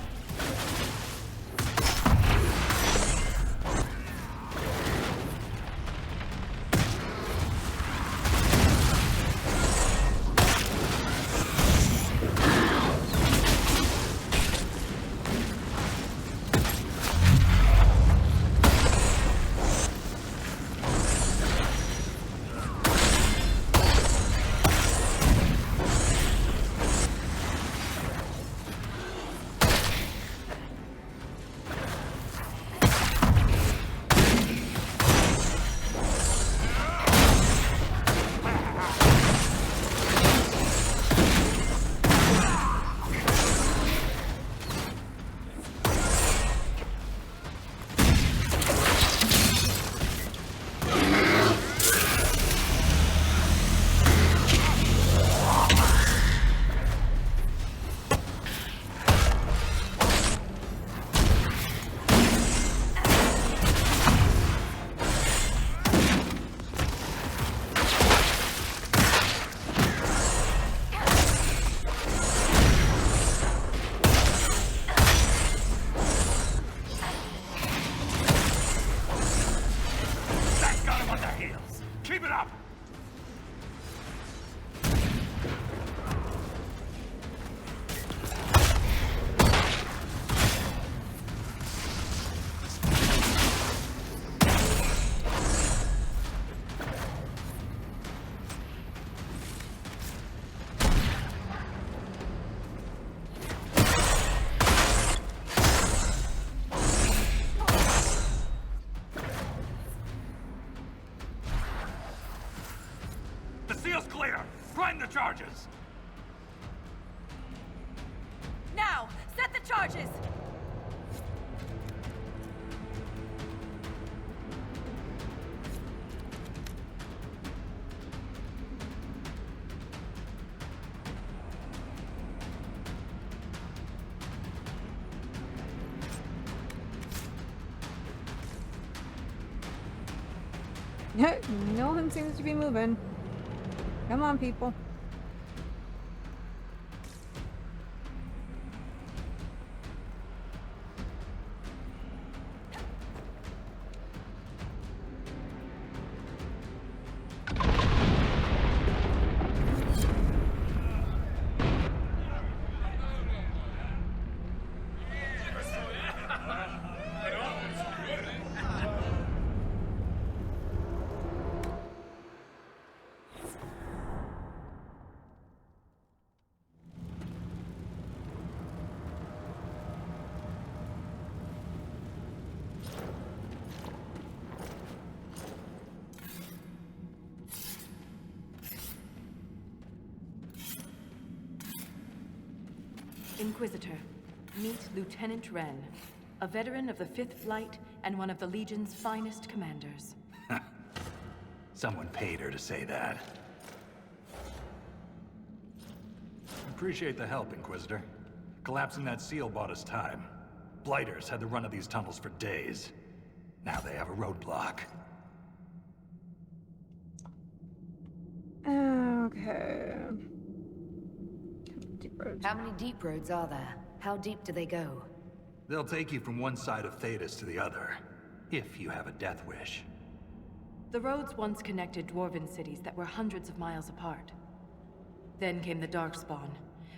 Keep it up! The seal's clear! Prime the charges! Now, set the charges! No one seems to be moving. Come on, people. Inquisitor, meet Lieutenant Wren, a veteran of the 5th Flight and one of the Legion's finest commanders. Someone paid her to say that. Appreciate the help, Inquisitor. Collapsing that seal bought us time. Blighters had the run of these tunnels for days. Now they have a roadblock. Okay. Deep roads. How many deep roads are there? How deep do they go? They'll take you from one side of Thetis to the other, if you have a death wish. The roads once connected dwarven cities that were hundreds of miles apart. Then came the Darkspawn.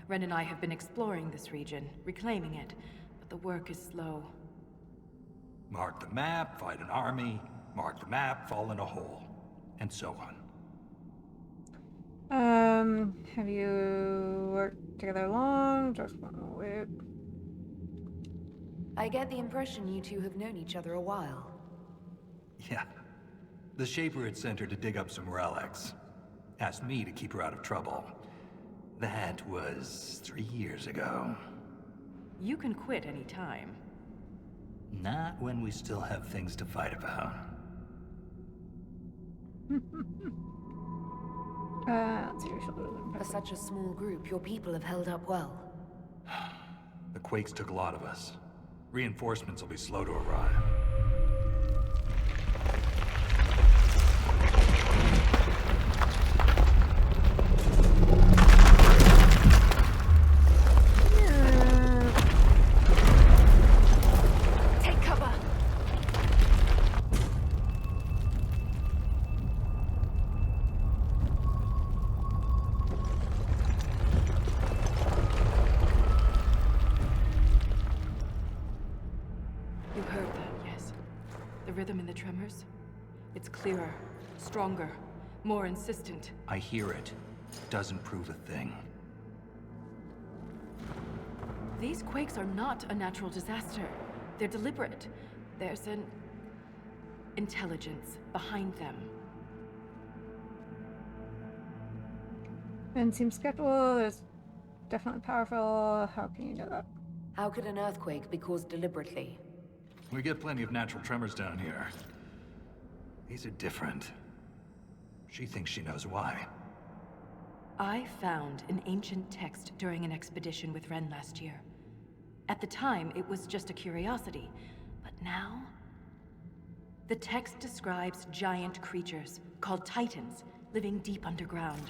Ren and I have been exploring this region, reclaiming it, but the work is slow. Mark the map, fight an army. Mark the map, fall in a hole. And so on. Have you worked together long? Just want to wait. I get the impression you two have known each other a while. Yeah. The Shaper had sent her to dig up some relics. Asked me to keep her out of trouble. That was 3 years ago. You can quit any time. Not when we still have things to fight about. Let's see, we shall do For such a small group, your people have held up well. The Quakes took a lot of us. Reinforcements will be slow to arrive. Take cover! You heard that, yes? The rhythm in the tremors? It's clearer, stronger, more insistent. I hear it. Doesn't prove a thing. These quakes are not a natural disaster. They're deliberate. There's an intelligence behind them. And seems skeptical. There's definitely powerful. How can you know that? How could an earthquake be caused deliberately? We get plenty of natural tremors down here. These are different. She thinks she knows why. I found an ancient text during an expedition with Ren last year. At the time, it was just a curiosity. But now? The text describes giant creatures, called Titans, living deep underground.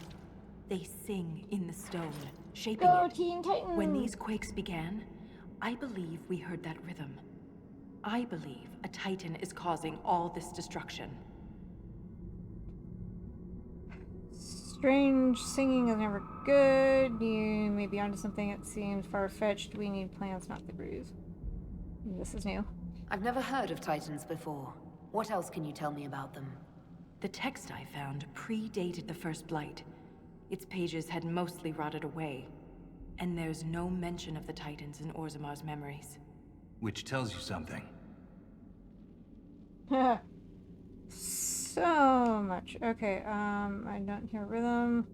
They sing in the stone, shaping Go, it. Teen Titans! When these quakes began, I believe we heard that rhythm. I believe a Titan is causing all this destruction. Strange singing is never good. You may be onto something that seems far-fetched. We need plans, not theories. This is new. I've never heard of Titans before. What else can you tell me about them? The text I found predated the First Blight. Its pages had mostly rotted away. And there's no mention of the Titans in Orzamar's memories. Which tells you something. So much. Okay, I don't hear rhythm.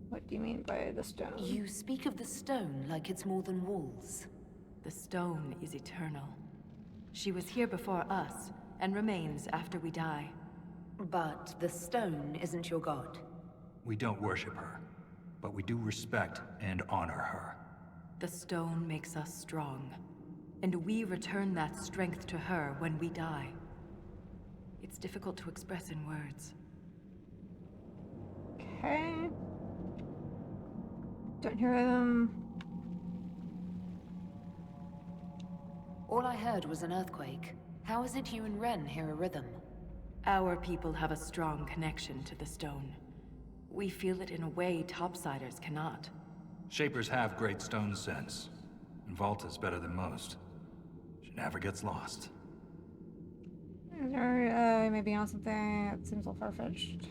What do you mean by the stone? You speak of the stone like it's more than walls. The stone is eternal. She was here before us, and remains after we die. But the stone isn't your god. We don't worship her, but we do respect and honor her. The stone makes us strong, and we return that strength to her when we die. It's difficult to express in words. Okay. Don't hear rhythm. All I heard was an earthquake. How is it you and Ren hear a rhythm? Our people have a strong connection to the stone. We feel it in a way topsiders cannot. Shapers have great stone sense. And Volta's better than most. She never gets lost. I may be on something that seems a little far-fetched.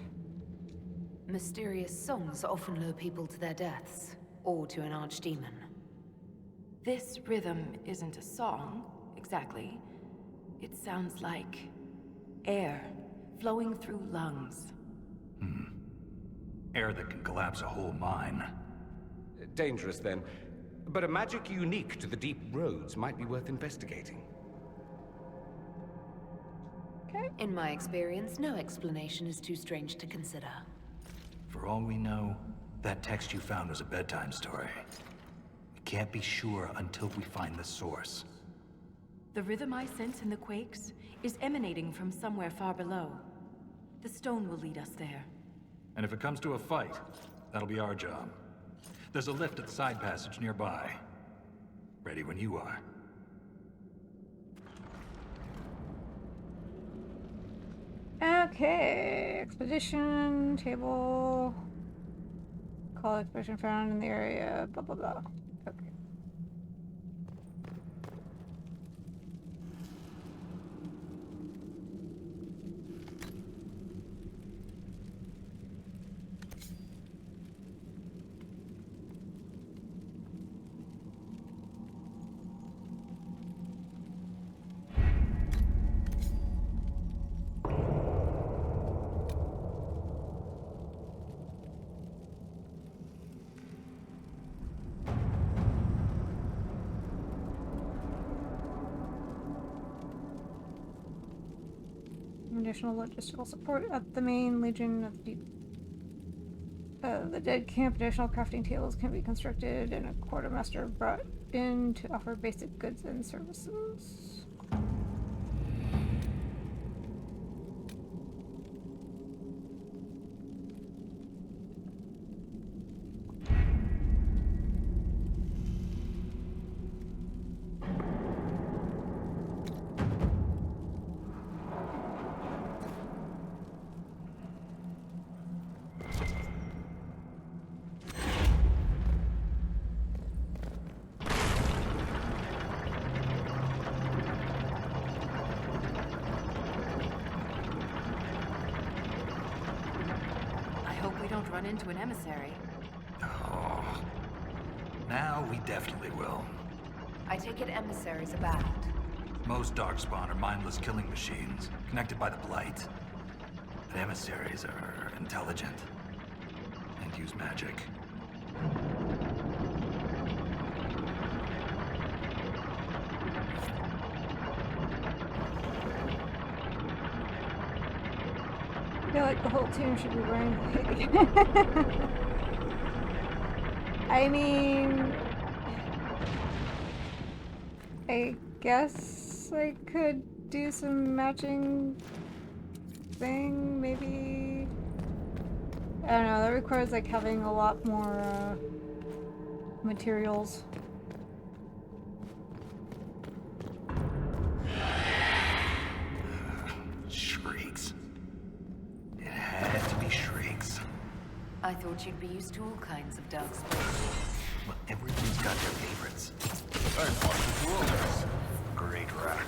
Mysterious songs often lure people to their deaths, or to an archdemon. This rhythm isn't a song, exactly. It sounds like air flowing through lungs. Air that can collapse a whole mine. Dangerous, then. But a magic unique to the deep roads might be worth investigating. In my experience, no explanation is too strange to consider. For all we know, that text you found was a bedtime story. We can't be sure until we find the source. The rhythm I sense in the quakes is emanating from somewhere far below. The stone will lead us there. And if it comes to a fight, that'll be our job. There's a lift at the side passage nearby. Ready when you are. Okay, expedition table. Call expedition found in the area. Blah blah blah. Okay. Additional logistical support at the main Legion of the Dead Camp. Additional crafting tables can be constructed and a quartermaster brought in to offer basic goods and services. Run into an emissary. Oh. Now we definitely will. I take it emissaries abound. Most Darkspawn are mindless killing machines, connected by the Blight. But emissaries are intelligent and use magic. I feel like the whole team should be wearing I mean, I guess I could do some matching thing, maybe. I don't know, that requires like having a lot more materials. Shrieks. It had to be shrieks. I thought you'd be used to all kinds of darkspawn. But everyone's got their favorites. And watch the world. Great rack.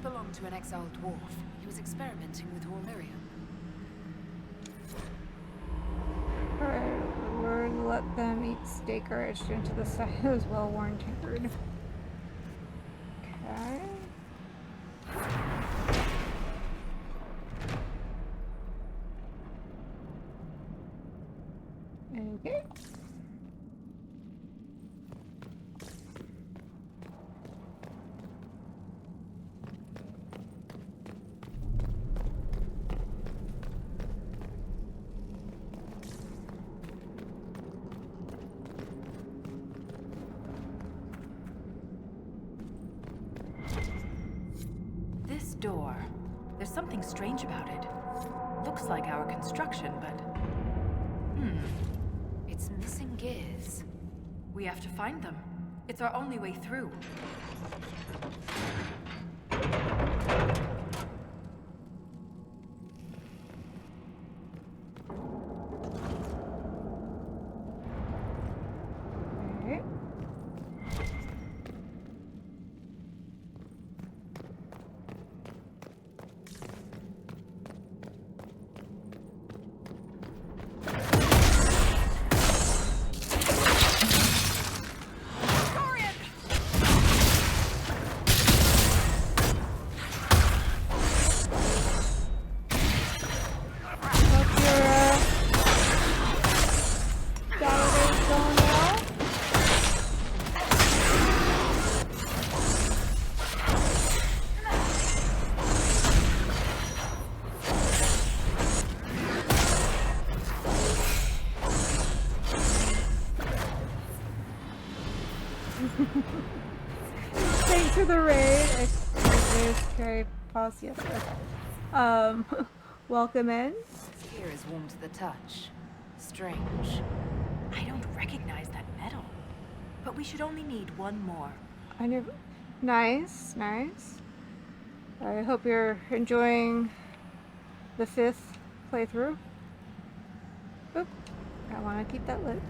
Belonged to an exiled dwarf. He was experimenting with Warmirium. Alright, we're gonna let them eat steak or etched into the side as well-worn tankard. Okay. Okay. something strange about it. Looks like our construction, but... It's missing gears. We have to find them. It's our only way through. Thanks for the raid. Okay, pause. Yes. Okay. Welcome in. Here is warm to the touch. Strange. I don't recognize that metal. But we should only need one more. I never. Nice, nice. I hope you're enjoying the 5th playthrough. Oop. I want to keep that lit.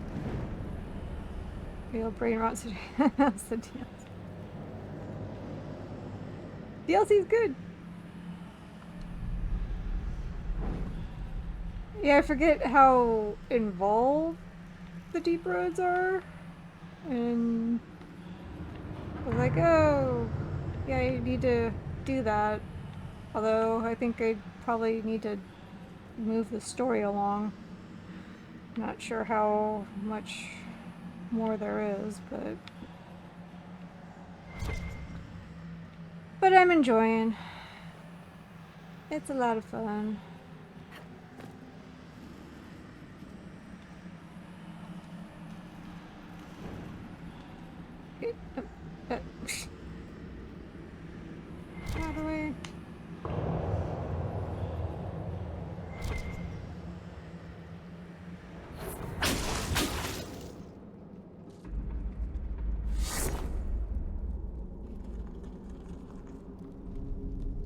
Real brain rot today. That's the DLC. DLC's good. Yeah, I forget how involved the deep roads are. And I was like, oh, yeah, you need to do that. Although I think I probably need to move the story along. Not sure how much more there is, but I'm enjoying. It's a lot of fun. How do I...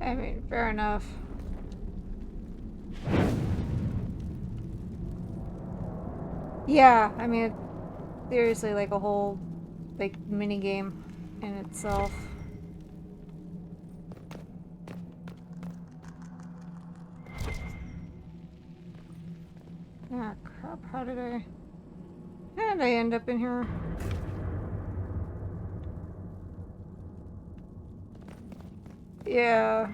I mean, fair enough. Yeah, I mean, it's seriously like a whole, like, mini game in itself. Ah, crap, how did I end up in here? Yeah.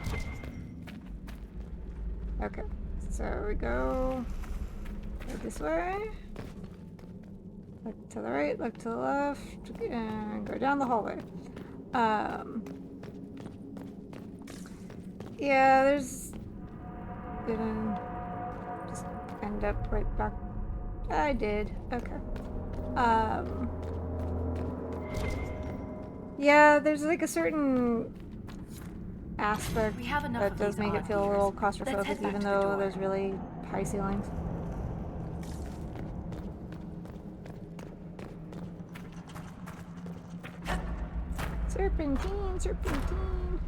Okay, so we go this way. Look to the right, look to the left, and go down the hallway. Yeah, there's gonna just end up right back. I did. Okay. Yeah, there's like a certain aspect that does make it feel a little claustrophobic, even though there's really high ceilings. Serpentine, serpentine.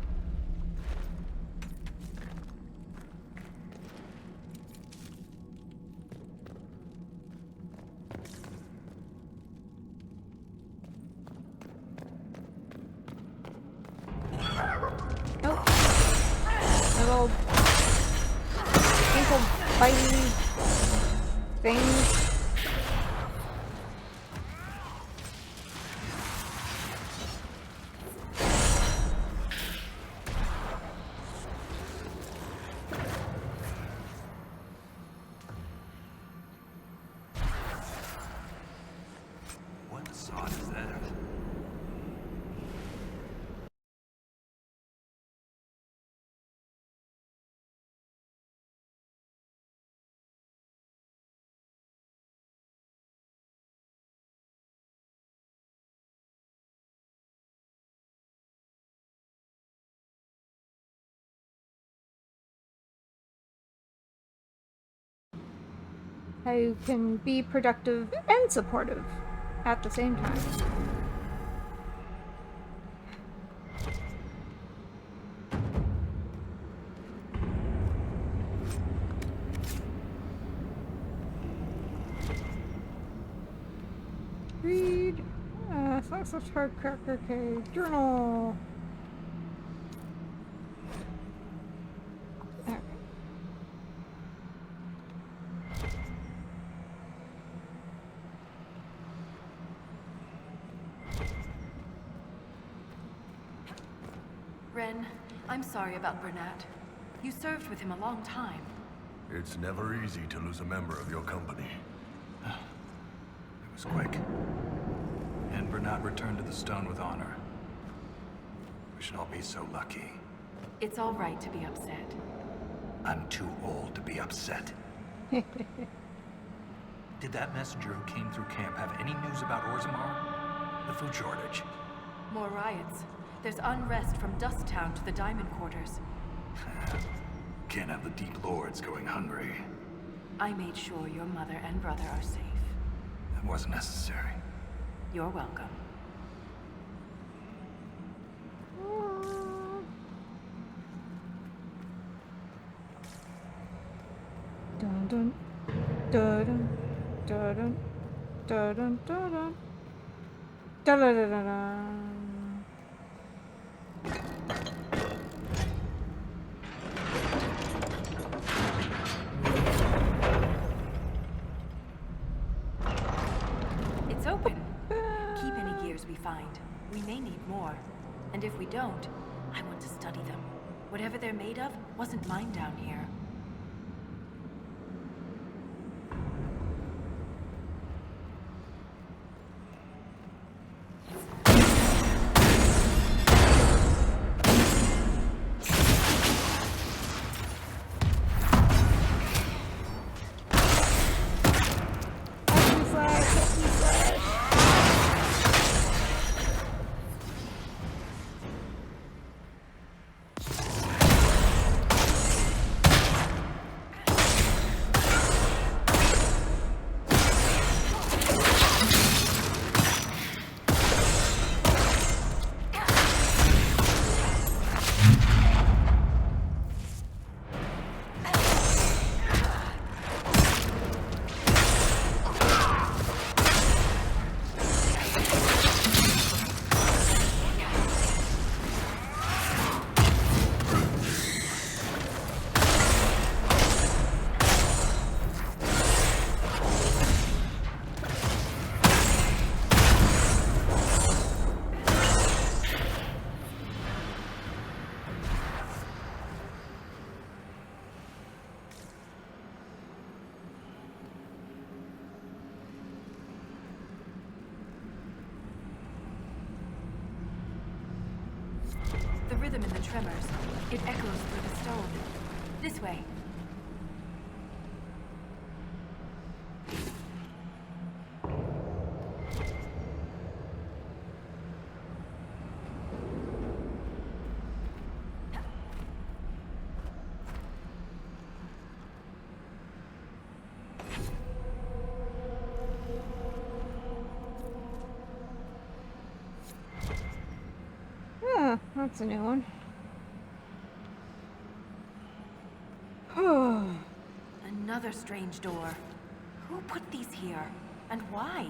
Little ankle bitey things. how you can be productive and supportive at the same time. Read. Such hard cracker cave. Journal. Okay. Ren, I'm sorry about Bernat. You served with him a long time. It's never easy to lose a member of your company. It was quick. And Bernat returned to the stone with honor. We should all be so lucky. It's all right to be upset. I'm too old to be upset. Did that messenger who came through camp have any news about Orzammar? The food shortage? More riots. There's unrest from Dust Town to the Diamond Quarters. Can't have the Deep Lords going hungry. I made sure your mother and brother are safe. That wasn't necessary. You're welcome. Dun dun dun dun dun dun dun dun dun dun dun dun. It's open. Keep any gears we find. We may need more. And if we don't, I want to study them. Whatever they're made of wasn't mine down here. The rhythm in the tremors. It echoes through the stone. This way. That's a new one. Another strange door. Who put these here? And why?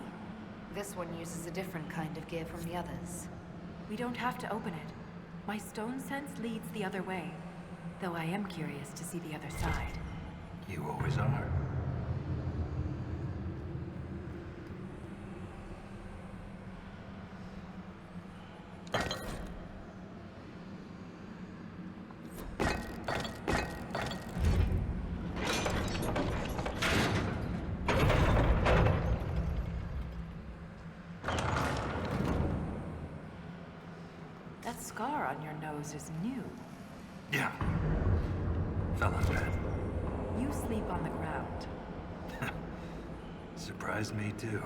This one uses a different kind of gear from the others. We don't have to open it. My stone sense leads the other way. Though I am curious to see the other side. You always are. That scar on your nose is new. Yeah. Fell on bed. You sleep on the ground. Surprised me too.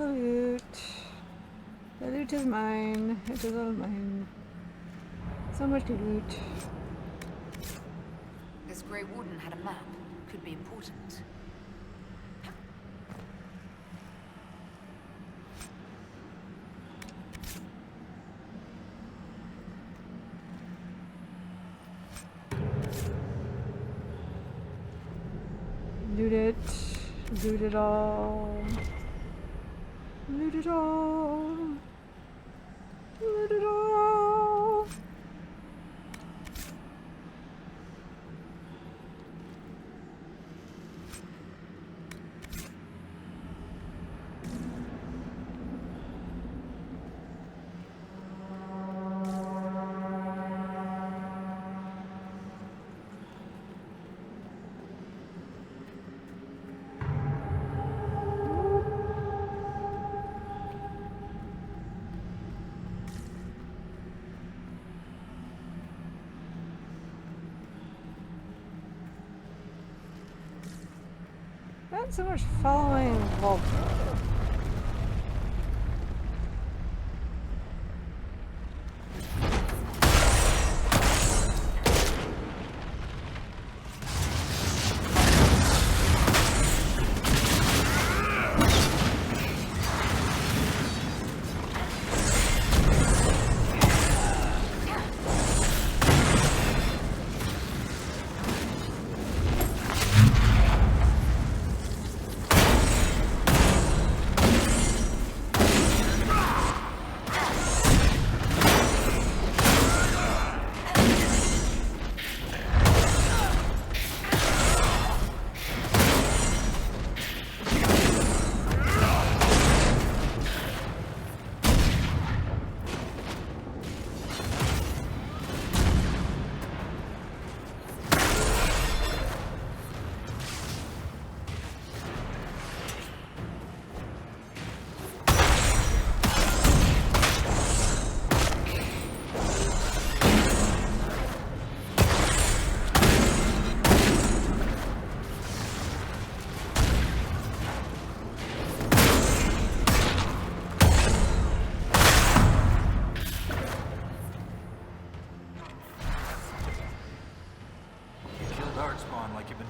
the loot. The loot is mine. It is all mine. So much to loot. This Grey Warden had a map. Could be important. Loot it. Loot it all. Loot it all. Loot it all. Not so much following Volta.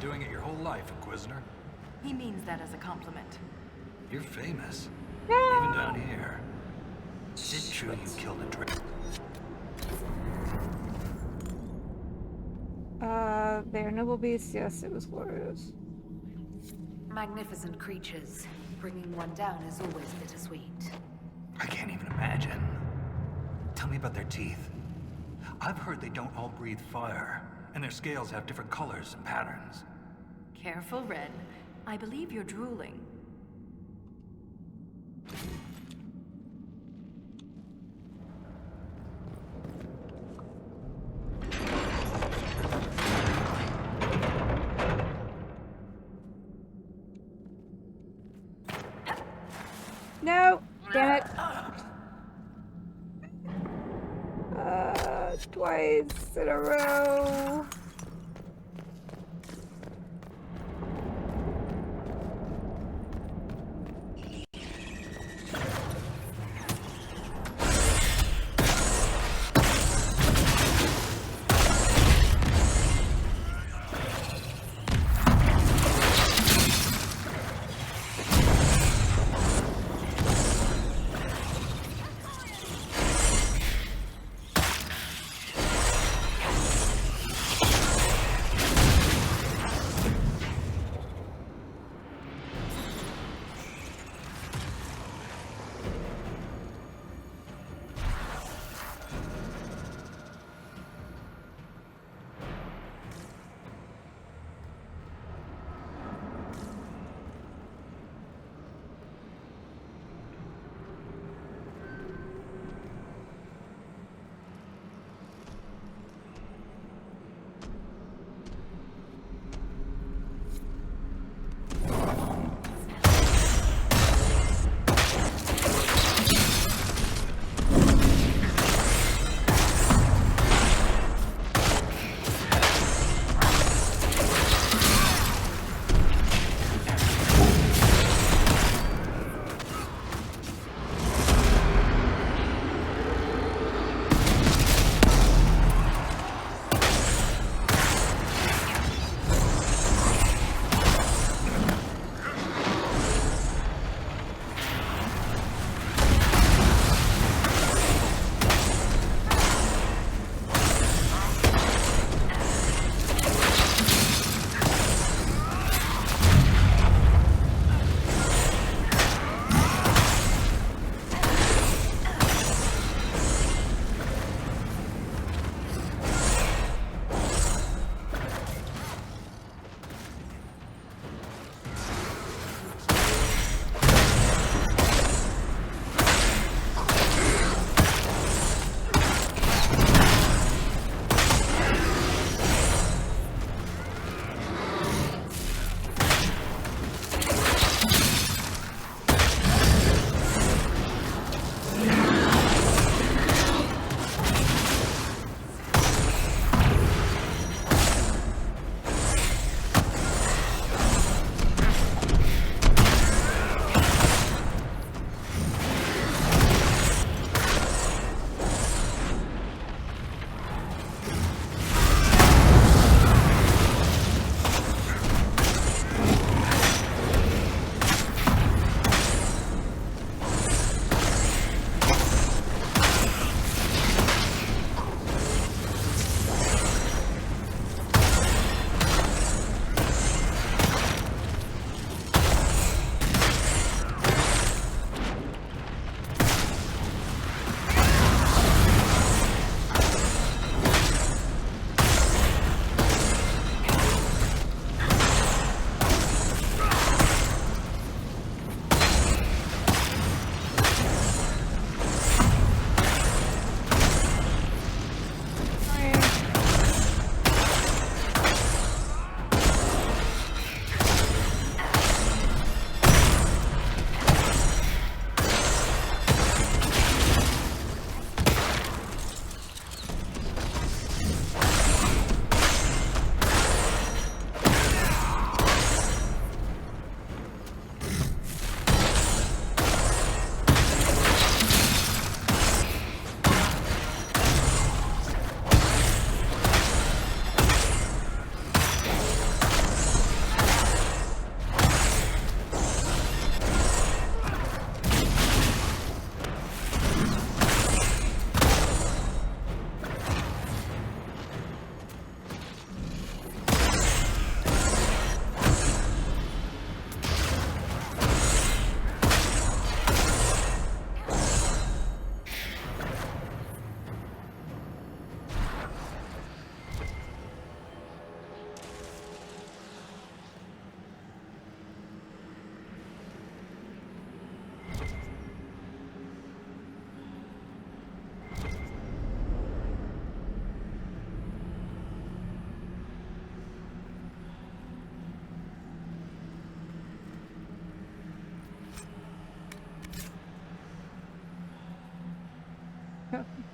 Doing it your whole life, Inquisitor. He means that as a compliment. You're famous. Even down here. Is it true you killed a dragon? They're noble beasts. Yes, it was glorious. Magnificent creatures. Bringing one down is always bittersweet. I can't even imagine. Tell me about their teeth. I've heard they don't all breathe fire, and their scales have different colors and patterns. Careful, Ren. I believe you're drooling. No! Damn it! Twice in a row.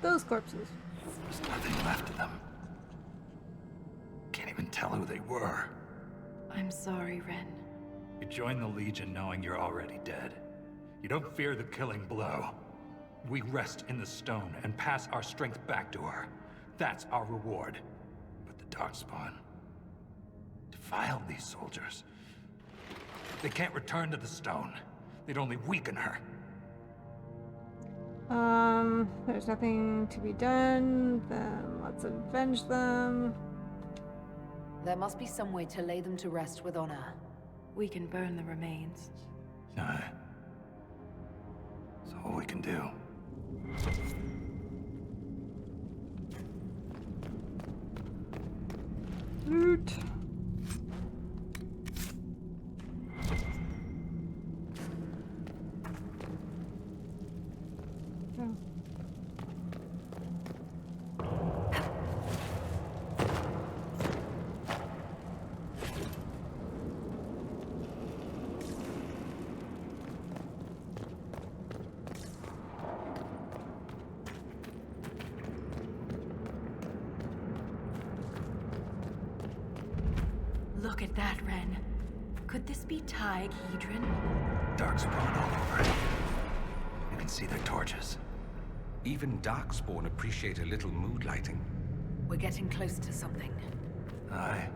those corpses. There's nothing left of them. Can't even tell who they were. I'm sorry, Ren. You join the Legion knowing you're already dead. You don't fear the killing blow. We rest in the stone and pass our strength back to her. That's our reward. But the Darkspawn defiled these soldiers. They can't return to the stone. They'd only weaken her. There's nothing to be done. Then let's avenge them. There must be some way to lay them to rest with honor. We can burn the remains. Aye. That's all we can do. Loot. Look at that, Ren. Could this be Hedron? Darkspawn all over it. You can see their torches. Even Darkspawn appreciate a little mood lighting. We're getting close to something. Aye.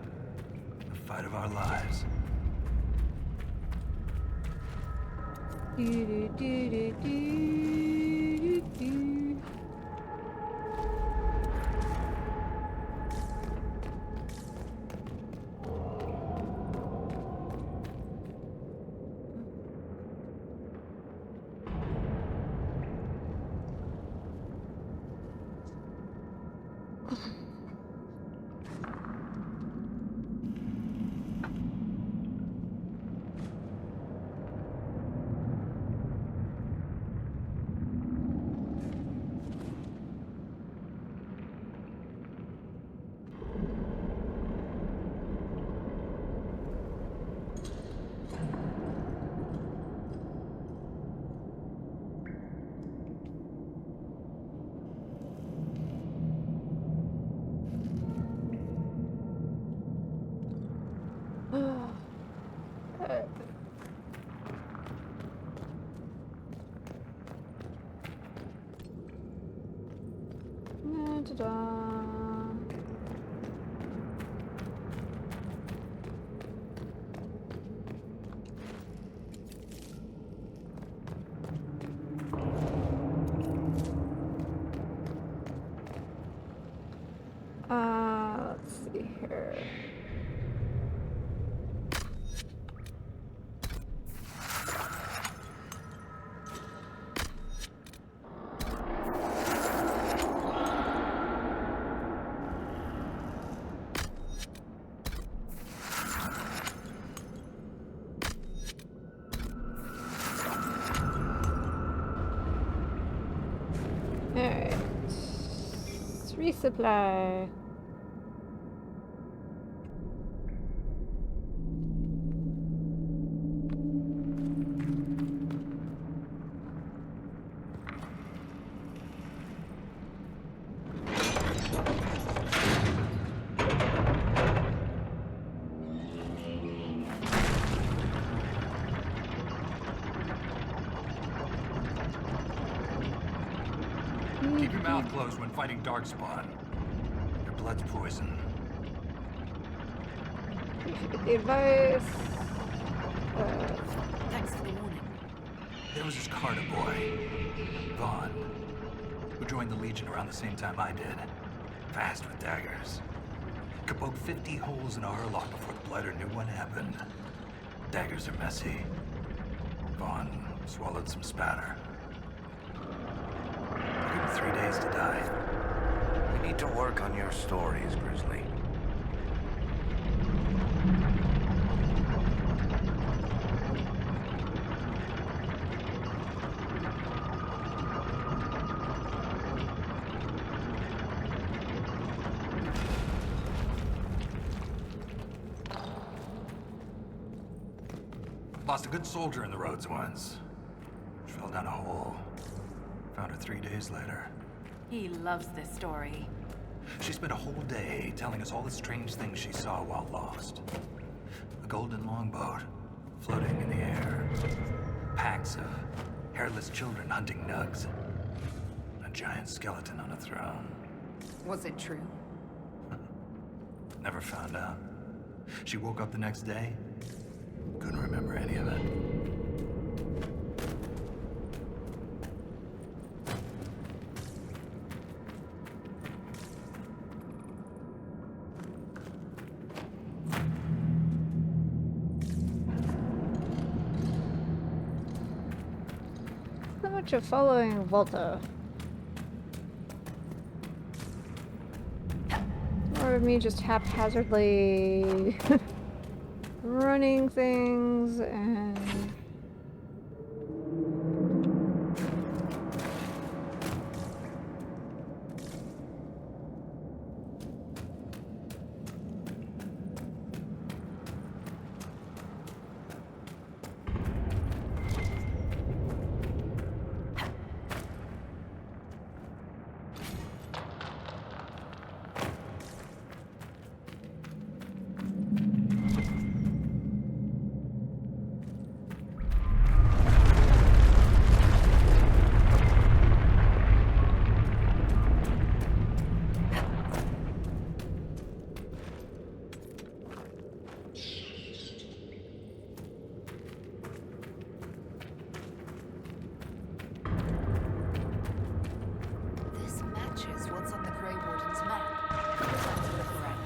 The fight of our lives. Let's see here. Alright. Resupply. Keep your mouth closed when fighting Darkspawn. Your blood's poison. Appreciate the advice. Thanks for the warning. There was this Carter boy, Vaughn, who joined the Legion around the same time I did. Fast with daggers. Could poke 50 holes in a Hurlock before the Blighter knew what happened. Daggers are messy. Vaughn swallowed some spatter. Took him 3 days to die. We need to work on your stories, Grizzly. Lost a good soldier in the roads once. She fell down a hole. Found her 3 days later. He loves this story. She spent a whole day telling us all the strange things she saw while lost. A golden longboat floating in the air. Packs of hairless children hunting nugs. A giant skeleton on a throne. Was it true? Never found out. She woke up the next day, couldn't remember any of it. So much of following Volta. Or me just haphazardly running things and This matches what's on the Grey Warden's map. Time to look around.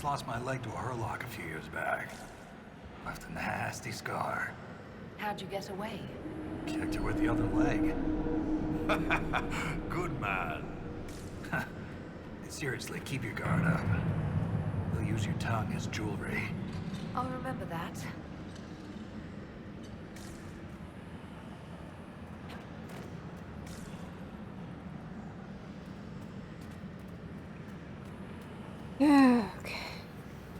Lost my leg to a hurlock a few years back. Left a nasty scar. How'd you get away? Kicked her with the other leg. Good man. Seriously, keep your guard up. They'll use your tongue as jewelry. I'll remember that. Okay.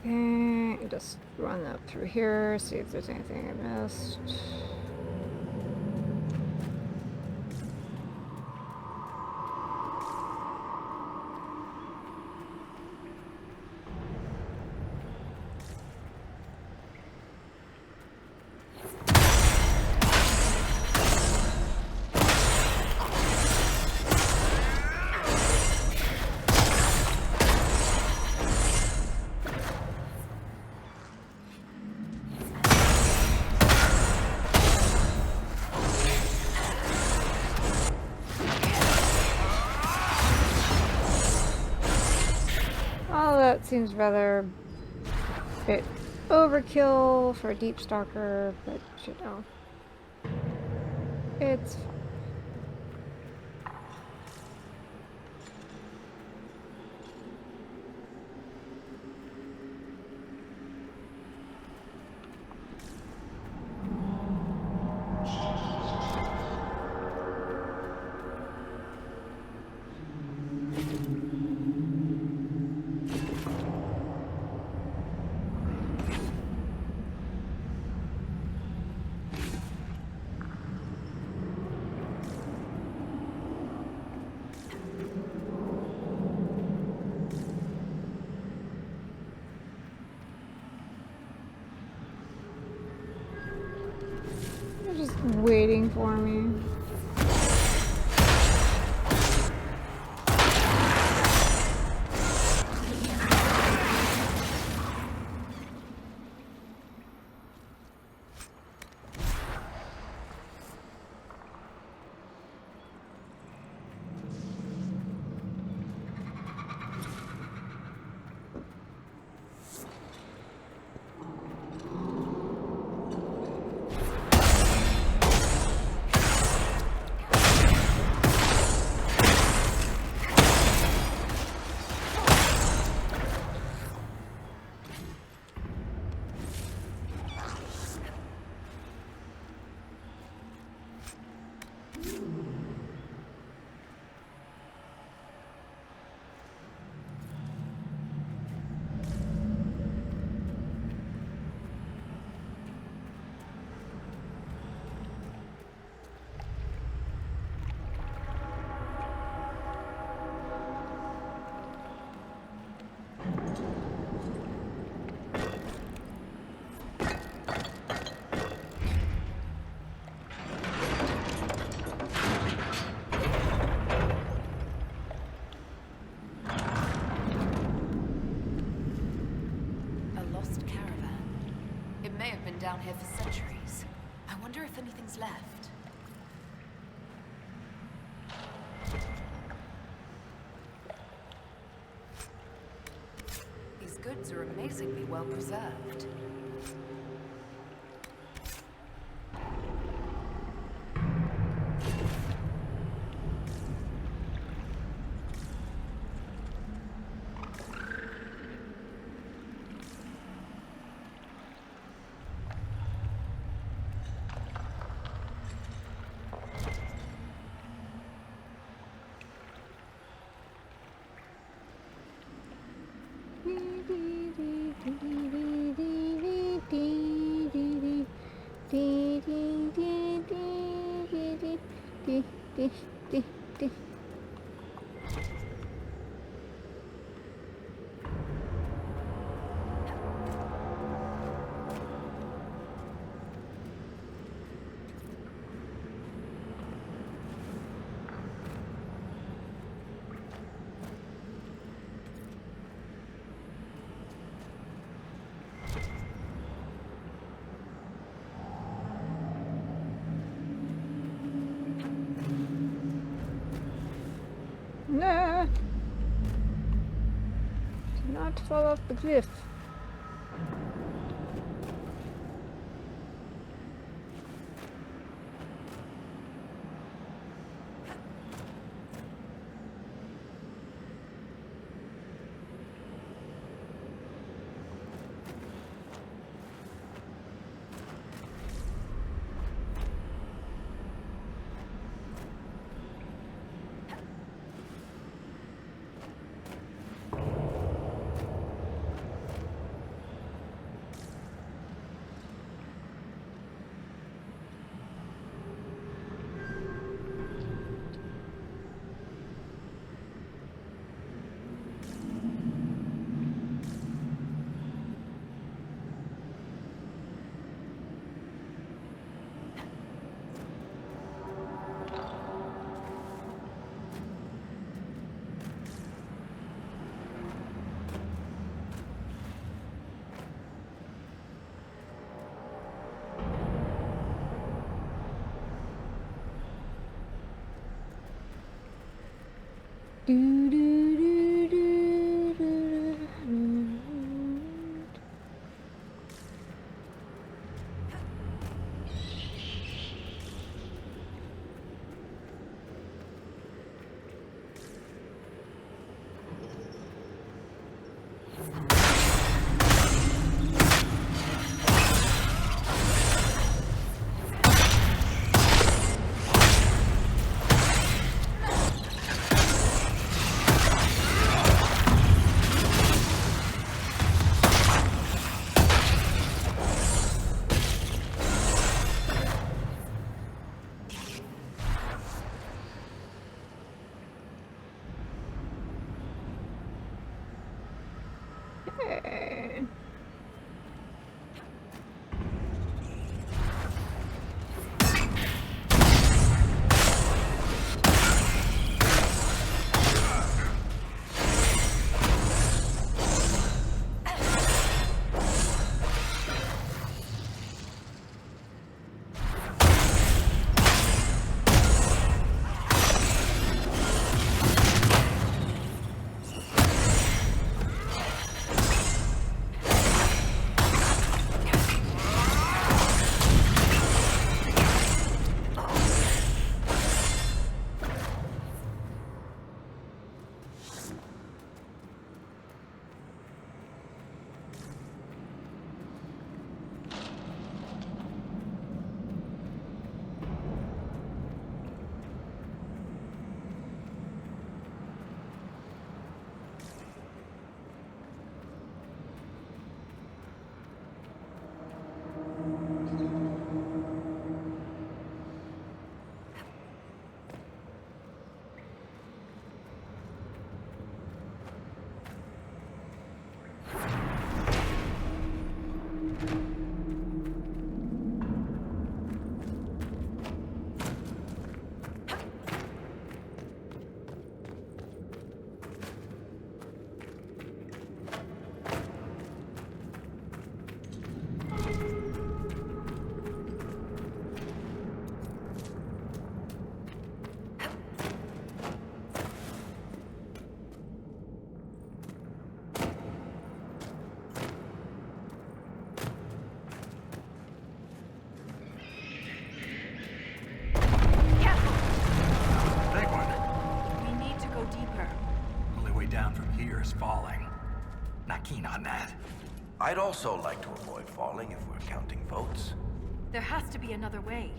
Okay, just run up through here, see if there's anything I missed. Oh, that seems rather a bit overkill for a deep stalker, but you know, it's fine. They're just waiting for me. Down here for centuries. I wonder if anything's left. These goods are amazingly well preserved. Nah. Do not fall off the cliff. Do, do, do, do, do, do. Okay. Falling. Not keen on that. I'd also like to avoid falling if we're counting votes. There has to be another way.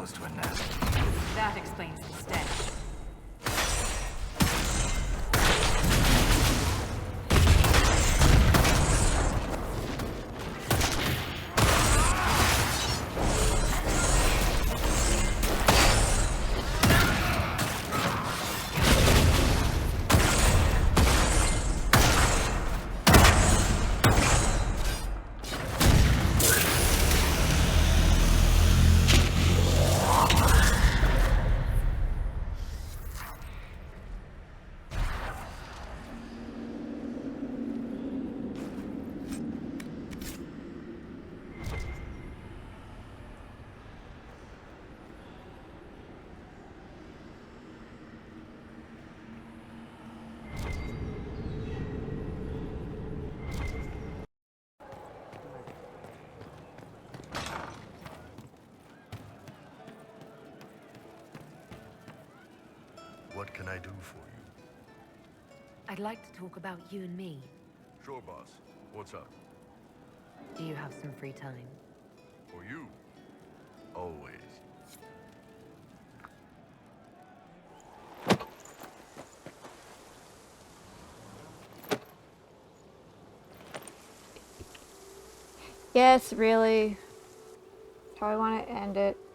To a nest. That explains the stench. What can I do for you? I'd like to talk about you and me. Sure, boss. What's up? Do you have some free time? For you? Always. Yes, really. That's how I want to end it.